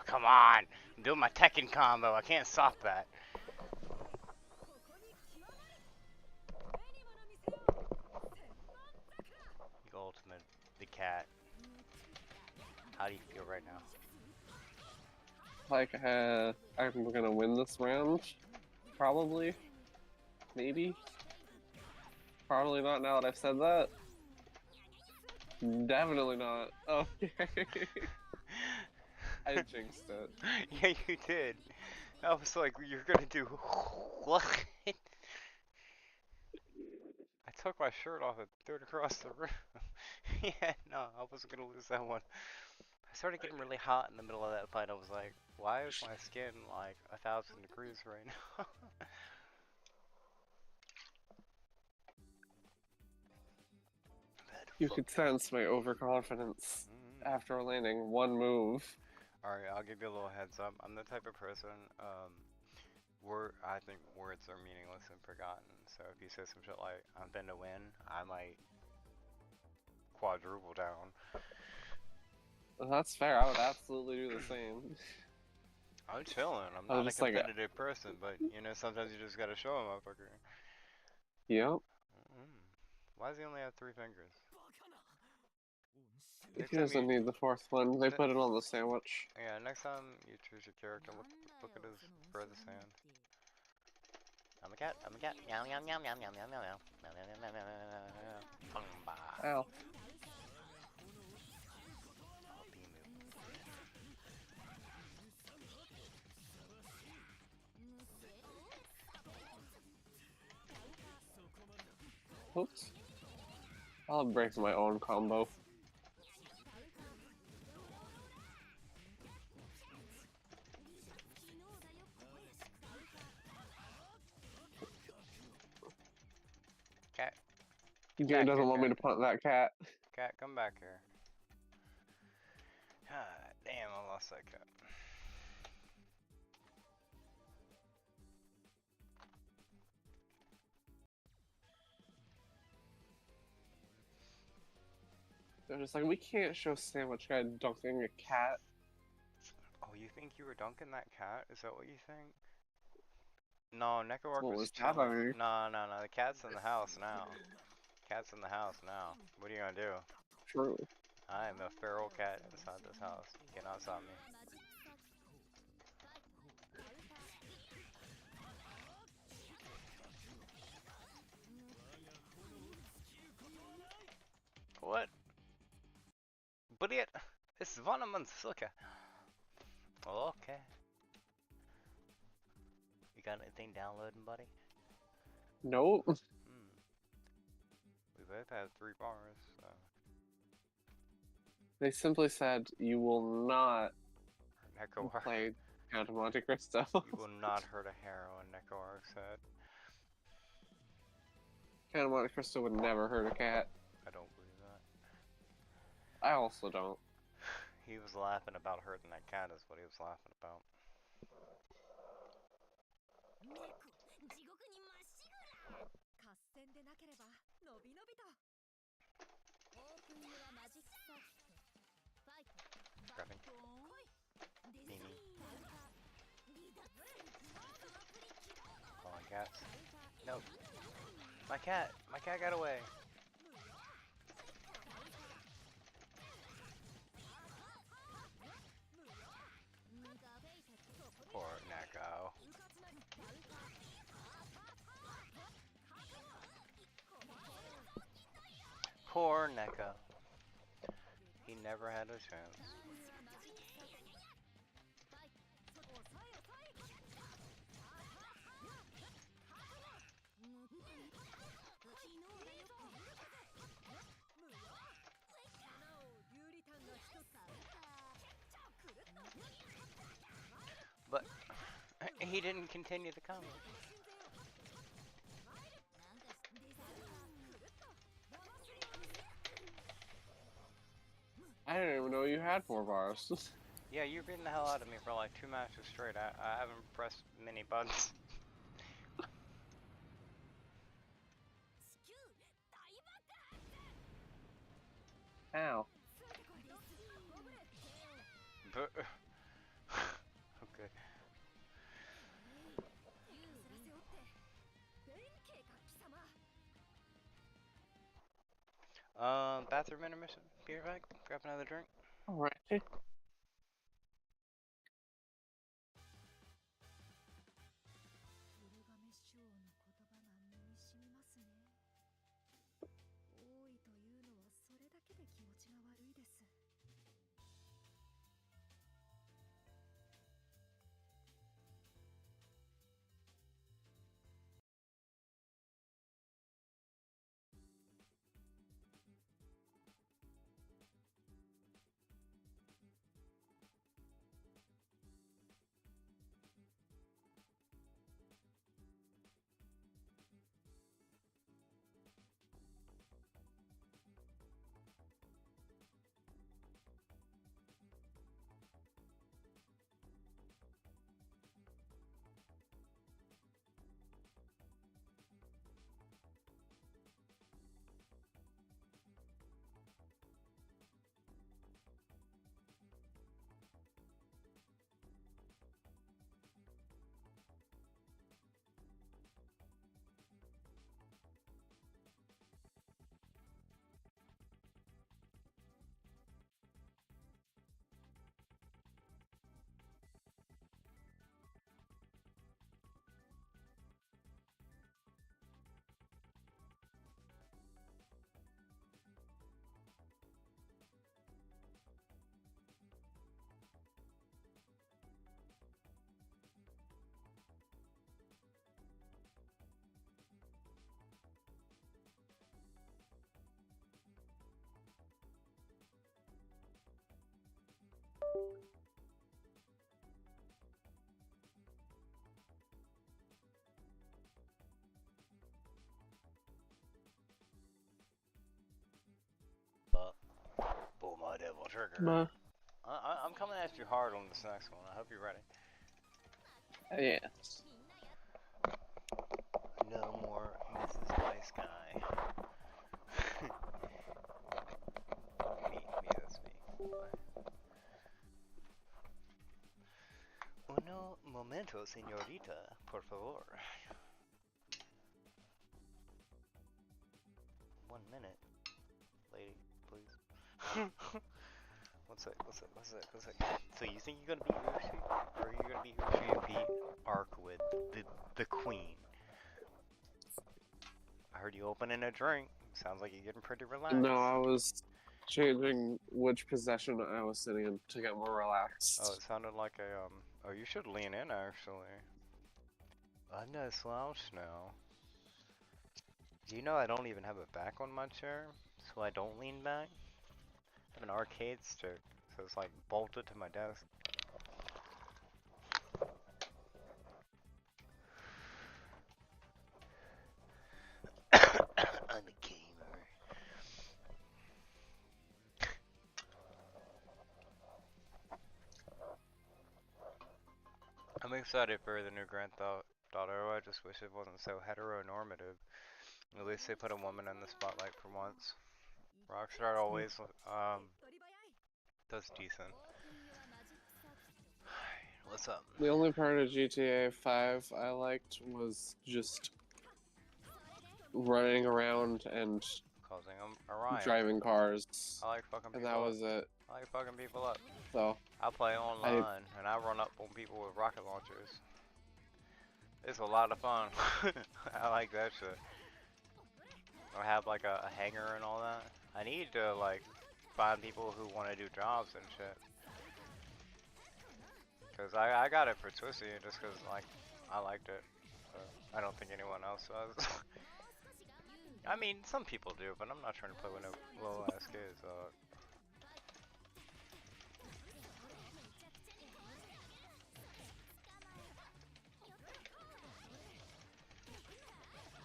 [SPEAKER 1] come on! I'm doing my Tekken combo. I can't stop that. The ultimate, the cat. How do you feel right now?
[SPEAKER 2] Like, I'm gonna win this round. Probably. Maybe. Probably not now that I've said that. Definitely not. Okay. I jinxed it.
[SPEAKER 1] Yeah, you did. I was like, you're gonna do what? I took my shirt off and threw it across the room. Yeah, no, I wasn't gonna lose that one. I started getting really hot in the middle of that fight. I was like, why is my skin like 1,000 degrees right now?
[SPEAKER 2] You could sense my overconfidence after landing one move.
[SPEAKER 1] Alright, I'll give you a little heads up. I'm the type of person, I think words are meaningless and forgotten. So if you say some shit like, I'm finna win, I might quadruple down.
[SPEAKER 2] That's fair, I would absolutely do the same.
[SPEAKER 1] I'm chilling. I'm not a competitive person, but you know, sometimes you just gotta show a motherfucker.
[SPEAKER 2] Yep.
[SPEAKER 1] Why does he only have 3 fingers?
[SPEAKER 2] He doesn't need the 4th one. They put it on the sandwich.
[SPEAKER 1] Yeah, next time you choose your character, look at his furthest hand. I'm a cat. I'm a cat. Meow meow meow meow meow meow meow meow meow meow meow meow meow.
[SPEAKER 2] Ow. Oops. I'll break my own combo.
[SPEAKER 1] Cat.
[SPEAKER 2] Game doesn't want me to punt that cat.
[SPEAKER 1] Cat, come back here. God damn, I lost that cat.
[SPEAKER 2] They're just like, we can't show Sandwich Guy dunking a cat.
[SPEAKER 1] Oh, you think you were dunking that cat? Is that what you think? No, Necroark was
[SPEAKER 2] happening?
[SPEAKER 1] No, the cat's in the house now. Cat's in the house now. What are you gonna do?
[SPEAKER 2] True.
[SPEAKER 1] I am a feral cat inside this house. You cannot stop me. What? Idiot! It's Vanamansuka. Okay. You got anything downloading, buddy?
[SPEAKER 2] Nope.
[SPEAKER 1] We both had 3 bars, so.
[SPEAKER 2] They simply said, you will not
[SPEAKER 1] Necroark.
[SPEAKER 2] play Count of Monte Cristo.
[SPEAKER 1] You will not hurt a hair on Necroark's head.
[SPEAKER 2] Count of Monte Cristo would never hurt a cat.
[SPEAKER 1] I don't believe that.
[SPEAKER 2] I also don't.
[SPEAKER 1] He was laughing about hurting that cat is what he was laughing about. Grabbing. Mimi. Oh, my cat. No. My cat! My cat got away! Poor Neko. Poor Neko. He never had a chance. But he didn't continue the combo.
[SPEAKER 2] I didn't even know you had 4 bars.
[SPEAKER 1] Yeah, you're beating the hell out of me for like 2 matches straight. I haven't pressed many buttons.
[SPEAKER 2] Ow.
[SPEAKER 1] But Bathroom intermission. Be right back. Grab another drink.
[SPEAKER 2] Alright.
[SPEAKER 3] ウルガメシュ王の言葉が身に染みますね。多いというのはそれだけで気持ちが悪いです。
[SPEAKER 1] Pull my devil trigger.
[SPEAKER 2] Ma.
[SPEAKER 1] I'm coming at you hard on this next one. I hope you're ready.
[SPEAKER 2] Yeah.
[SPEAKER 1] No more Mrs. Nice Guy. me, that's me. Uno momento, señorita, por favor. 1 minute, lady, please. What's that? So you think you're gonna beat Uchi? Or are you gonna beat Uchi and beat Arkwood, the queen? I heard you opening a drink. Sounds like you're getting pretty relaxed.
[SPEAKER 2] No, I was changing which possession I was sitting in to get more relaxed.
[SPEAKER 1] Oh, it sounded like a, oh, you should lean in, actually. I'm gonna slouch now. Do you know I don't even have a back on my chair? So I don't lean back? I have an arcade stick, so it's like bolted to my desk. I'm a gamer. I'm excited for the new Grand Theft Auto. I just wish it wasn't so heteronormative. At least they put a woman in the spotlight for once. Rockstar always does decent. What's up?
[SPEAKER 2] The only part of GTA 5 I liked was just running around and
[SPEAKER 1] Causing a riot.
[SPEAKER 2] driving cars.
[SPEAKER 1] I like fucking people
[SPEAKER 2] And that
[SPEAKER 1] up.
[SPEAKER 2] was it.
[SPEAKER 1] I like fucking people up.
[SPEAKER 2] So
[SPEAKER 1] I play online and I run up on people with rocket launchers. It's a lot of fun. I like that shit. I have like a hangar and all that. I need to like find people who want to do jobs and shit. Cause I got it for Twisty just cause like I liked it. I don't think anyone else does. I mean, some people do, but I'm not trying to play with no little ass kids.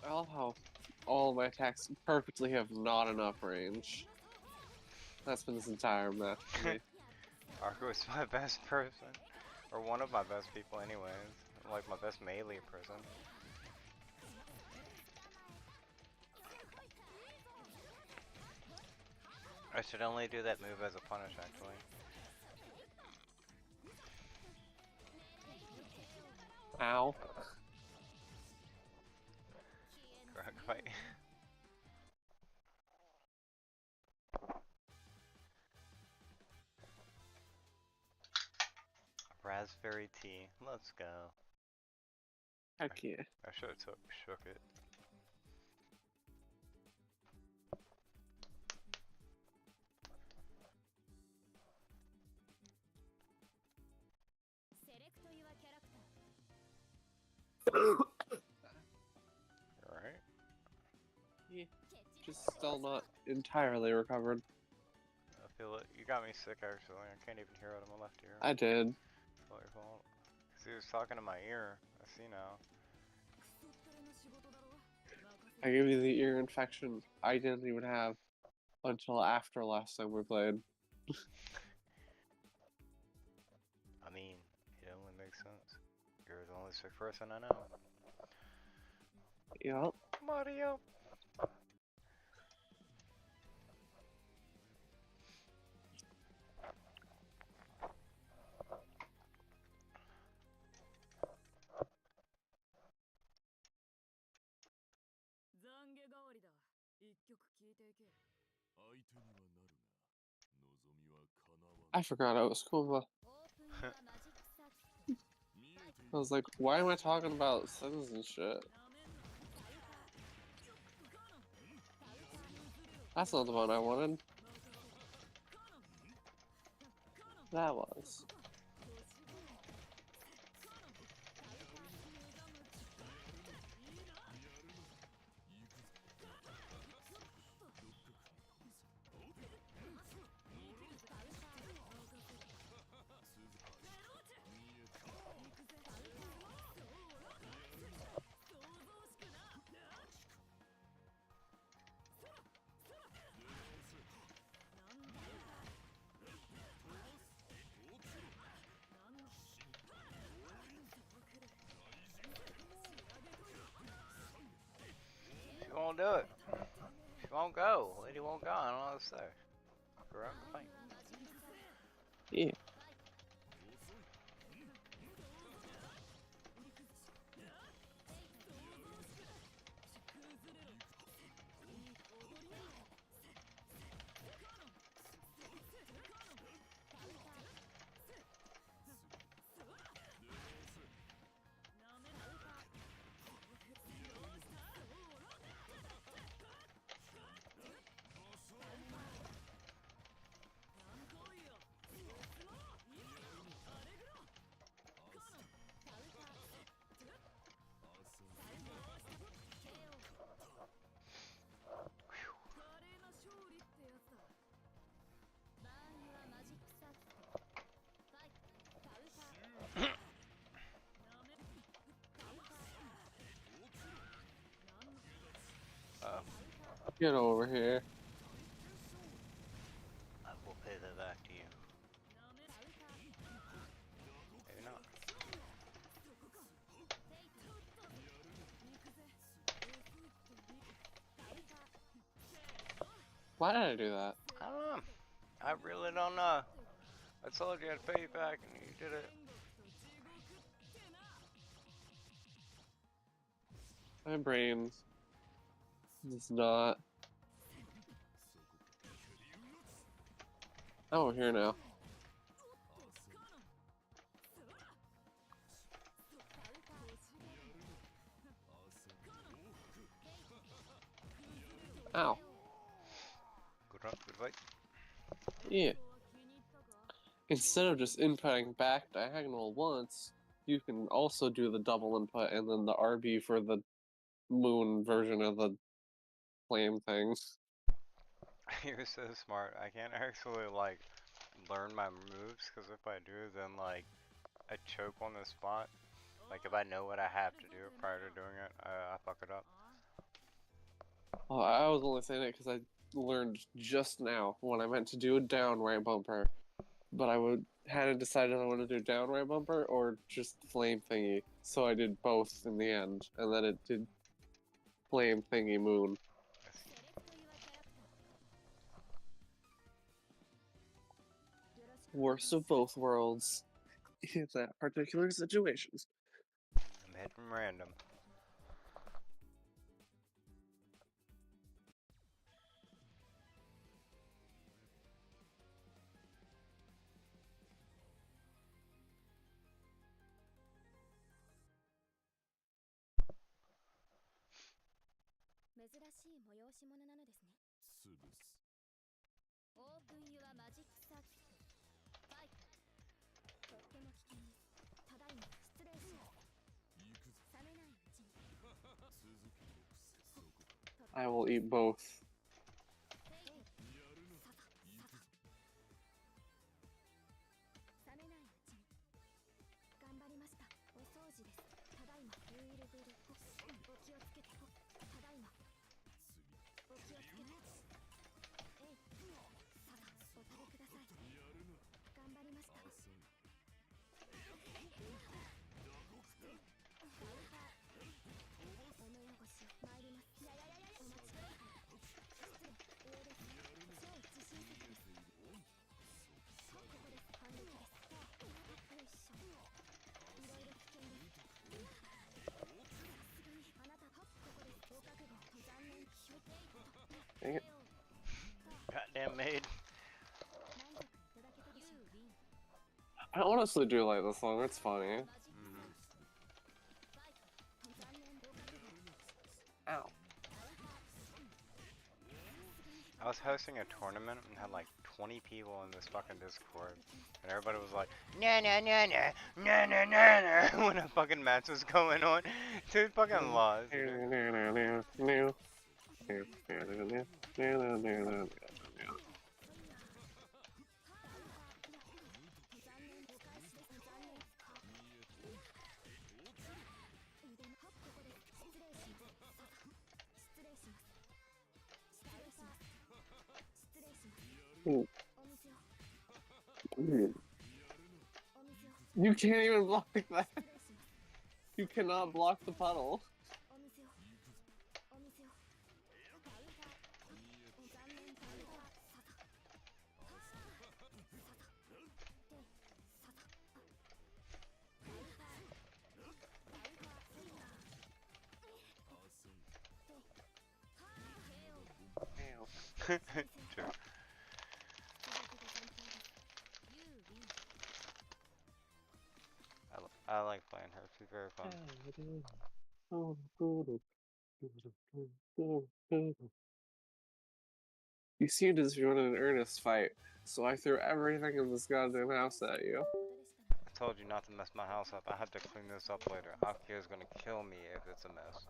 [SPEAKER 2] I love how all of my attacks perfectly have not enough range. That's been this entire match for me.
[SPEAKER 1] Arco is my best person. Or one of my best people anyways. Like my best melee person. I should only do that move as a punish actually.
[SPEAKER 2] Ow.
[SPEAKER 1] Correct fight. Raspberry tea. Let's go.
[SPEAKER 2] Heck yeah.
[SPEAKER 1] I should have shook it. Alright.
[SPEAKER 2] Yeah. Just still not entirely recovered.
[SPEAKER 1] I feel it. You got me sick actually. I can't even hear out of my left ear.
[SPEAKER 2] I did.
[SPEAKER 1] It's all your fault. Cause he was talking to my ear. I see now.
[SPEAKER 2] I gave you the ear infection I didn't even have until after last time we played.
[SPEAKER 1] I mean, it only makes sense. You're the only sick person I know.
[SPEAKER 2] Yup.
[SPEAKER 1] Mario.
[SPEAKER 2] I forgot I was Kuma. I was like, why am I talking about sins and shit? That's not the one I wanted. That was.
[SPEAKER 1] She won't do it. She won't go. Lady won't go. I don't know what to say. Go around the fight.
[SPEAKER 2] Yeah. Get over here.
[SPEAKER 1] I will pay that back to you. Maybe not.
[SPEAKER 2] Why did I do that?
[SPEAKER 1] I don't know. I really don't know. I told you I'd pay you back and you did it.
[SPEAKER 2] My brain is not. Oh, we're here now. Ow.
[SPEAKER 1] Good run, good fight.
[SPEAKER 2] Yeah. Instead of just inputting back diagonal once, you can also do the double input and then the RB for the moon version of the flame things.
[SPEAKER 1] You're so smart. I can't actually like learn my moves because if I do, then like I choke on the spot. Like if I know what I have to do prior to doing it, I fuck it up.
[SPEAKER 2] Well, I was only saying it because I learned just now when I meant to do a down right bumper, but I hadn't decided I wanted to do down right bumper or just flame thingy. So I did both in the end, and then it did flame thingy moon. Worst of both worlds in that particular situation.
[SPEAKER 1] I'm hitting random.
[SPEAKER 3] 珍しい催し物なのですね。
[SPEAKER 4] 潰す。
[SPEAKER 3] オープンユアマジックサーキット。ファイト。とっても危険です。ただいま失礼します。
[SPEAKER 4] 行くぞ。
[SPEAKER 3] 冷めないうちに。
[SPEAKER 4] 続けろ。そこか。
[SPEAKER 2] I will eat both.
[SPEAKER 4] やるな。
[SPEAKER 3] ささ
[SPEAKER 4] 行くぞ。
[SPEAKER 3] 冷めないうちに。頑張りました。お掃除です。ただいまグールグル。お気をつけて。ただいま。
[SPEAKER 4] 次。
[SPEAKER 3] お気をつけて。えい。ささお食べください。
[SPEAKER 4] やるな。
[SPEAKER 3] 頑張りました。
[SPEAKER 4] 浅い。
[SPEAKER 3] お目汚し参ります。お待ちください。失礼。上です。超自信作です。ここです。反撃です。よいしょ。いろいろ危険です。さすがにあなたここです。ご覚悟残念。
[SPEAKER 2] Dang it.
[SPEAKER 1] Goddamn maid.
[SPEAKER 3] 満足いただけたでしょうか。
[SPEAKER 2] I honestly do like this song. It's funny. Ow.
[SPEAKER 1] I was hosting a tournament and had like 20 people in this fucking Discord, and everybody was like, nah nah nah nah nah nah nah nah when a fucking match was going on. Dude fucking lost.
[SPEAKER 2] Ooh. You can't even block that. You cannot block the puddle.
[SPEAKER 1] True. I like playing her. She's very fun.
[SPEAKER 2] You seemed as if you wanted an earnest fight, so I threw everything in this goddamn house at you.
[SPEAKER 1] I told you not to mess my house up. I have to clean this up later. Akio is gonna kill me if it's a mess.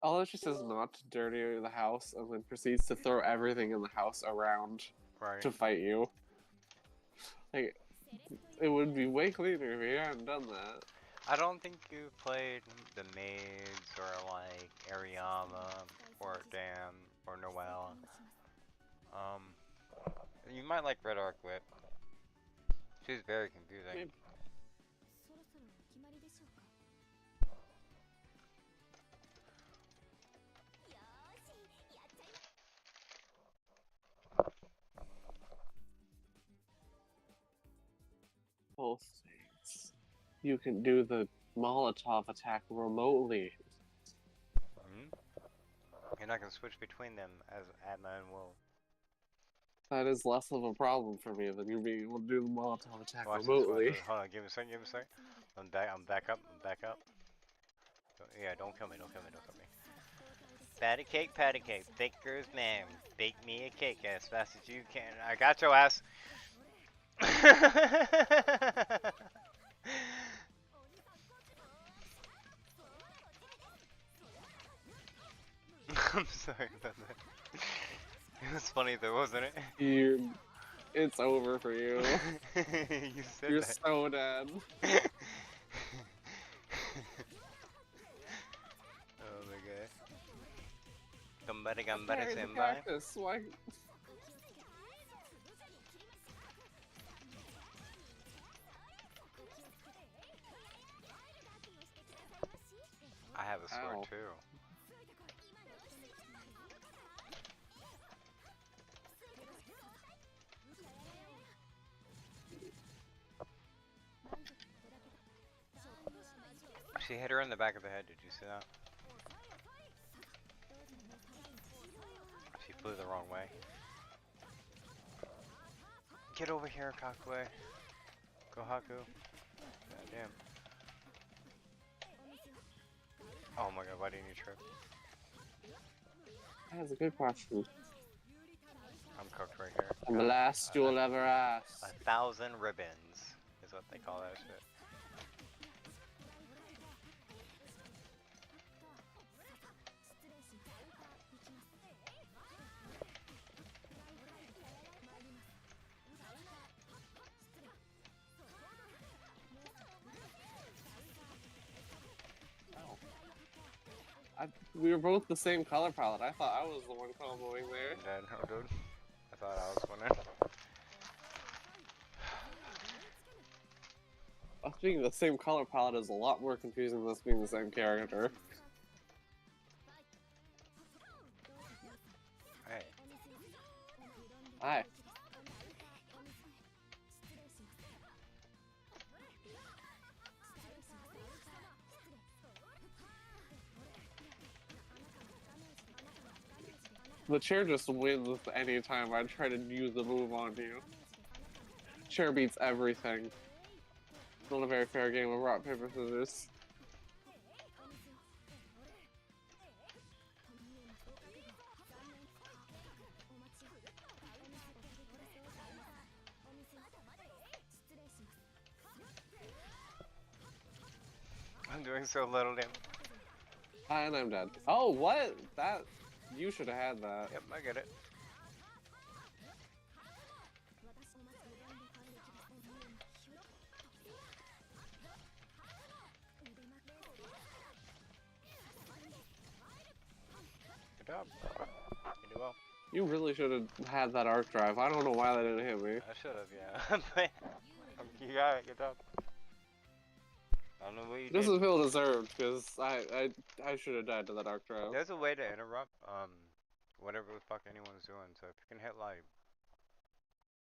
[SPEAKER 2] Although she says not to dirty the house and then proceeds to throw everything in the house around
[SPEAKER 1] Right.
[SPEAKER 2] to fight you. Like, it would be way cleaner if you hadn't done that.
[SPEAKER 1] I don't think you played the maids or like Ariama or Dan or Noelle. You might like Red Arc Whip. She's very confusing.
[SPEAKER 2] Maybe. Both things. You can do the Molotov attack remotely.
[SPEAKER 1] And I can switch between them as at my own will.
[SPEAKER 2] That is less of a problem for me than you being able to do the Molotov attack
[SPEAKER 1] Watch this,
[SPEAKER 2] remotely.
[SPEAKER 1] watch this. Hold on, give me a second, give me a second. I'm back up. Yeah, don't kill me, don't kill me. Patty cake, baker's man. Bake me a cake as fast as you can. I got your ass. I'm sorry about that. It was funny though, wasn't it?
[SPEAKER 2] It's over for you.
[SPEAKER 1] You said
[SPEAKER 2] You're
[SPEAKER 1] that.
[SPEAKER 2] so dead.
[SPEAKER 1] Oh my god. Gambare
[SPEAKER 2] Carry the
[SPEAKER 1] senpai.
[SPEAKER 2] cactus. Why?
[SPEAKER 1] I have a sword
[SPEAKER 2] Ow.
[SPEAKER 1] too. She hit her in the back of the head, did you see that? She flew the wrong way. Get over here, Kakue. Go Haku. God damn. Oh my god, why didn't you trip?
[SPEAKER 2] That's a good question.
[SPEAKER 1] I'm cooked right here.
[SPEAKER 2] And the last you'll ever ask.
[SPEAKER 1] 1,000 ribbons is what they call that shit.
[SPEAKER 2] We were both the same color palette. I thought I was the one comboing there.
[SPEAKER 1] Yeah, no, dude. I thought I was winning.
[SPEAKER 2] Us being the same color palette is a lot more confusing than us being the same character.
[SPEAKER 1] Hey,
[SPEAKER 2] Hi. The chair just wins any time I try to use the move on you. Chair beats everything. Not a very fair game of rock, paper, scissors.
[SPEAKER 1] I'm doing so little damage.
[SPEAKER 2] And I'm dead. Oh, what? That... You should have had that.
[SPEAKER 1] Yep, I get it. Good job. You do well.
[SPEAKER 2] You really should have had that arc drive. I don't know why that didn't hit me.
[SPEAKER 1] I should have, yeah. You got it, good job. I don't know what you
[SPEAKER 2] It
[SPEAKER 1] did.
[SPEAKER 2] doesn't feel deserved, because I should have died to that arc drive.
[SPEAKER 1] There's a way to interrupt, whatever the fuck anyone's doing, so if you can hit, like,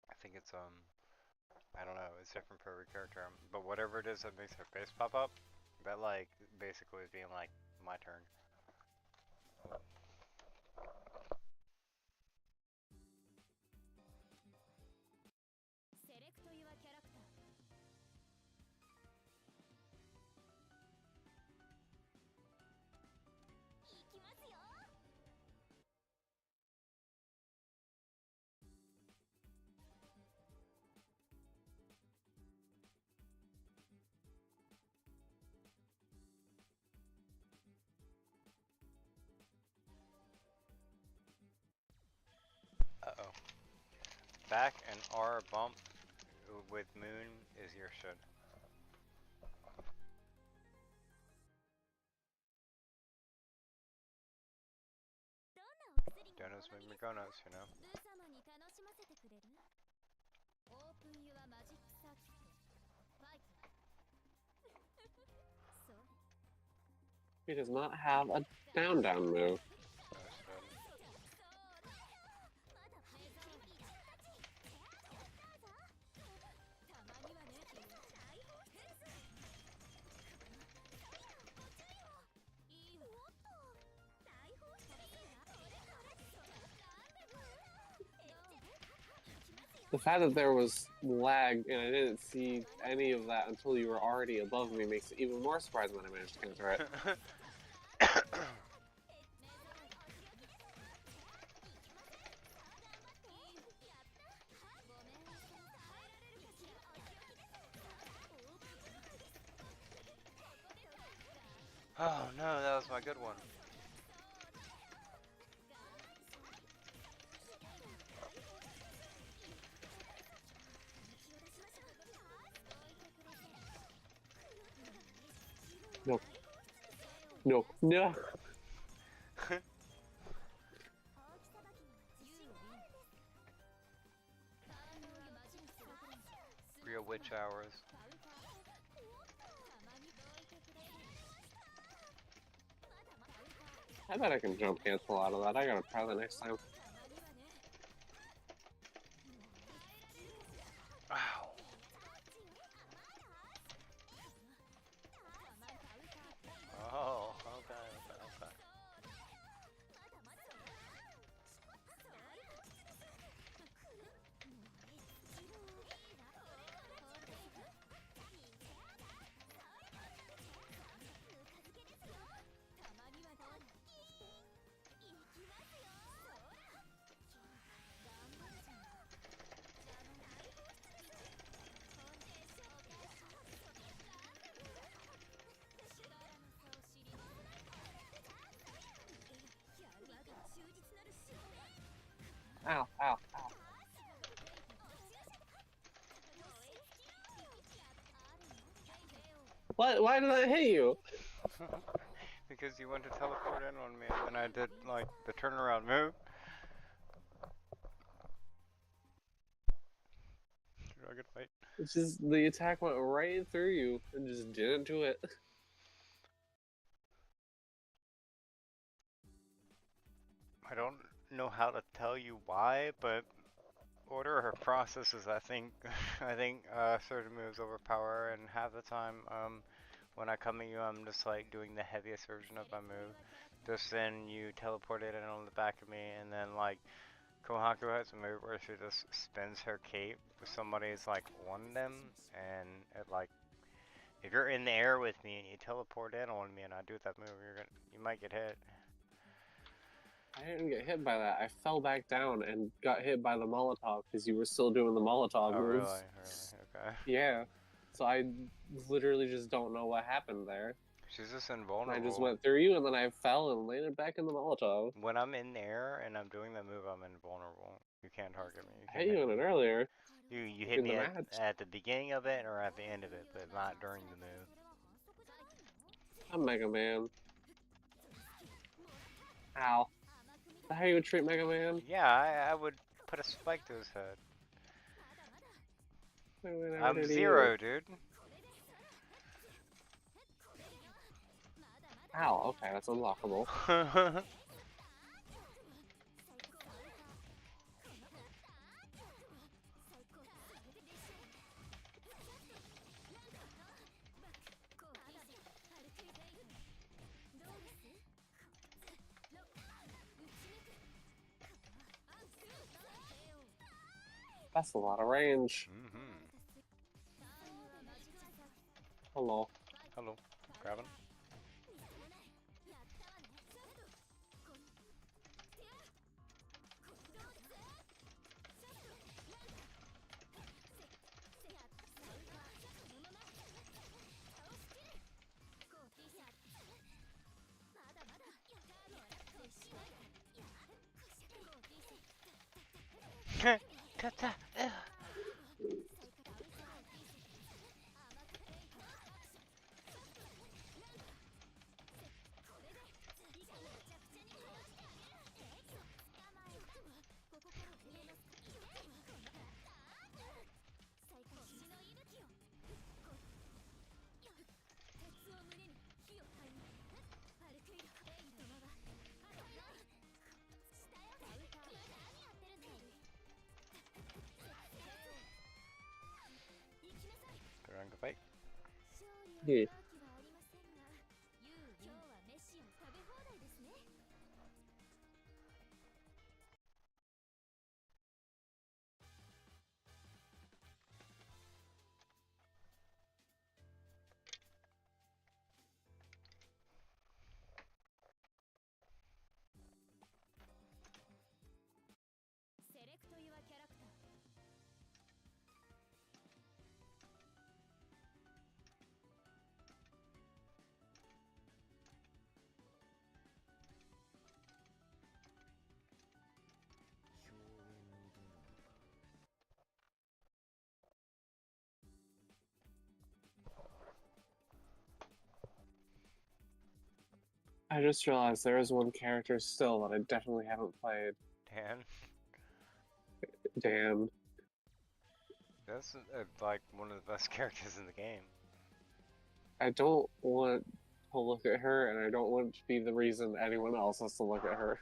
[SPEAKER 1] I think it's, I don't know, it's different for every character, but whatever it is that makes their face pop up, that, like, basically is being, like, my turn. Uh-oh. Back and R bump with Moon is your shit. Donuts make me go nuts, you know?
[SPEAKER 2] He does not have a down move.
[SPEAKER 1] Oh, shit.
[SPEAKER 2] The fact that there was lag and I didn't see any of that until you were already above me makes it even more surprising that I managed to counter it.
[SPEAKER 1] Oh no, that was my good one.
[SPEAKER 2] No. No. No.
[SPEAKER 1] Real witch hours.
[SPEAKER 2] I bet I can jump cancel out of that. I gotta try that next time.
[SPEAKER 1] Ow. Oh, okay, okay, okay.
[SPEAKER 2] Ow, ow, ow. What? Why did I hit you?
[SPEAKER 1] Because you went to teleport in on me and then I did like the turnaround move. You're not gonna fight.
[SPEAKER 2] It's just the attack went right through you and just didn't do it.
[SPEAKER 1] I don't know how to tell you why, but order or processes, I think, certain moves overpower, and half the time, when I come at you, I'm just like doing the heaviest version of my move. Just then you teleport it in on the back of me, and then like Kohaku has a move where she just spins her cape if somebody's like on them, and it like if you're in the air with me and you teleport in on me and I do that move, you might get hit.
[SPEAKER 2] I didn't get hit by that. I fell back down and got hit by the Molotov because you were still doing the Molotov
[SPEAKER 1] Oh
[SPEAKER 2] moves.
[SPEAKER 1] really? Okay.
[SPEAKER 2] Yeah. So I literally just don't know what happened there.
[SPEAKER 1] She's just
[SPEAKER 2] I
[SPEAKER 1] invulnerable.
[SPEAKER 2] just went through you and then I fell and landed back in the Molotov.
[SPEAKER 1] When I'm in the air and I'm doing that move, I'm invulnerable. You can't target me.
[SPEAKER 2] I hit you in it earlier.
[SPEAKER 1] You hit
[SPEAKER 2] in
[SPEAKER 1] me
[SPEAKER 2] the
[SPEAKER 1] at,
[SPEAKER 2] match.
[SPEAKER 1] at the beginning of it or at the end of it, but not during the move.
[SPEAKER 2] I'm Mega Man. Ow. Is that how you would treat Mega Man?
[SPEAKER 1] Yeah, I would put a spike to his head.
[SPEAKER 2] Mega Man never
[SPEAKER 1] I'm
[SPEAKER 2] did to
[SPEAKER 1] Zero,
[SPEAKER 2] you.
[SPEAKER 1] dude.
[SPEAKER 2] Ow, okay, that's unlockable. That's a lot of range. Hello.
[SPEAKER 1] Hello. Grabbing. They're on the fight.
[SPEAKER 2] Yeah. I just realized there is one character still that I definitely haven't played.
[SPEAKER 1] Dan.
[SPEAKER 2] Dan.
[SPEAKER 1] That's like one of the best characters in the game.
[SPEAKER 2] I don't want to look at her, and I don't want to be the reason anyone else has to look at her.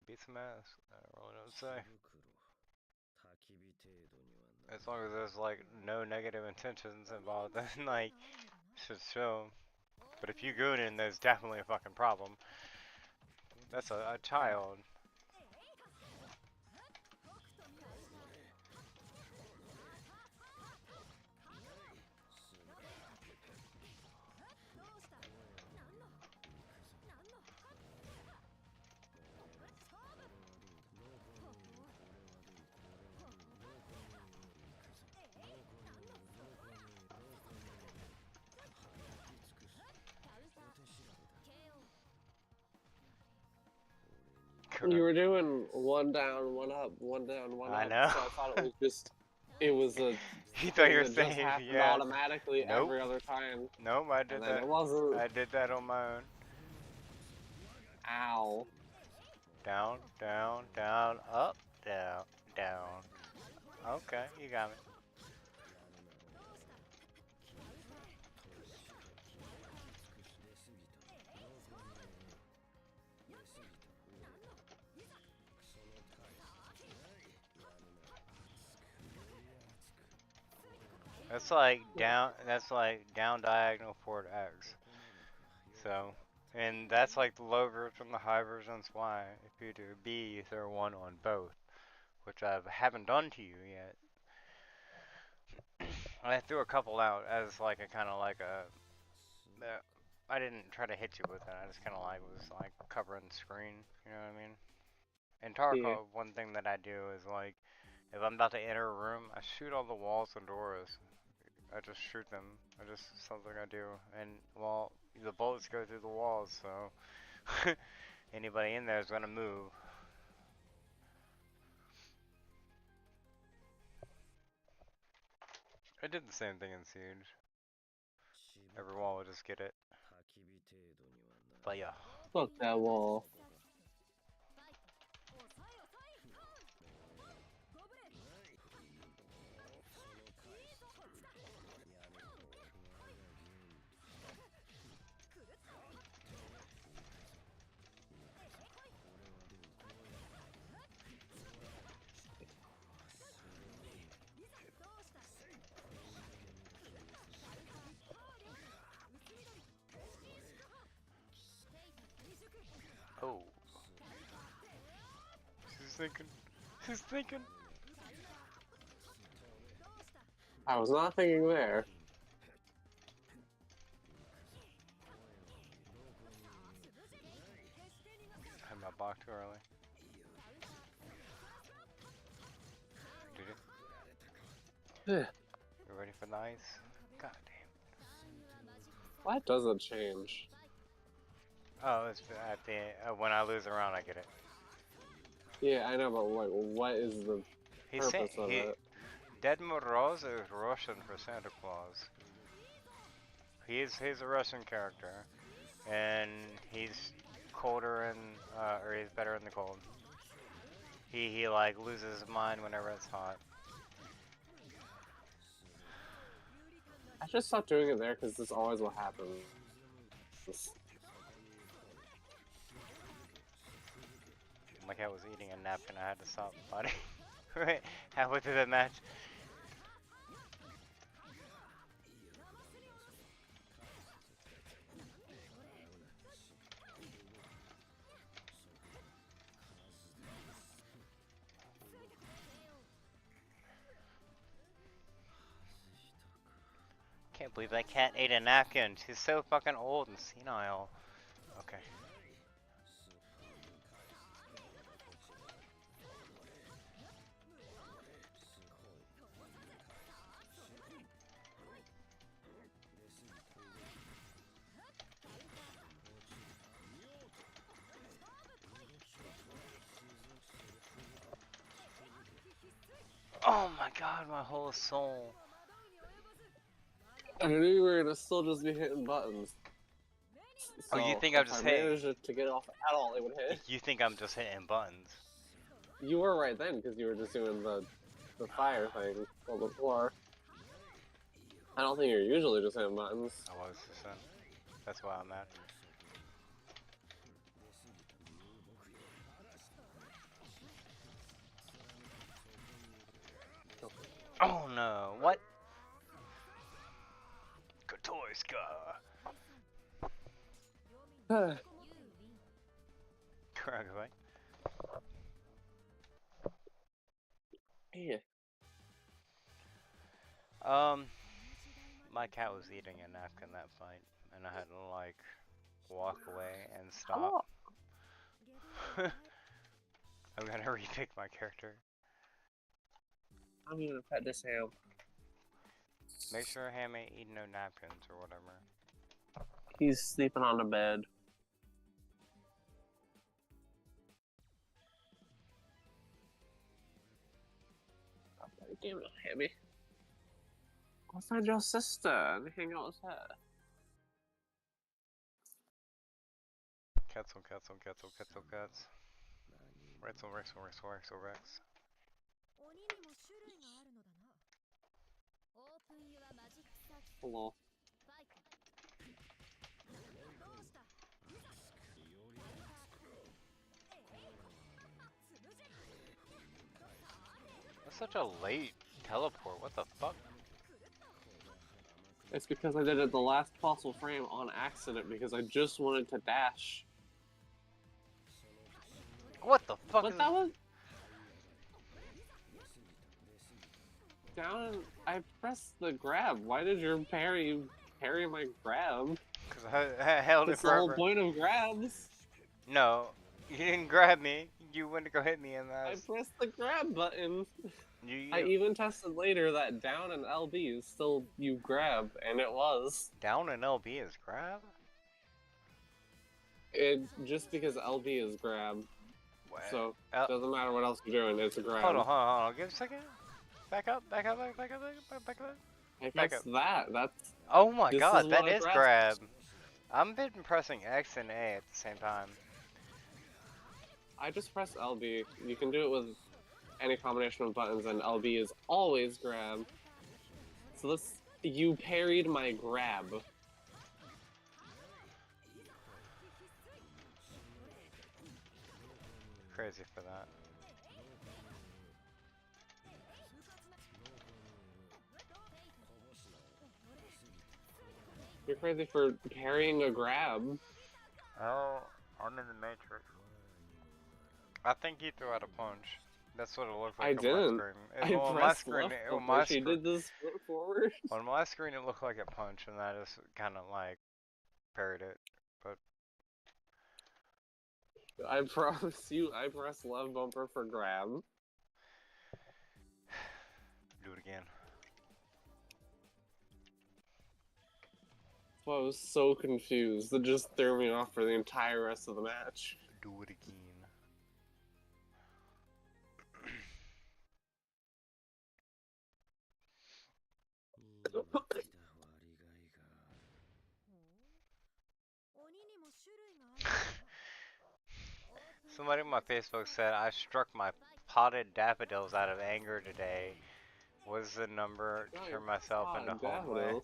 [SPEAKER 1] Beat some ass. I don't really know what to say. As long as there's like no negative intentions involved, then like should show. But if you goon in, there's definitely a fucking problem. That's a child.
[SPEAKER 2] You were doing one down, one up, one down, one
[SPEAKER 1] I
[SPEAKER 2] up.
[SPEAKER 1] know.
[SPEAKER 2] So I thought it was just, it was a
[SPEAKER 1] You thought
[SPEAKER 2] thing
[SPEAKER 1] you were
[SPEAKER 2] that just
[SPEAKER 1] saying,
[SPEAKER 2] happened
[SPEAKER 1] yeah.
[SPEAKER 2] automatically
[SPEAKER 1] Nope.
[SPEAKER 2] every other time,
[SPEAKER 1] Nope, I
[SPEAKER 2] and
[SPEAKER 1] did
[SPEAKER 2] then
[SPEAKER 1] that.
[SPEAKER 2] it wasn't.
[SPEAKER 1] I did that on my own.
[SPEAKER 2] Ow.
[SPEAKER 1] Down, down, down, up, down, down. Okay, you got me. That's like down diagonal forward X. So, and that's like the low version, the high version's Y. If you do B, you throw 1 on both, which I haven't done to you yet. I threw a couple out as like a kind of like a. I didn't try to hit you with it. I just kind of like was like covering the screen. You know what I mean? In Tarkov, one thing that I do is like, if I'm about to enter a room, I shoot all the walls and doors. I just shoot them. I just something I do, and well, the bullets go through the walls, so anybody in there is gonna move. I did the same thing in Siege. Every wall would just get it. But yeah.
[SPEAKER 2] Fuck that wall.
[SPEAKER 1] Oh. Who's thinking? Who's thinking?
[SPEAKER 2] I was not thinking there.
[SPEAKER 1] I had my block too early. Did it? You ready for the ice? God damn.
[SPEAKER 2] Why does it change?
[SPEAKER 1] Oh, it's at the when I lose a round, I get it.
[SPEAKER 2] Yeah, I know, but what is the purpose of it?
[SPEAKER 1] Ded Moroz is Russian for Santa Claus. He's a Russian character, and he's colder and or he's better in the cold. He like loses his mind whenever it's hot.
[SPEAKER 2] I should stop doing it there because this is always what happens.
[SPEAKER 1] My cat was eating a napkin. I had to stop fighting. Right, halfway through that match. Can't believe that cat ate a napkin. She's so fucking old and senile. Okay. Oh my god, my whole soul.
[SPEAKER 2] I knew you were gonna still just be hitting buttons. So
[SPEAKER 1] Oh, you think I'm just hitting?
[SPEAKER 2] If I managed to get off at all, it would hit.
[SPEAKER 1] You think I'm just hitting buttons?
[SPEAKER 2] You were right then, because you were just doing the fire thing before. I don't think you're usually just hitting buttons.
[SPEAKER 1] I was just saying. That's why I'm mad. Oh no, what? Katoiska! Correct, right?
[SPEAKER 2] Yeah.
[SPEAKER 1] My cat was eating a napkin that fight, and I had to like walk away and stop. I'm gonna repick my character.
[SPEAKER 2] I'm gonna pet this ham.
[SPEAKER 1] Make sure Ham ain't eating no napkins or whatever.
[SPEAKER 2] He's sleeping on the bed. Damn it, hit me. Go find your sister and hang out with her.
[SPEAKER 1] Cats on cats on cats on cats on cats. Rex on Rex on Rex on Rex on Rex.
[SPEAKER 3] 鬼にも種類があるのだな。オープンユアマジックサーキット
[SPEAKER 2] Hello.
[SPEAKER 3] ファイト。どうした？いざ。
[SPEAKER 1] That's such a late teleport. What the fuck?
[SPEAKER 2] It's because I did it the last possible frame on accident because I just wanted to dash.
[SPEAKER 1] What the fuck
[SPEAKER 2] But
[SPEAKER 1] is
[SPEAKER 2] that was down. I pressed the grab. Why did your parry my grab?
[SPEAKER 1] Because I held it
[SPEAKER 2] That's the whole
[SPEAKER 1] forever.
[SPEAKER 2] point of grabs.
[SPEAKER 1] No, you didn't grab me. You went to go hit me and
[SPEAKER 2] I
[SPEAKER 1] that's...
[SPEAKER 2] pressed the grab button.
[SPEAKER 1] You
[SPEAKER 2] I even tested later that down and LB is still you grab, and it was.
[SPEAKER 1] down and LB is grab?
[SPEAKER 2] It just because LB is grab,
[SPEAKER 1] What?
[SPEAKER 2] so
[SPEAKER 1] L
[SPEAKER 2] doesn't matter what else you're doing. It's a grab.
[SPEAKER 1] hold on, hold on, hold on. Give it a second. Back up, back up, back up, back up.
[SPEAKER 2] I
[SPEAKER 1] back
[SPEAKER 2] pressed
[SPEAKER 1] up.
[SPEAKER 2] that. That's
[SPEAKER 1] Oh my
[SPEAKER 2] This
[SPEAKER 1] god,
[SPEAKER 2] is
[SPEAKER 1] that
[SPEAKER 2] what I
[SPEAKER 1] is grab.
[SPEAKER 2] pressed.
[SPEAKER 1] I've been pressing X and A at the same time.
[SPEAKER 2] I just press LB. You can do it with any combination of buttons, and LB is always grab. So this, you parried my grab.
[SPEAKER 1] Crazy for that.
[SPEAKER 2] You're crazy for parrying a grab.
[SPEAKER 1] Oh, I'm in the Matrix. I think he threw out a punch. That's what it looked
[SPEAKER 2] I
[SPEAKER 1] like on
[SPEAKER 2] didn't.
[SPEAKER 1] my screen.
[SPEAKER 2] I
[SPEAKER 1] On my
[SPEAKER 2] pressed
[SPEAKER 1] screen,
[SPEAKER 2] left
[SPEAKER 1] on
[SPEAKER 2] before
[SPEAKER 1] my
[SPEAKER 2] she did this foot forward.
[SPEAKER 1] on my screen, it looked like a punch, and I just kind of like parried it. But
[SPEAKER 2] I promise you, I pressed left bumper for grab.
[SPEAKER 1] do it again.
[SPEAKER 2] I was so confused. It just threw me off for the entire rest of the match.
[SPEAKER 1] Do it again. Somebody on my Facebook said I struck my potted daffodils out of anger today. What is the number to turn myself into homeless?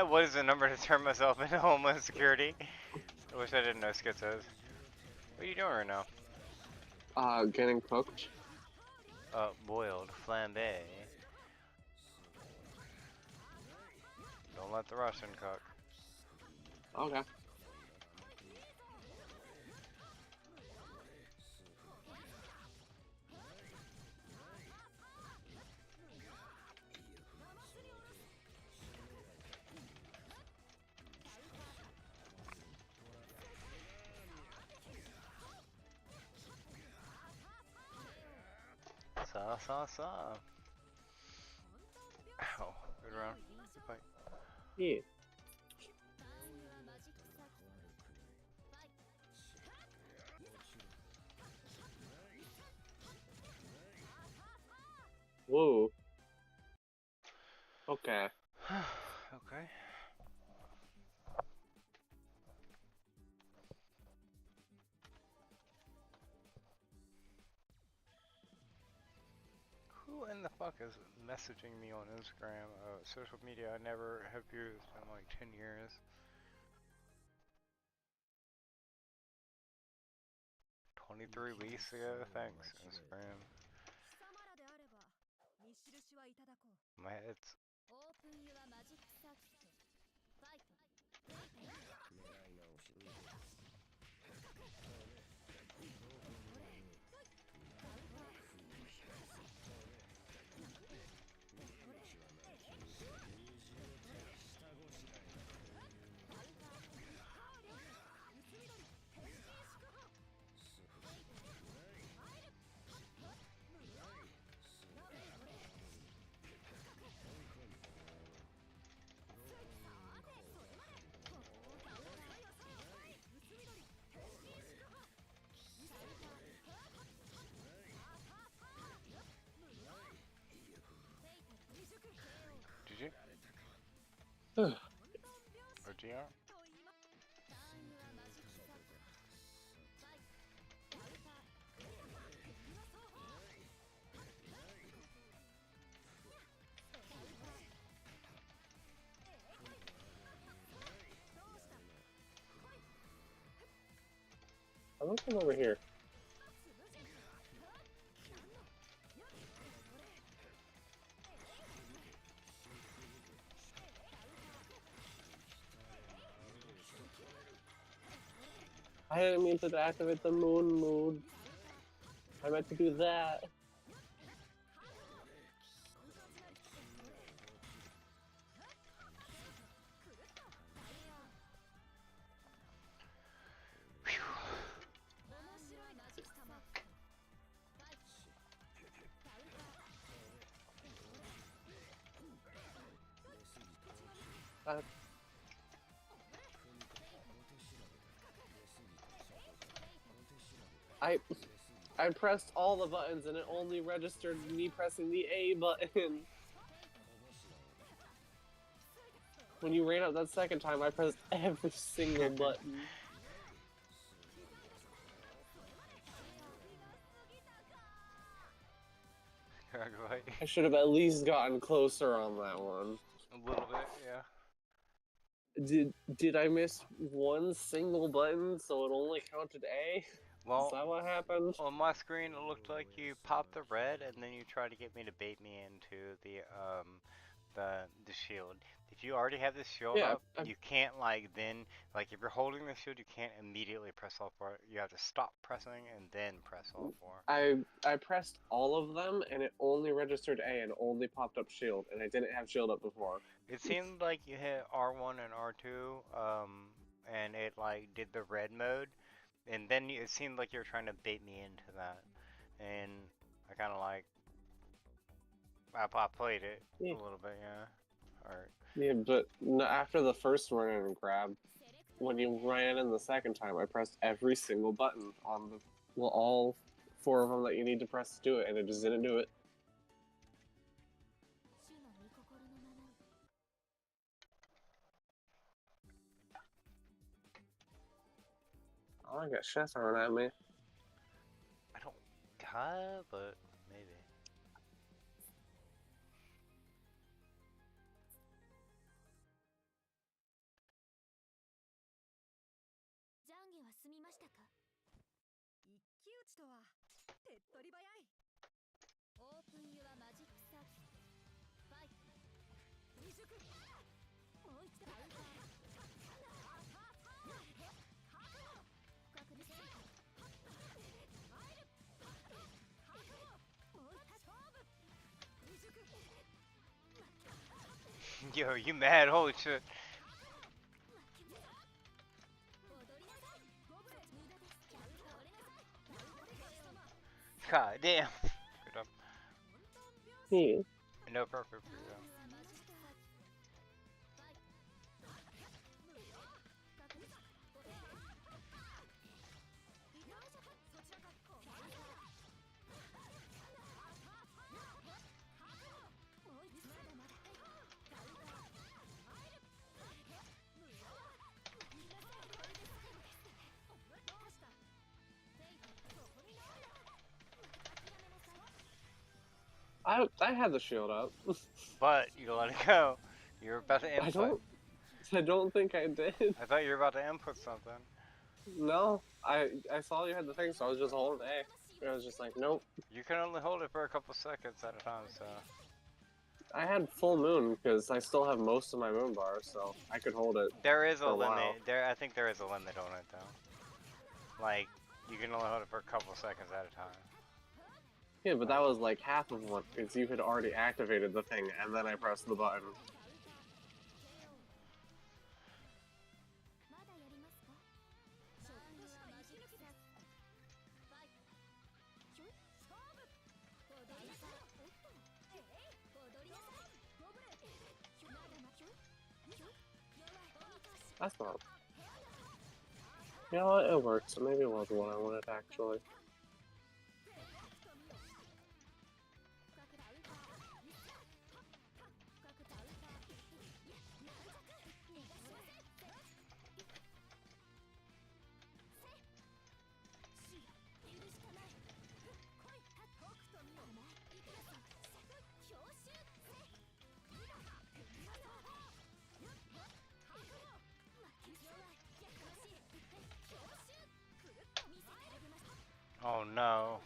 [SPEAKER 1] What is the number to turn myself into homeless security? I wish I didn't know Schizo's. What are you doing right now?
[SPEAKER 2] Getting cooked.
[SPEAKER 1] Boiled flambe. Don't let the Russian cook.
[SPEAKER 2] Okay.
[SPEAKER 1] Sa. Ow. Good round. Good fight.
[SPEAKER 2] Yeah. Whoa. Okay.
[SPEAKER 1] Okay. Who in the fuck is messaging me on Instagram? Social media I never have used in like 10 years. 23 weeks ago? Thanks, Instagram. My head's... GR.
[SPEAKER 3] タイムはマジックサークルバイカウンター敵の双方どうした
[SPEAKER 2] I'm looking over here. I didn't mean to activate the moon mode. I meant to do that.
[SPEAKER 1] Phew.
[SPEAKER 3] 面白いマジック様バイカウンター
[SPEAKER 2] Uh, I pressed all the buttons and it only registered me pressing the A button. When you ran out that second time, I pressed every single button. I should have at least gotten closer on that one.
[SPEAKER 1] A little bit, yeah.
[SPEAKER 2] Did I miss one single button so it only counted A?
[SPEAKER 1] Well,
[SPEAKER 2] Is that what happened?
[SPEAKER 1] on my screen it looked like you popped the red and then you tried to get me to bait me into the shield. If you already have this shield
[SPEAKER 2] Yeah,
[SPEAKER 1] up, you can't if you're holding the shield, you can't immediately press L4. You have to stop pressing and then press L4.
[SPEAKER 2] I pressed all of them and it only registered A and only popped up shield, and I didn't have shield up before.
[SPEAKER 1] It seemed like you hit R1 and R2, and it did the red mode, and then it seemed like you were trying to bait me into that, and I kind of I played it
[SPEAKER 2] Yeah.
[SPEAKER 1] a little bit, yeah. Alright.
[SPEAKER 2] Yeah, but no, after the first run and grab, when you ran in the second time, I pressed every single button on all 4 of them that you need to press to do it, and it just didn't do it.
[SPEAKER 3] 主の御心のままに
[SPEAKER 2] Oh, I got shit thrown at me.
[SPEAKER 1] I don't die, but maybe.
[SPEAKER 3] ジャンゲは済みましたか一騎打ちとは手っ取り早いオープンユアマジックサーキットファイト未熟もう一度カウンター不確実性入るもう一勝負未熟
[SPEAKER 1] Yo, you mad? Holy shit.
[SPEAKER 3] 踊りなさいゴブレット無駄ですカウンター踊りなさいカウンターです様
[SPEAKER 1] God damn. Good up.
[SPEAKER 2] Hmm.
[SPEAKER 1] No perfect for you.
[SPEAKER 3] マジックサーキットファイト無料不確実異端者そちらかカウンターもう一度まだまだカウンター入る無料みんなこれで最後ですどうしたフェイトそこになんだ諦めなさい
[SPEAKER 2] I had the shield up.
[SPEAKER 1] But you let it go. You were about to input.
[SPEAKER 2] I don't think I did.
[SPEAKER 1] I thought you were about to input something.
[SPEAKER 2] No, I saw you had the thing, so I was just holding A. I was just like, nope.
[SPEAKER 1] You can only hold it for a couple seconds at a time, so.
[SPEAKER 2] I had full moon because I still have most of my moon bars, so I could hold it.
[SPEAKER 1] There is a
[SPEAKER 2] For a
[SPEAKER 1] limit.
[SPEAKER 2] while.
[SPEAKER 1] I think there is a limit on it though. Like, you can only hold it for a couple seconds at a time.
[SPEAKER 2] Yeah, but that was like half of one because you had already activated the thing, and then I pressed the button.
[SPEAKER 3] まだやりますか勝負はマジックサーキットファイト勝負踊りなさいおっと踊りなさいゴブレまだま弱いおみとし
[SPEAKER 2] That's not. You know what? It worked, so maybe it was what I wanted actually.
[SPEAKER 3] 深くカウンター深くカウンター軟弱逃がしません
[SPEAKER 1] no.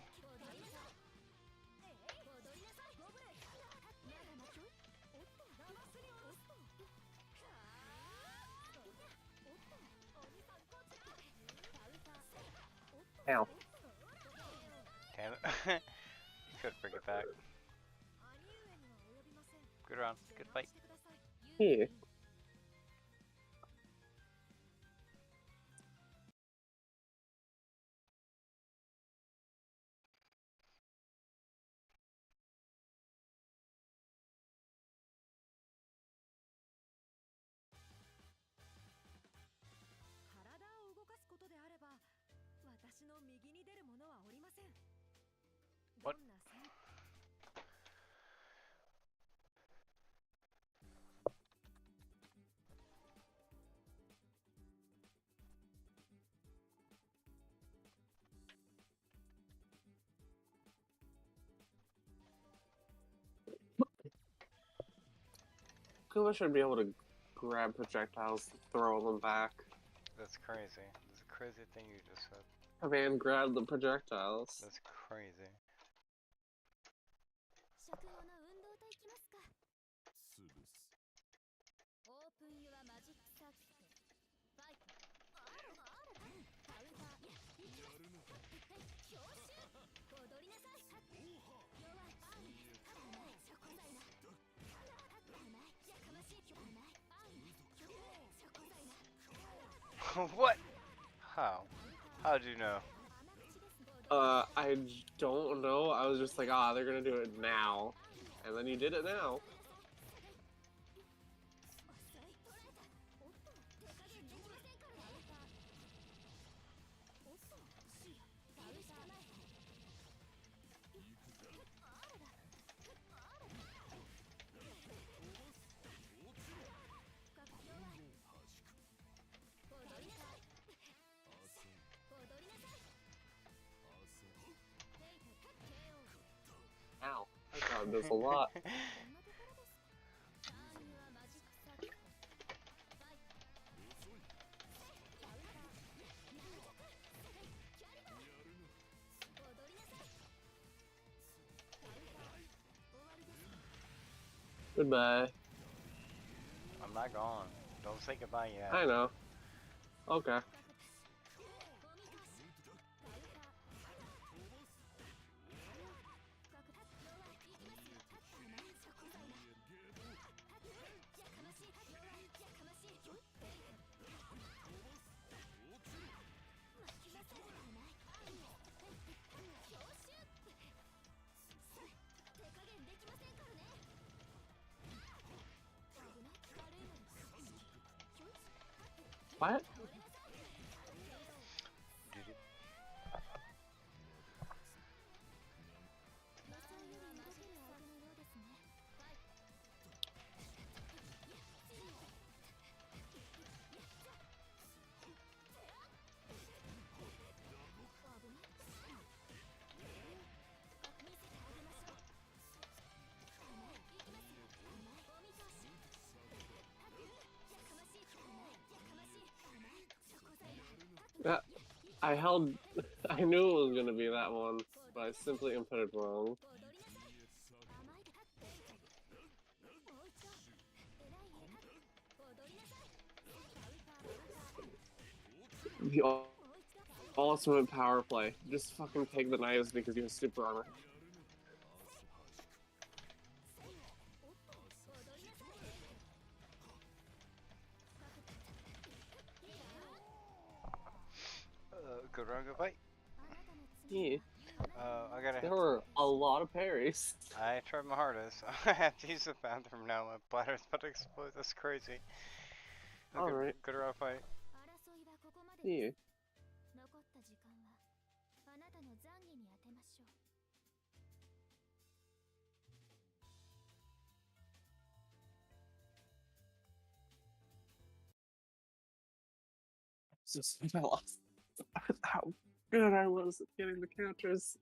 [SPEAKER 2] Ow.
[SPEAKER 1] Damn it. Could bring it back. Good round. Good fight.
[SPEAKER 2] Yeah.
[SPEAKER 1] What?
[SPEAKER 2] Kuma should be able to grab projectiles, throw them back.
[SPEAKER 1] That's crazy. That's a crazy thing you just said.
[SPEAKER 2] Command grab the projectiles.
[SPEAKER 1] That's crazy.
[SPEAKER 3] 食後の運動といきますか。
[SPEAKER 4] 潰す。
[SPEAKER 3] オープンユアマジックサーキット。ファイト。カウンター。
[SPEAKER 4] やるのか。
[SPEAKER 3] 強襲。踊りなさい。弱い。チョコザイな。甘い。やかましい。甘い。チョコザイな。
[SPEAKER 1] What? How? How do you know?
[SPEAKER 2] I don't know. I was just like, ah, they're gonna do it now. And then you did it now. Ow. I thought this a lot. Goodbye.
[SPEAKER 1] I'm not gone. Don't say goodbye yet.
[SPEAKER 2] I know. Okay. What? I held. I knew it was gonna be that one, but I simply inputted wrong. The ultimate power play. Just fucking take the knives because you have super armor.
[SPEAKER 1] Good run, good fight.
[SPEAKER 2] Yeah.
[SPEAKER 1] I gotta.
[SPEAKER 2] There were a lot of parries.
[SPEAKER 1] I tried my hardest. I have to use the bathroom now. My bladder's about to explode. That's crazy.
[SPEAKER 2] Alright.
[SPEAKER 1] Good round fight.
[SPEAKER 2] Yeah.
[SPEAKER 3] 残った時間はあなたの懺悔に当てましょう。
[SPEAKER 2] Just I lost how good I was at getting the counters.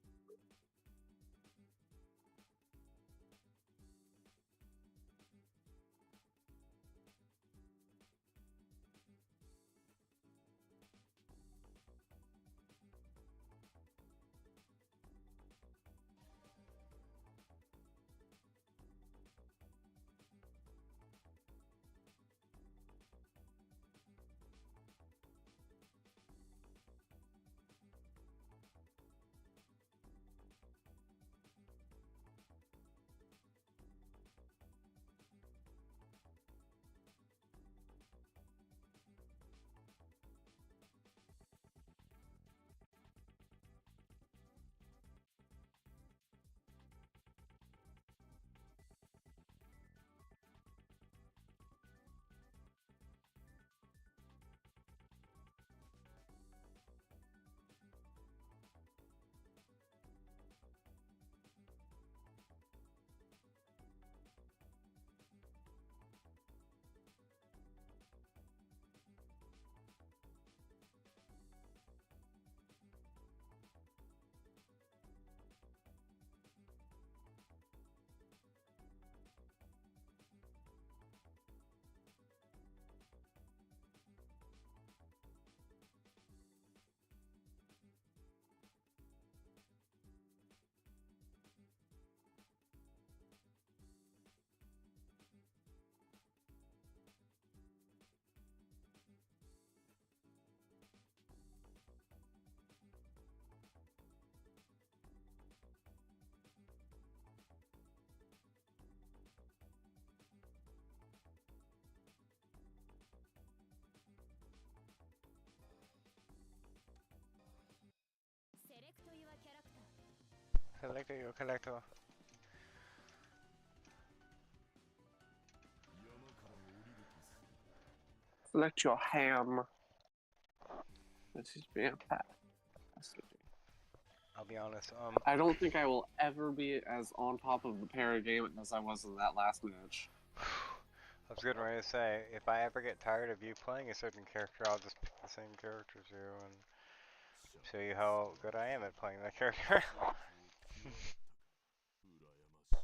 [SPEAKER 1] Collector, yo, collector.
[SPEAKER 2] Select your ham. This is fantastic.
[SPEAKER 1] I'll be honest.
[SPEAKER 2] I don't think I will ever be as on top of the para game as I was in that last match.
[SPEAKER 1] I was getting ready to say, if I ever get tired of you playing a certain character, I'll just pick the same character as you and show you how good I am at playing that character.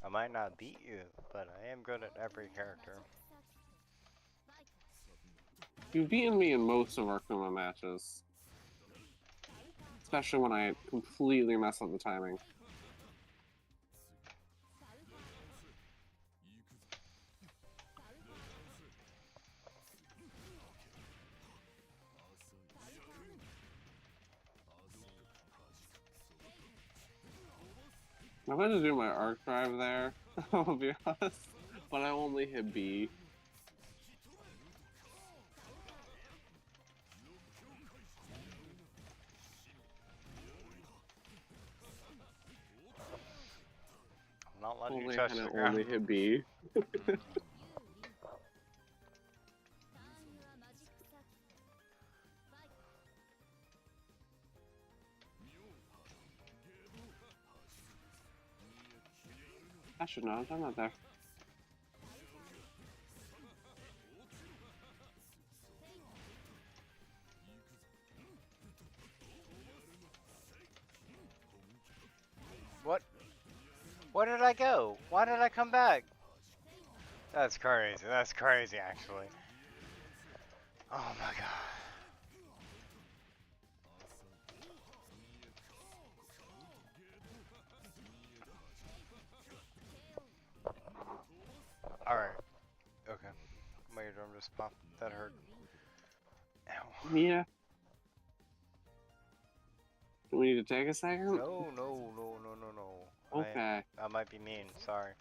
[SPEAKER 1] I might not beat you, but I am good at every character.
[SPEAKER 2] You've beaten me in most of our Kuma matches. Especially when I completely mess up the timing. I'm going to do my arc drive there, I'll be honest, but I only hit B.
[SPEAKER 1] I'm not letting you
[SPEAKER 2] Only
[SPEAKER 1] touch
[SPEAKER 2] kind
[SPEAKER 1] the
[SPEAKER 2] of
[SPEAKER 1] ground.
[SPEAKER 2] only hit B. I should not have done that there.
[SPEAKER 1] What? Where did I go? Why did I come back? That's crazy. That's crazy, actually. Oh my god. Alright. Okay. My eardrum just popped. That hurt. Ow.
[SPEAKER 2] Mia? Do we need to take a second?
[SPEAKER 1] No, no, no, no, no, no.
[SPEAKER 2] Okay.
[SPEAKER 1] I might be mean. Sorry.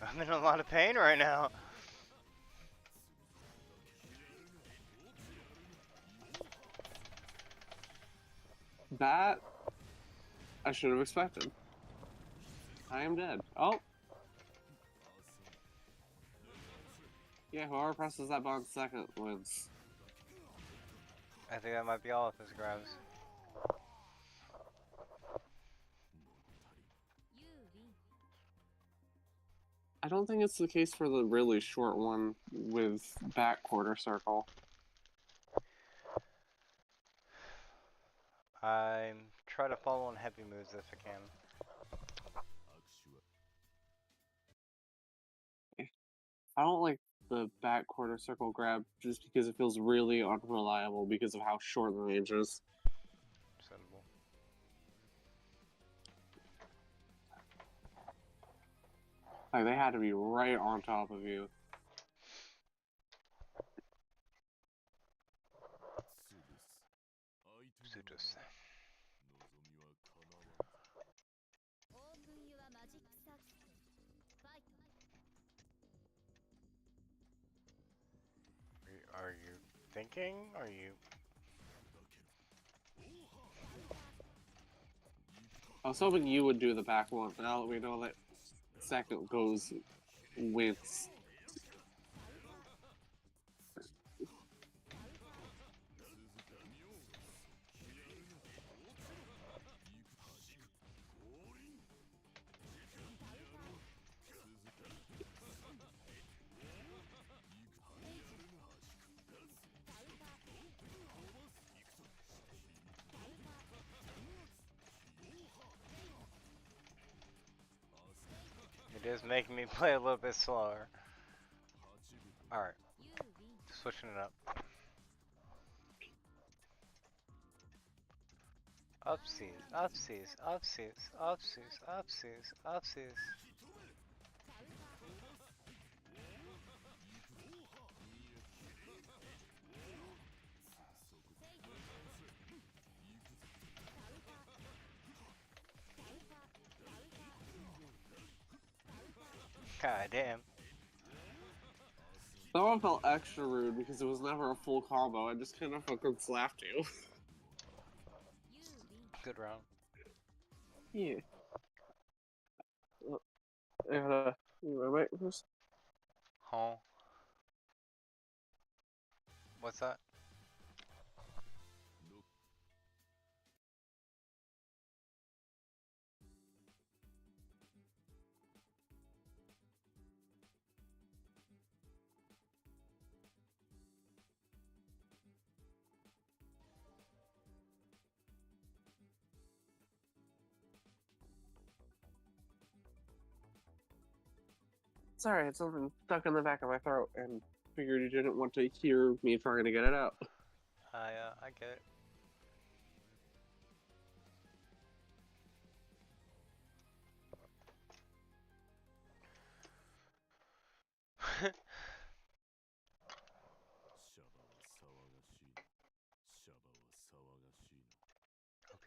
[SPEAKER 1] I'm in a lot of pain right now.
[SPEAKER 2] That I should have expected. I am dead. Oh. Yeah, whoever presses that button second wins.
[SPEAKER 1] I think that might be all of his grabs.
[SPEAKER 2] I don't think it's the case for the really short one with back quarter circle.
[SPEAKER 1] I'm try to follow on heavy moves if I can.
[SPEAKER 2] I don't like the back quarter circle grab just because it feels really unreliable because of how short the range is.
[SPEAKER 1] Understandable.
[SPEAKER 2] Like, they had to be right on top of you.
[SPEAKER 1] Sudus. Are you thinking? Are you?
[SPEAKER 2] I was hoping you would do the back one. Now that we know that second goes wins.
[SPEAKER 1] It is making me play a little bit slower. Alright. Switching it up. Upsies, upsies, upsies, upsies, upsies, upsies. God damn.
[SPEAKER 2] That one felt extra rude because it was never a full combo. I just kind of fucking slapped you.
[SPEAKER 1] Good round.
[SPEAKER 2] Yeah. I gotta. Wait, who's.
[SPEAKER 1] Huh? What's that?
[SPEAKER 2] Sorry, it's something stuck in the back of my throat and figured you didn't want to hear me trying to get it out.
[SPEAKER 1] I get it.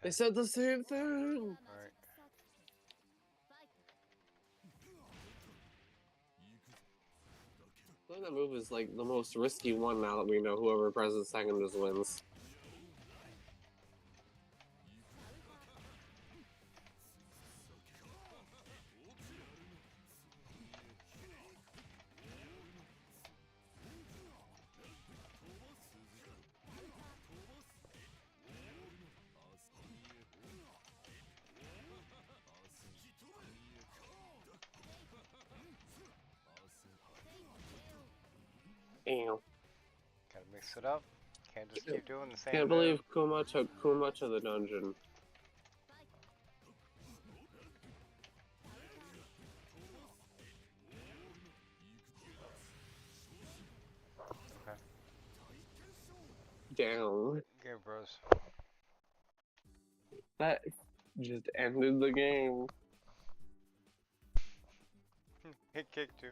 [SPEAKER 2] They
[SPEAKER 1] Okay.
[SPEAKER 2] said the same thing!
[SPEAKER 1] Alright.
[SPEAKER 2] I think that move is like the most risky one now that we know whoever presses second just wins. Damn.
[SPEAKER 1] Gotta mix it up. Can't just keep doing the same
[SPEAKER 2] Can't
[SPEAKER 1] move.
[SPEAKER 2] believe Kuma took Kuma to the dungeon.
[SPEAKER 1] Okay.
[SPEAKER 2] Down.
[SPEAKER 1] Okay, bros.
[SPEAKER 2] That just ended the game.
[SPEAKER 1] Hit kick too.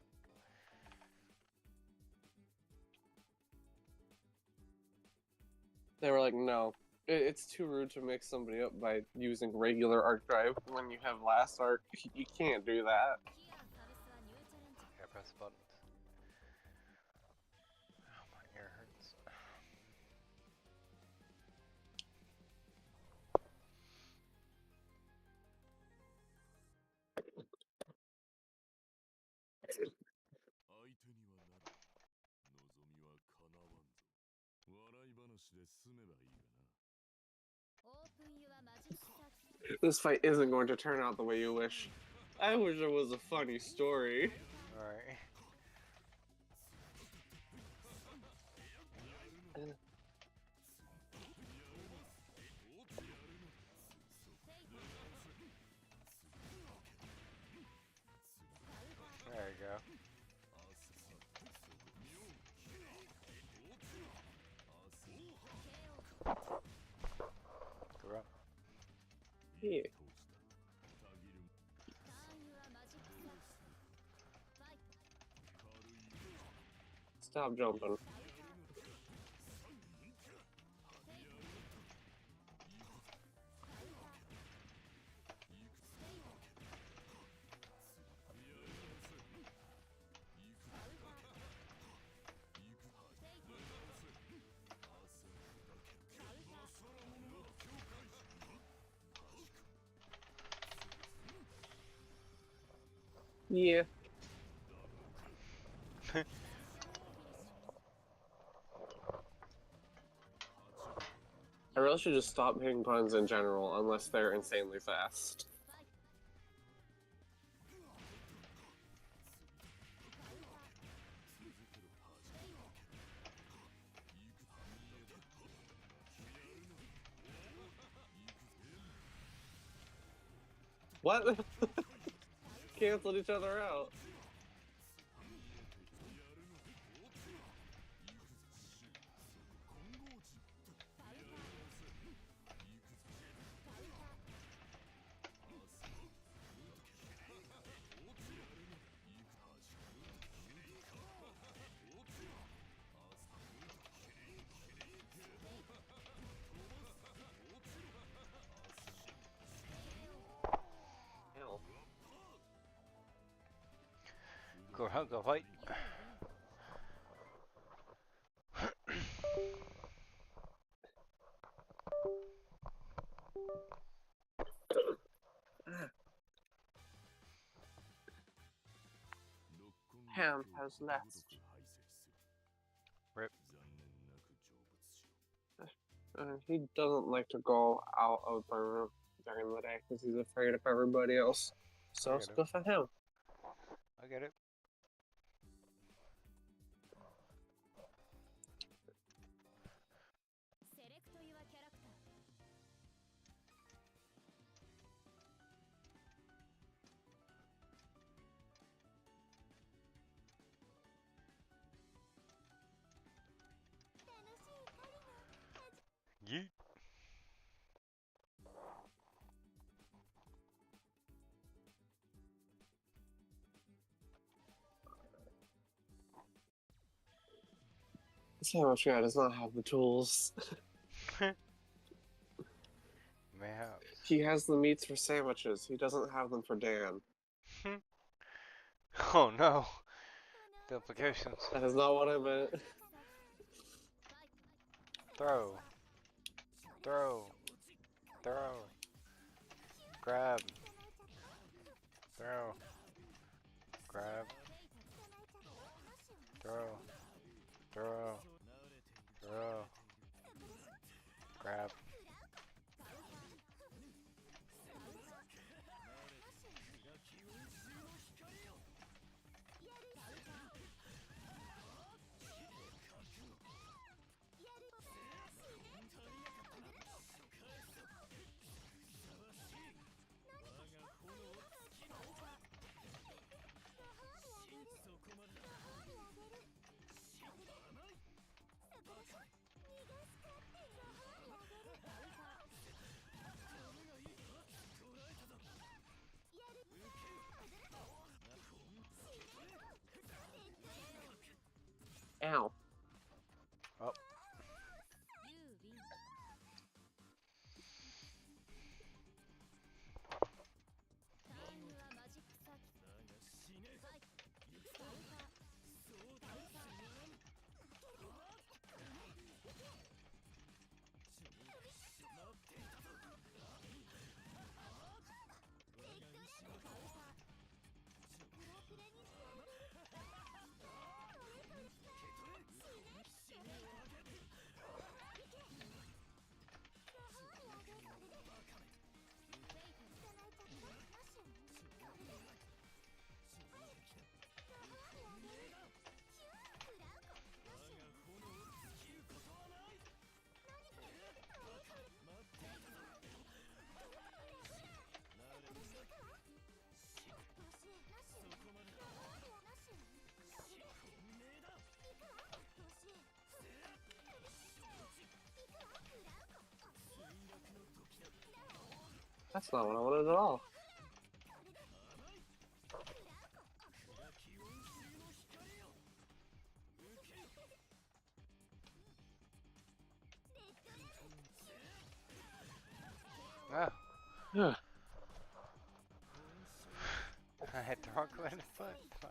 [SPEAKER 2] They were like, no. It's too rude to mix somebody up by using regular arc drive when you have last arc. You can't do that.
[SPEAKER 1] Yeah, press buttons. Oh, my ear hurts.
[SPEAKER 2] This fight isn't going to turn out the way you wish. I wish it was a funny story.
[SPEAKER 1] Alright. There you go. Good up.
[SPEAKER 2] Yeah. Stop jumping. Yeah. I really should just stop hitting puns in general, unless they're insanely fast. What? Canceled each other out. Hell.
[SPEAKER 1] Go fight.
[SPEAKER 2] hand has left.
[SPEAKER 1] Rip.
[SPEAKER 2] He doesn't like to go out of the room during the day because he's afraid of everybody else. So it's
[SPEAKER 1] get it.
[SPEAKER 2] good for him.
[SPEAKER 1] I get it.
[SPEAKER 3] セレクト・ユア・キャラクター
[SPEAKER 1] Yeet.
[SPEAKER 2] Sandwich guy does not have the tools.
[SPEAKER 1] Mayhaps.
[SPEAKER 2] He has the meats for sandwiches. He doesn't have them for Dan.
[SPEAKER 1] Oh no. The implications.
[SPEAKER 2] That is not what I meant.
[SPEAKER 1] Throw. Throw. Throw. Grab. Throw. Grab. Throw. Throw. Throw. Grab.
[SPEAKER 2] Ow.
[SPEAKER 1] Oh.
[SPEAKER 3] ユー・ウィン ターンはマジックサーキットファイトカウンターカウンター
[SPEAKER 2] That's not what I wanted at all.
[SPEAKER 1] Ah.
[SPEAKER 2] Yeah.
[SPEAKER 1] I hit the wrong way in the foot. Fuck.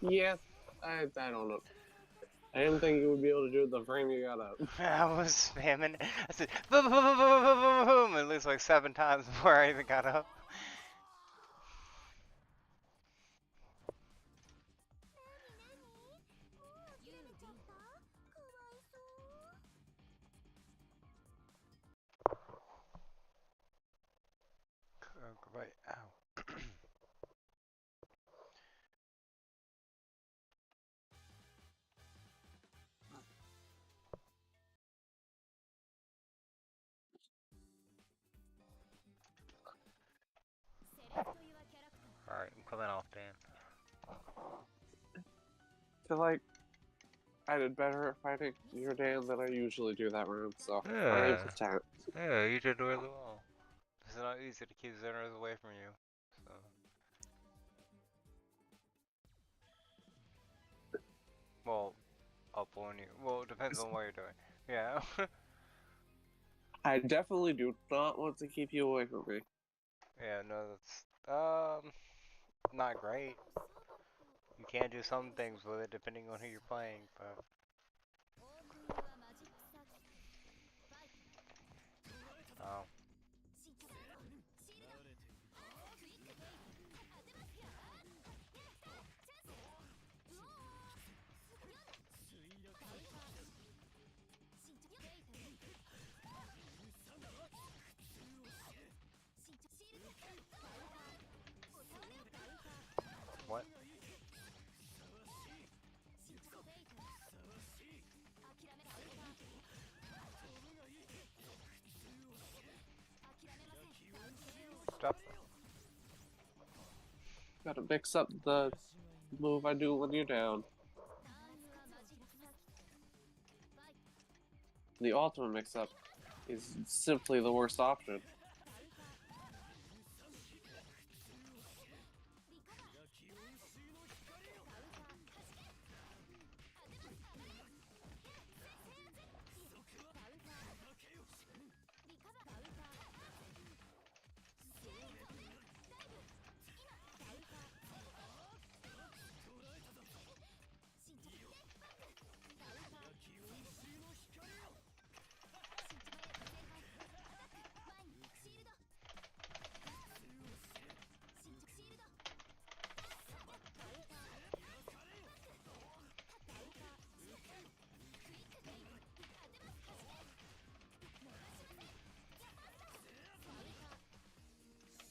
[SPEAKER 2] Yeah, I don't know. I didn't think you would be able to do it the frame you got up.
[SPEAKER 1] I was spamming. I said boom, boom, boom, boom, boom, boom, boom, at least like 7 times before I even got up. Right. Ow. Alright, I'm coming off, Dan.
[SPEAKER 2] I feel like I did better at fighting your Dan than I usually do that round, so I'm
[SPEAKER 1] Yeah.
[SPEAKER 2] content.
[SPEAKER 1] Yeah, you did really well. It's not easy to keep Xenos away from you. So. Well, up on you. Well, it depends on what you're doing. Yeah.
[SPEAKER 2] I definitely do not want to keep you away from me.
[SPEAKER 1] Yeah, no, that's not great. You can do some things with it depending on who you're playing, but
[SPEAKER 3] オープンユアマジックサークルファイト
[SPEAKER 1] oh.
[SPEAKER 3] 慎重シールドクイックフェイト当てますよチャンスうおーバウカー慎重フェイト慎重シールドバウカーおさまれバウカー
[SPEAKER 1] What?
[SPEAKER 3] 慎重フェイト諦めバウカー諦めませんダウンスレオ
[SPEAKER 1] Stop.
[SPEAKER 2] Gotta mix up the move I do when you're down.
[SPEAKER 3] ターンスカマジックサーキットファイト
[SPEAKER 2] The ultimate mix up is simply the worst option.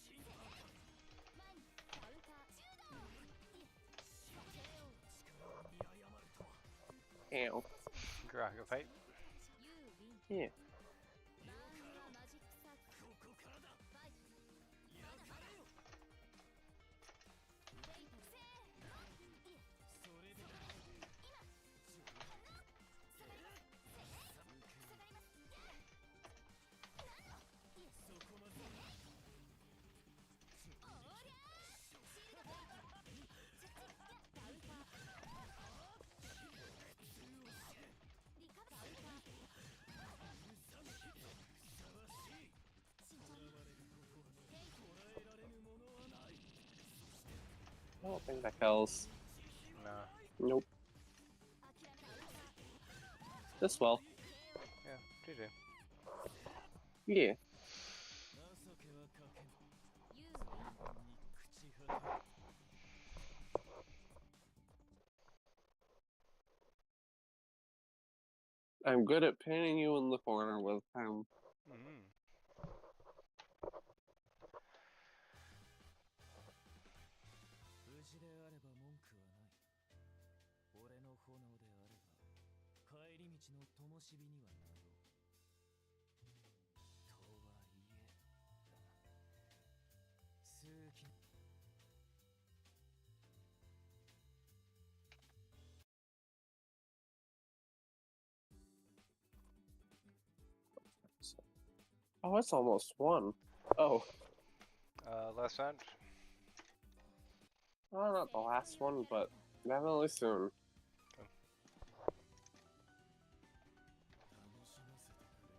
[SPEAKER 2] シールド Ow.
[SPEAKER 1] Graphite.
[SPEAKER 2] Yeah. I don't think that kills.
[SPEAKER 1] No.
[SPEAKER 2] Nope. This well.
[SPEAKER 1] Yeah, GG.
[SPEAKER 2] Yeah. I'm good at pinning you in the corner with him.
[SPEAKER 1] Mm.
[SPEAKER 5] 無事であれば文句はない。俺の炎であれば帰り道の灯火にはなろう。とはいえだが数奇
[SPEAKER 2] Oh, it's almost one. Oh.
[SPEAKER 1] Last match?
[SPEAKER 2] Well, not the last one, but definitely soon.
[SPEAKER 5] 楽しませてくれ。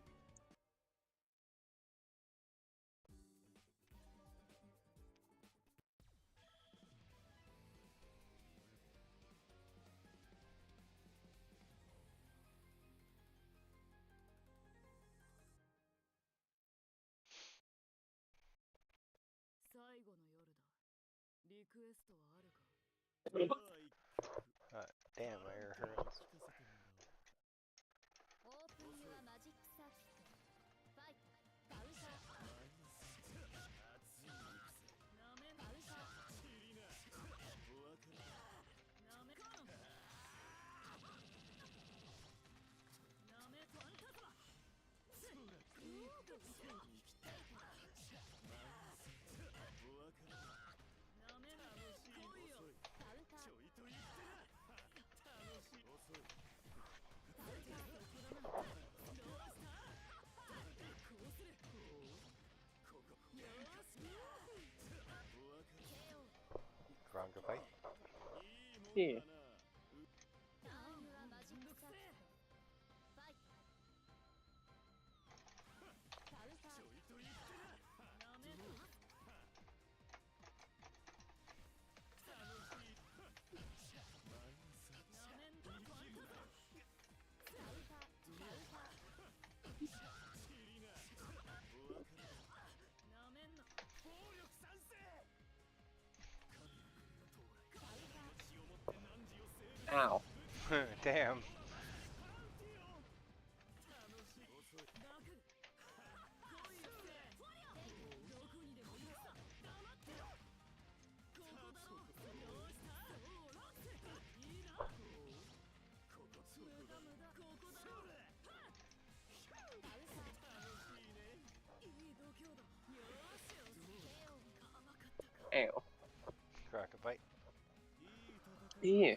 [SPEAKER 3] 最後の夜だ。リクエストはあるか
[SPEAKER 1] Damn, my ear hurts.
[SPEAKER 3] オープンユアマジックサーキットファイトバウカーなめバウカーなめカノンなめファンタズマなめな来いよバウカー
[SPEAKER 1] Manga fight.
[SPEAKER 2] Yeah.
[SPEAKER 3] タイムはマジックサーキットファイトカウンターなめんなめんなカウンターなめんな
[SPEAKER 2] Ow.
[SPEAKER 1] Damn.
[SPEAKER 3] いい度胸だ
[SPEAKER 2] Ow.
[SPEAKER 1] Rocket fight.
[SPEAKER 2] Yeah.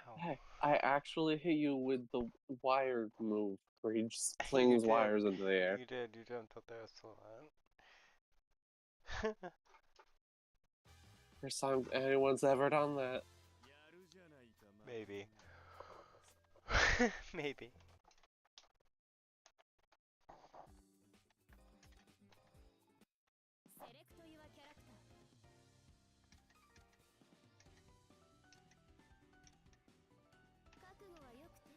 [SPEAKER 1] Ow.
[SPEAKER 2] Hey, I actually hit you with the wire move where he just
[SPEAKER 1] You
[SPEAKER 2] flings
[SPEAKER 1] did.
[SPEAKER 2] wires into the air.
[SPEAKER 1] You did. I thought that was so loud.
[SPEAKER 2] First time anyone's ever done that.
[SPEAKER 1] Maybe. Maybe.
[SPEAKER 3] セレクト・ユア・キャラクター覚悟はよくて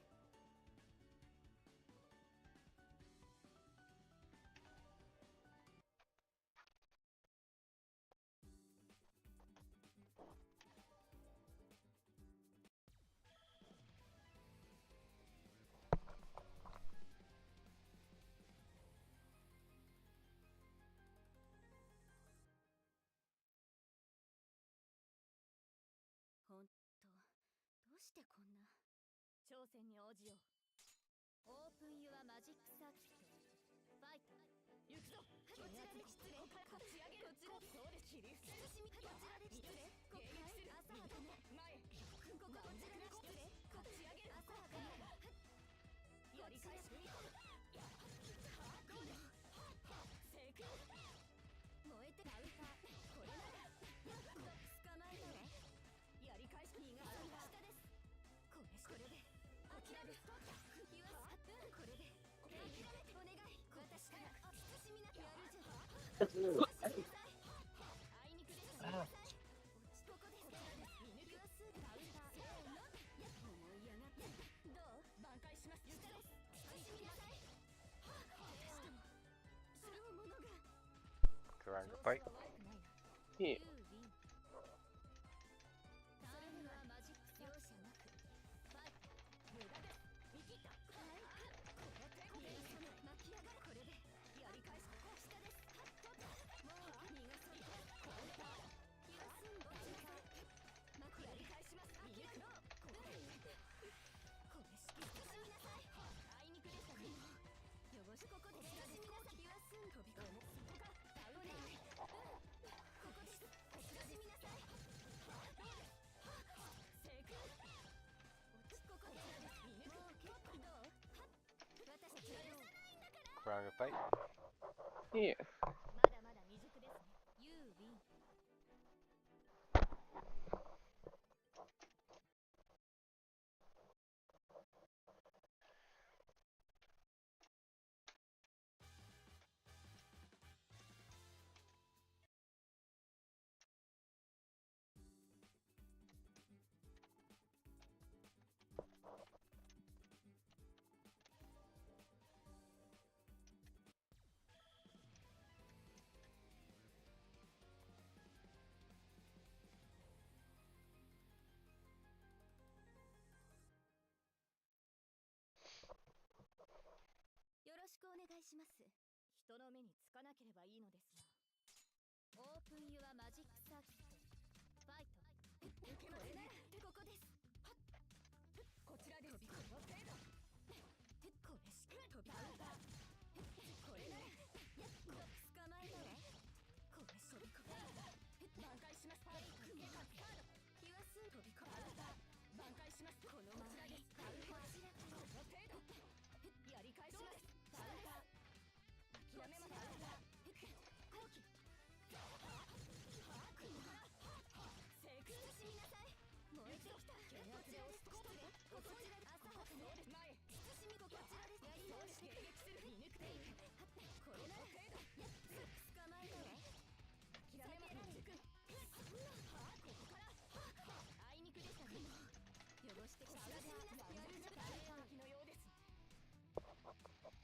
[SPEAKER 3] ほんとどうしてこんな挑戦に応じようオープン・ユア・マジック・サーキットファイト行くぞこちらで失礼こちらでそうです切り捨てこちらで失礼こっから浅はかな前こちらで失礼こちらで浅はかなやり返しやっゴーです成功燃えてカウンターこれなら捕まえたわやり返し逃がされた下ですこれで諦め言わすこれでお願い私から慎みなやるじゃんあいにくでしなさいここです見抜きはすぐカウンター思いやがってどう挽回します下です慎みなさいそれも物が
[SPEAKER 1] Rocket fight.
[SPEAKER 2] Yeah.
[SPEAKER 3] それにはマジック容赦なくファイト無駄です見切ったはいこの手を巻き上がるこれでやり返す下ですもう逃がそうカウンター休んどちなさい巻きやり返します逃げろここでこれしき進みなさいあいにくでしたね汚しここで下で休ん飛び込むそこかダウンでここです進みなさい成功ここで見抜くどう私たちは許さないんだから
[SPEAKER 1] Rocket fight.
[SPEAKER 2] Yeah.
[SPEAKER 3] まだまだ未熟ですね You win よろしくお願いします人の目につかなければいいのですがオープン・ユア・マジック・サーキットファイトこれならここですこちらで飛び込む程度これしか飛び込むこれなら捕まえたわこれ飛び込む挽回します警戒カード言わす飛び込む挽回しますこの周りこちらこの程度やり返します諦めます後期成功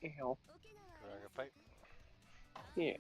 [SPEAKER 2] Ew.
[SPEAKER 1] Dragon Pipe.
[SPEAKER 2] Yeah.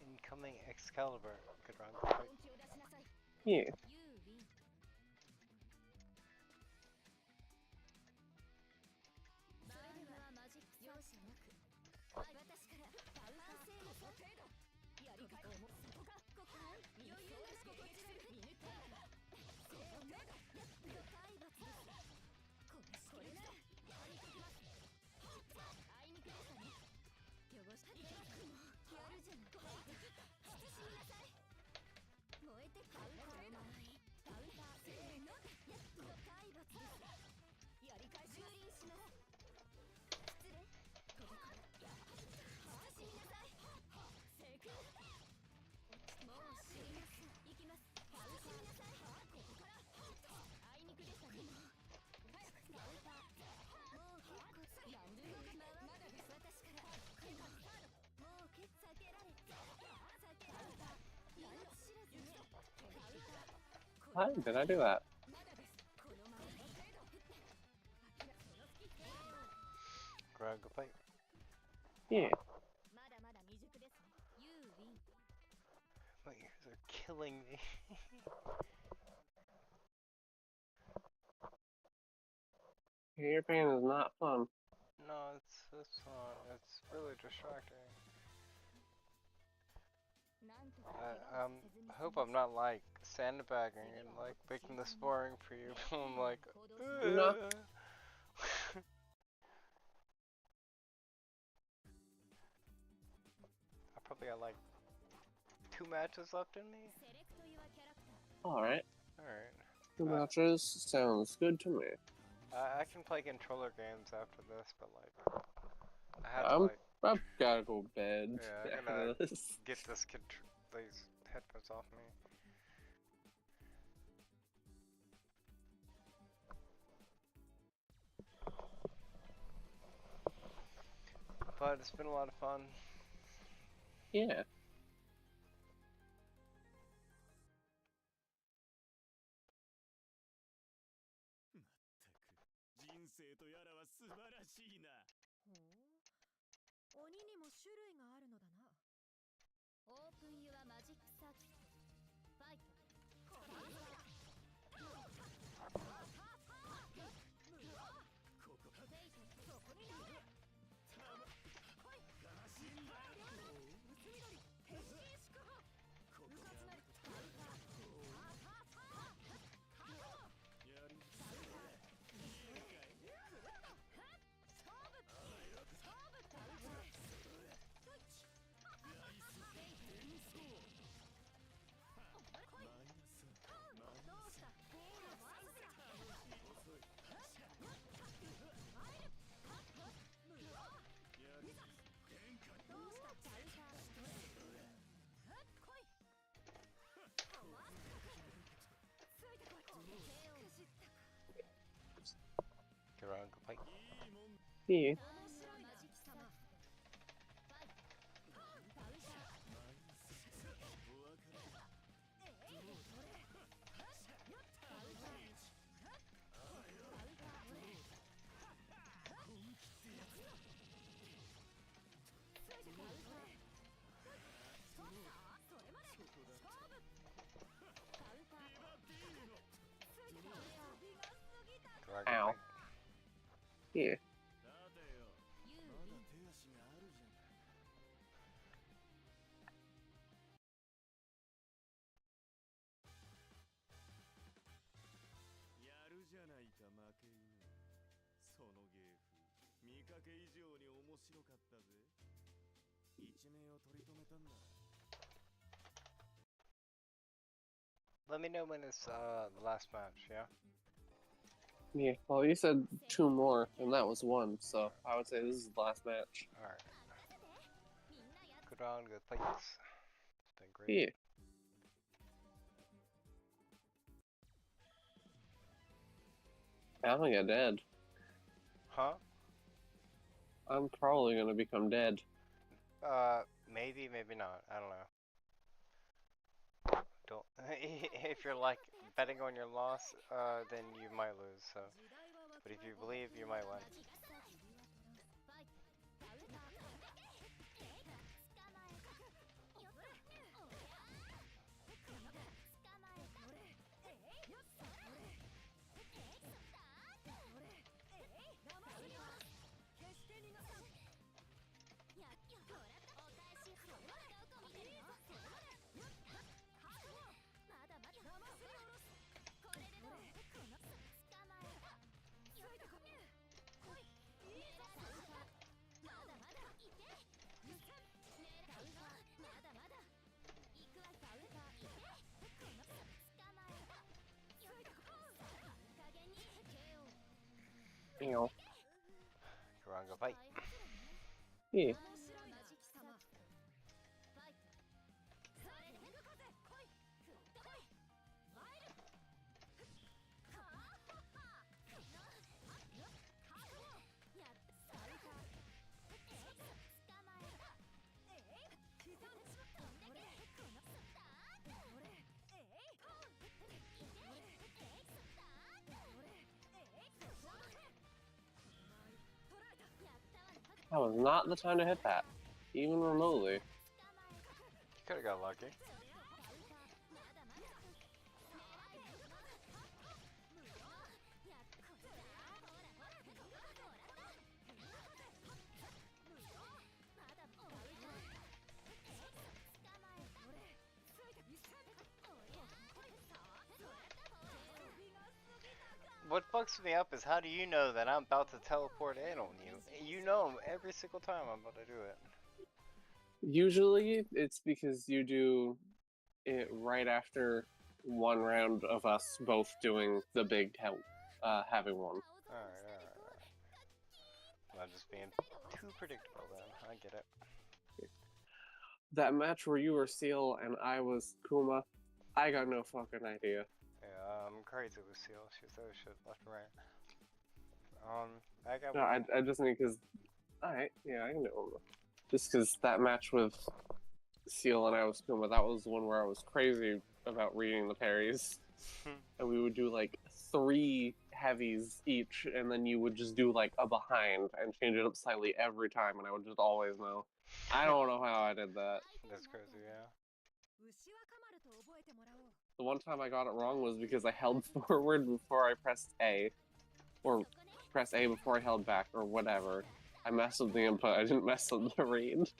[SPEAKER 1] Incoming Excalibur. Good run. Good fight.
[SPEAKER 2] Yeah. Why did I do that?
[SPEAKER 1] Dragon Pipe.
[SPEAKER 2] Yeah.
[SPEAKER 1] My ears are killing me.
[SPEAKER 2] Ear pain is not fun.
[SPEAKER 1] No, it's really distracting. I hope I'm not like sandbagging and like making this boring for you. I'm like,
[SPEAKER 2] No.
[SPEAKER 1] I probably got like 2 matches left in me.
[SPEAKER 2] Alright.
[SPEAKER 1] Alright.
[SPEAKER 2] 2 matches sounds good to me.
[SPEAKER 1] I can play controller games after this, but like, I had to
[SPEAKER 2] I'm-
[SPEAKER 1] like
[SPEAKER 2] I've gotta go bed.
[SPEAKER 1] Yeah, I'm
[SPEAKER 2] after
[SPEAKER 1] gonna
[SPEAKER 2] this.
[SPEAKER 1] get these headphones off me. But it's been a lot of fun.
[SPEAKER 2] Yeah.
[SPEAKER 4] 人生とやらは素晴らしいな。
[SPEAKER 3] ほう、鬼にも種類があるのだな。オープンユアマジックサーキット。ファイト。
[SPEAKER 1] Get around, go fight.
[SPEAKER 2] Yeah.
[SPEAKER 1] Dragon
[SPEAKER 2] Ow.
[SPEAKER 1] fight.
[SPEAKER 2] Yeah.
[SPEAKER 4] さてよ、この芸風見かけ以上に面白かったぜ。一命を取り留めたんだ。
[SPEAKER 1] Let me know when it's the last match, yeah?
[SPEAKER 2] Yeah, well, you said 2 more, and that was 1, so I would say this is the last match.
[SPEAKER 1] Alright. Good round, good fights. It's been great.
[SPEAKER 2] Yeah. I'm gonna get dead.
[SPEAKER 1] Huh?
[SPEAKER 2] I'm probably gonna become dead.
[SPEAKER 1] Maybe, maybe not. I don't know. Don't. If you're like betting on your loss, then you might lose. So, but if you believe, you might win.
[SPEAKER 2] Ew.
[SPEAKER 1] Kuranga fight.
[SPEAKER 2] Yeah. That was not the time to hit that, even remotely.
[SPEAKER 1] You could have got lucky. What fucks me up is how do you know that I'm about to teleport in on you? You know every single time I'm about to do it.
[SPEAKER 2] Usually, it's because you do it right after 1 round of us both doing the big help, having one.
[SPEAKER 1] Alright. I'm just being too predictable then. I get it.
[SPEAKER 2] That match where you were Seal and I was Kuma, I got no fucking idea.
[SPEAKER 1] Yeah, I'm crazy with Seal. She throws shit left and right. I got
[SPEAKER 2] No,
[SPEAKER 1] one.
[SPEAKER 2] I just need because, alright, yeah, I can do it. Just because that match with Seal and I was Kuma, that was the one where I was crazy about reading the parries. And we would do like 3 heavies each, and then you would just do like a behind and change it up slightly every time, and I would just always know. I don't know how I did that.
[SPEAKER 1] That's crazy, yeah.
[SPEAKER 2] The one time I got it wrong was because I held forward before I pressed A, or pressed A before I held back, or whatever. I messed with the input, I didn't mess with the read.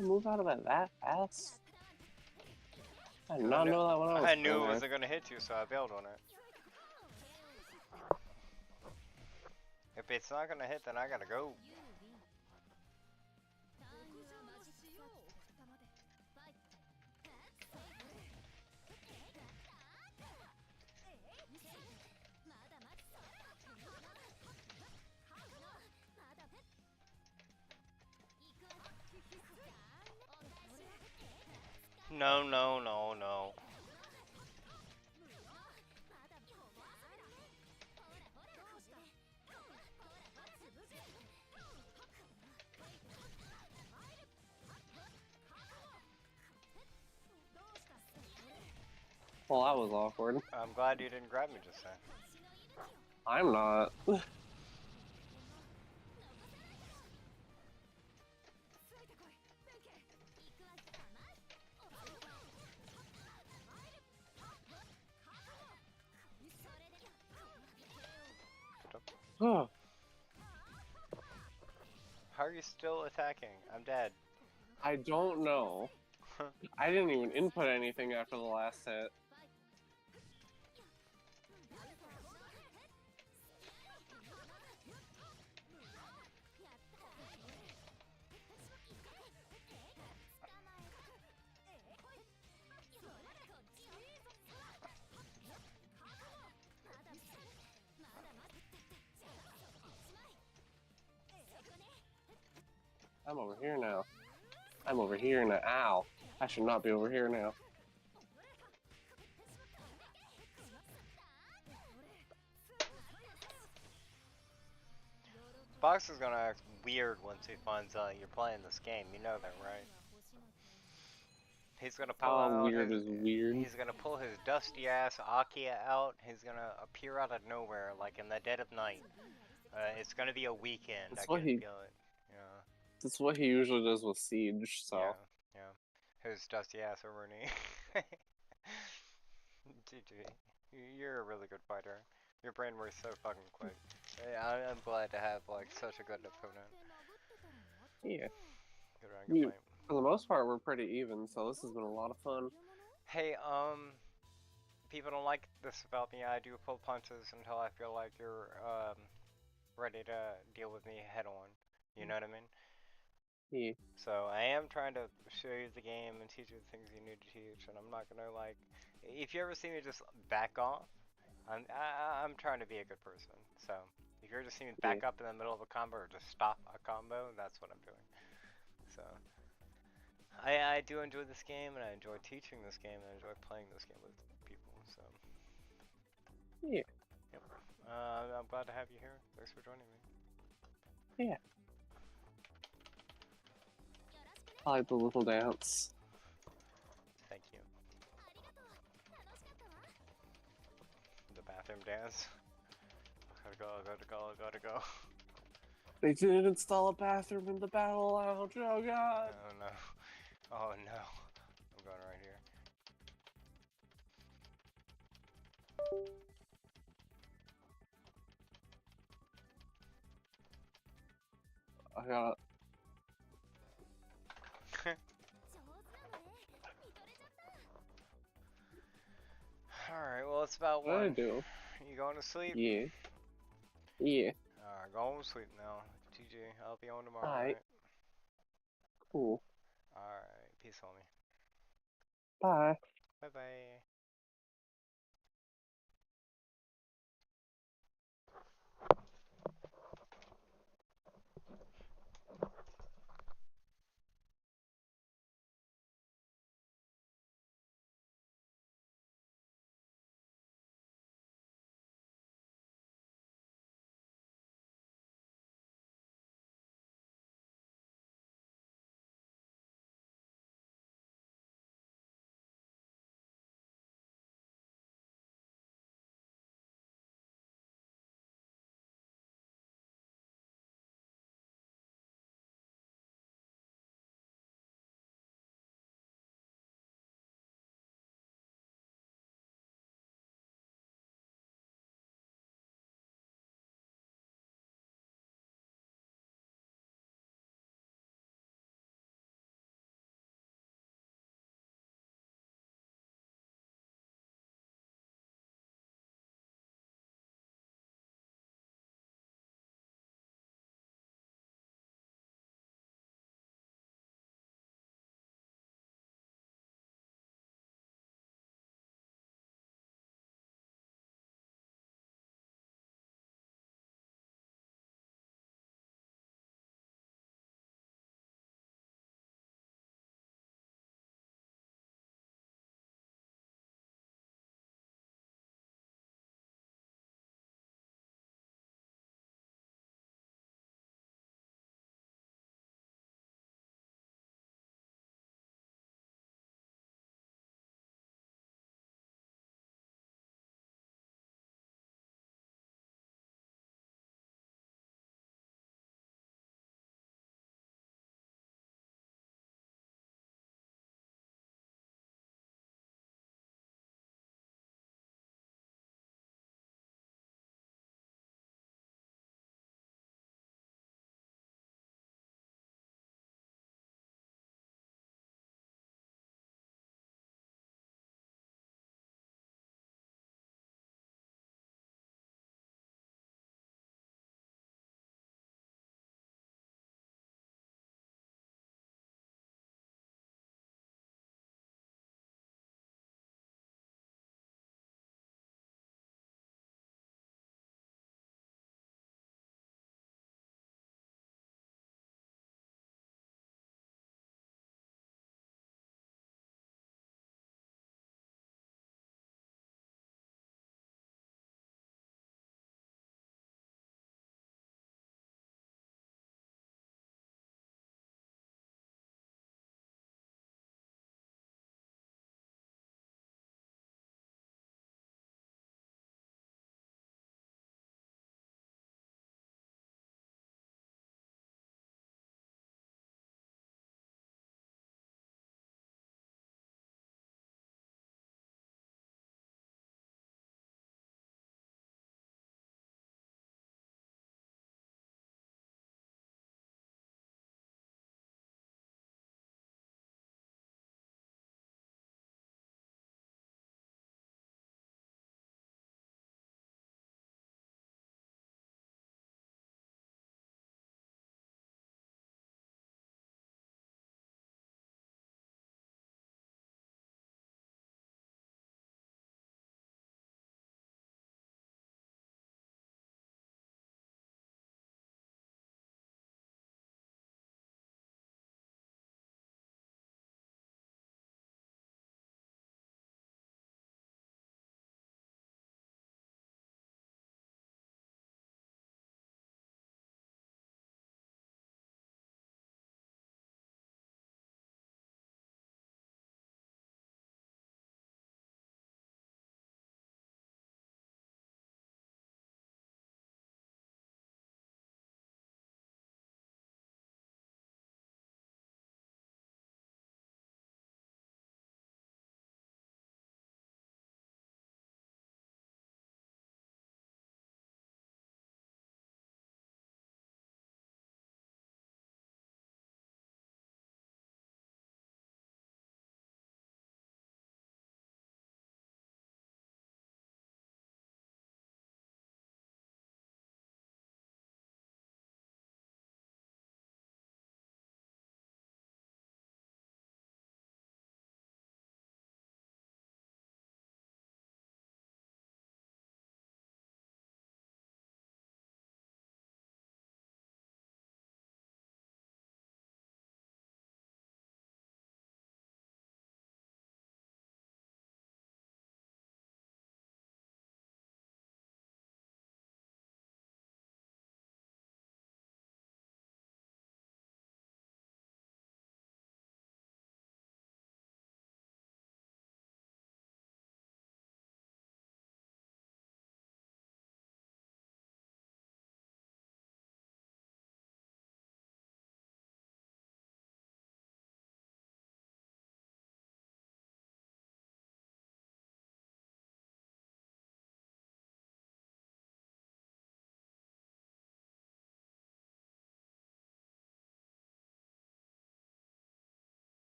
[SPEAKER 2] Move out of it that fast? I did not know that when I was
[SPEAKER 1] I knew it
[SPEAKER 2] there.
[SPEAKER 1] wasn't gonna hit you, so I bailed on it. If it's not gonna hit, then I gotta go. No.
[SPEAKER 2] Well, that was awkward.
[SPEAKER 1] I'm glad you didn't grab me just then.
[SPEAKER 2] I'm not.
[SPEAKER 1] are you still attacking? I'm dead.
[SPEAKER 2] I don't know. I didn't even input anything after the last hit. I'm over here now. I'm over here now. Ow. I should not be over here now.
[SPEAKER 1] Box is gonna act weird once he finds out you're playing this game. You know that, right? He's gonna pull out
[SPEAKER 2] Weird
[SPEAKER 1] his,
[SPEAKER 2] is weird.
[SPEAKER 1] He's gonna pull his dusty ass Akia out. He's gonna appear out of nowhere, like in the dead of night. It's gonna be a weekend.
[SPEAKER 2] That's
[SPEAKER 1] I
[SPEAKER 2] what
[SPEAKER 1] can
[SPEAKER 2] he-
[SPEAKER 1] feel it. Yeah.
[SPEAKER 2] That's what he usually does with Siege, so.
[SPEAKER 1] Yeah. Yeah. His dusty ass over knee. GG. You're a really good fighter. Your brain works so fucking quick. I'm glad to have like such a good opponent.
[SPEAKER 2] Yeah.
[SPEAKER 1] Good round, good fight.
[SPEAKER 2] For the most part, we're pretty even, so this has been a lot of fun.
[SPEAKER 1] Hey, people don't like this about me. I do pull punches until I feel like you're ready to deal with me head on. You know what I mean?
[SPEAKER 2] Yeah.
[SPEAKER 1] So I am trying to show you the game and teach you the things you need to teach, and I'm not gonna like. If you ever see me just back off, I'm trying to be a good person. So if you're just seeing me back up in the middle of a combo or just stop a combo, that's what I'm doing. So I do enjoy this game, and I enjoy teaching this game, and I enjoy playing this game with people. So
[SPEAKER 2] Yeah.
[SPEAKER 1] yep. I'm glad to have you here. Thanks for joining me.
[SPEAKER 2] Yeah. I like the little dance.
[SPEAKER 1] Thank you. The bathroom dance. Gotta go.
[SPEAKER 2] They didn't install a bathroom in the battle lounge. Oh god.
[SPEAKER 1] Oh no. Oh no. I'm going right here.
[SPEAKER 2] I got.
[SPEAKER 1] Alright, well it's about
[SPEAKER 2] What did I
[SPEAKER 1] one.
[SPEAKER 2] do?
[SPEAKER 1] You going to sleep?
[SPEAKER 2] Yeah. Yeah.
[SPEAKER 1] Alright, go home to sleep now. GG, I'll be on tomorrow.
[SPEAKER 2] Alright. Cool.
[SPEAKER 1] Alright, peace homie.
[SPEAKER 2] Bye.
[SPEAKER 1] Bye bye.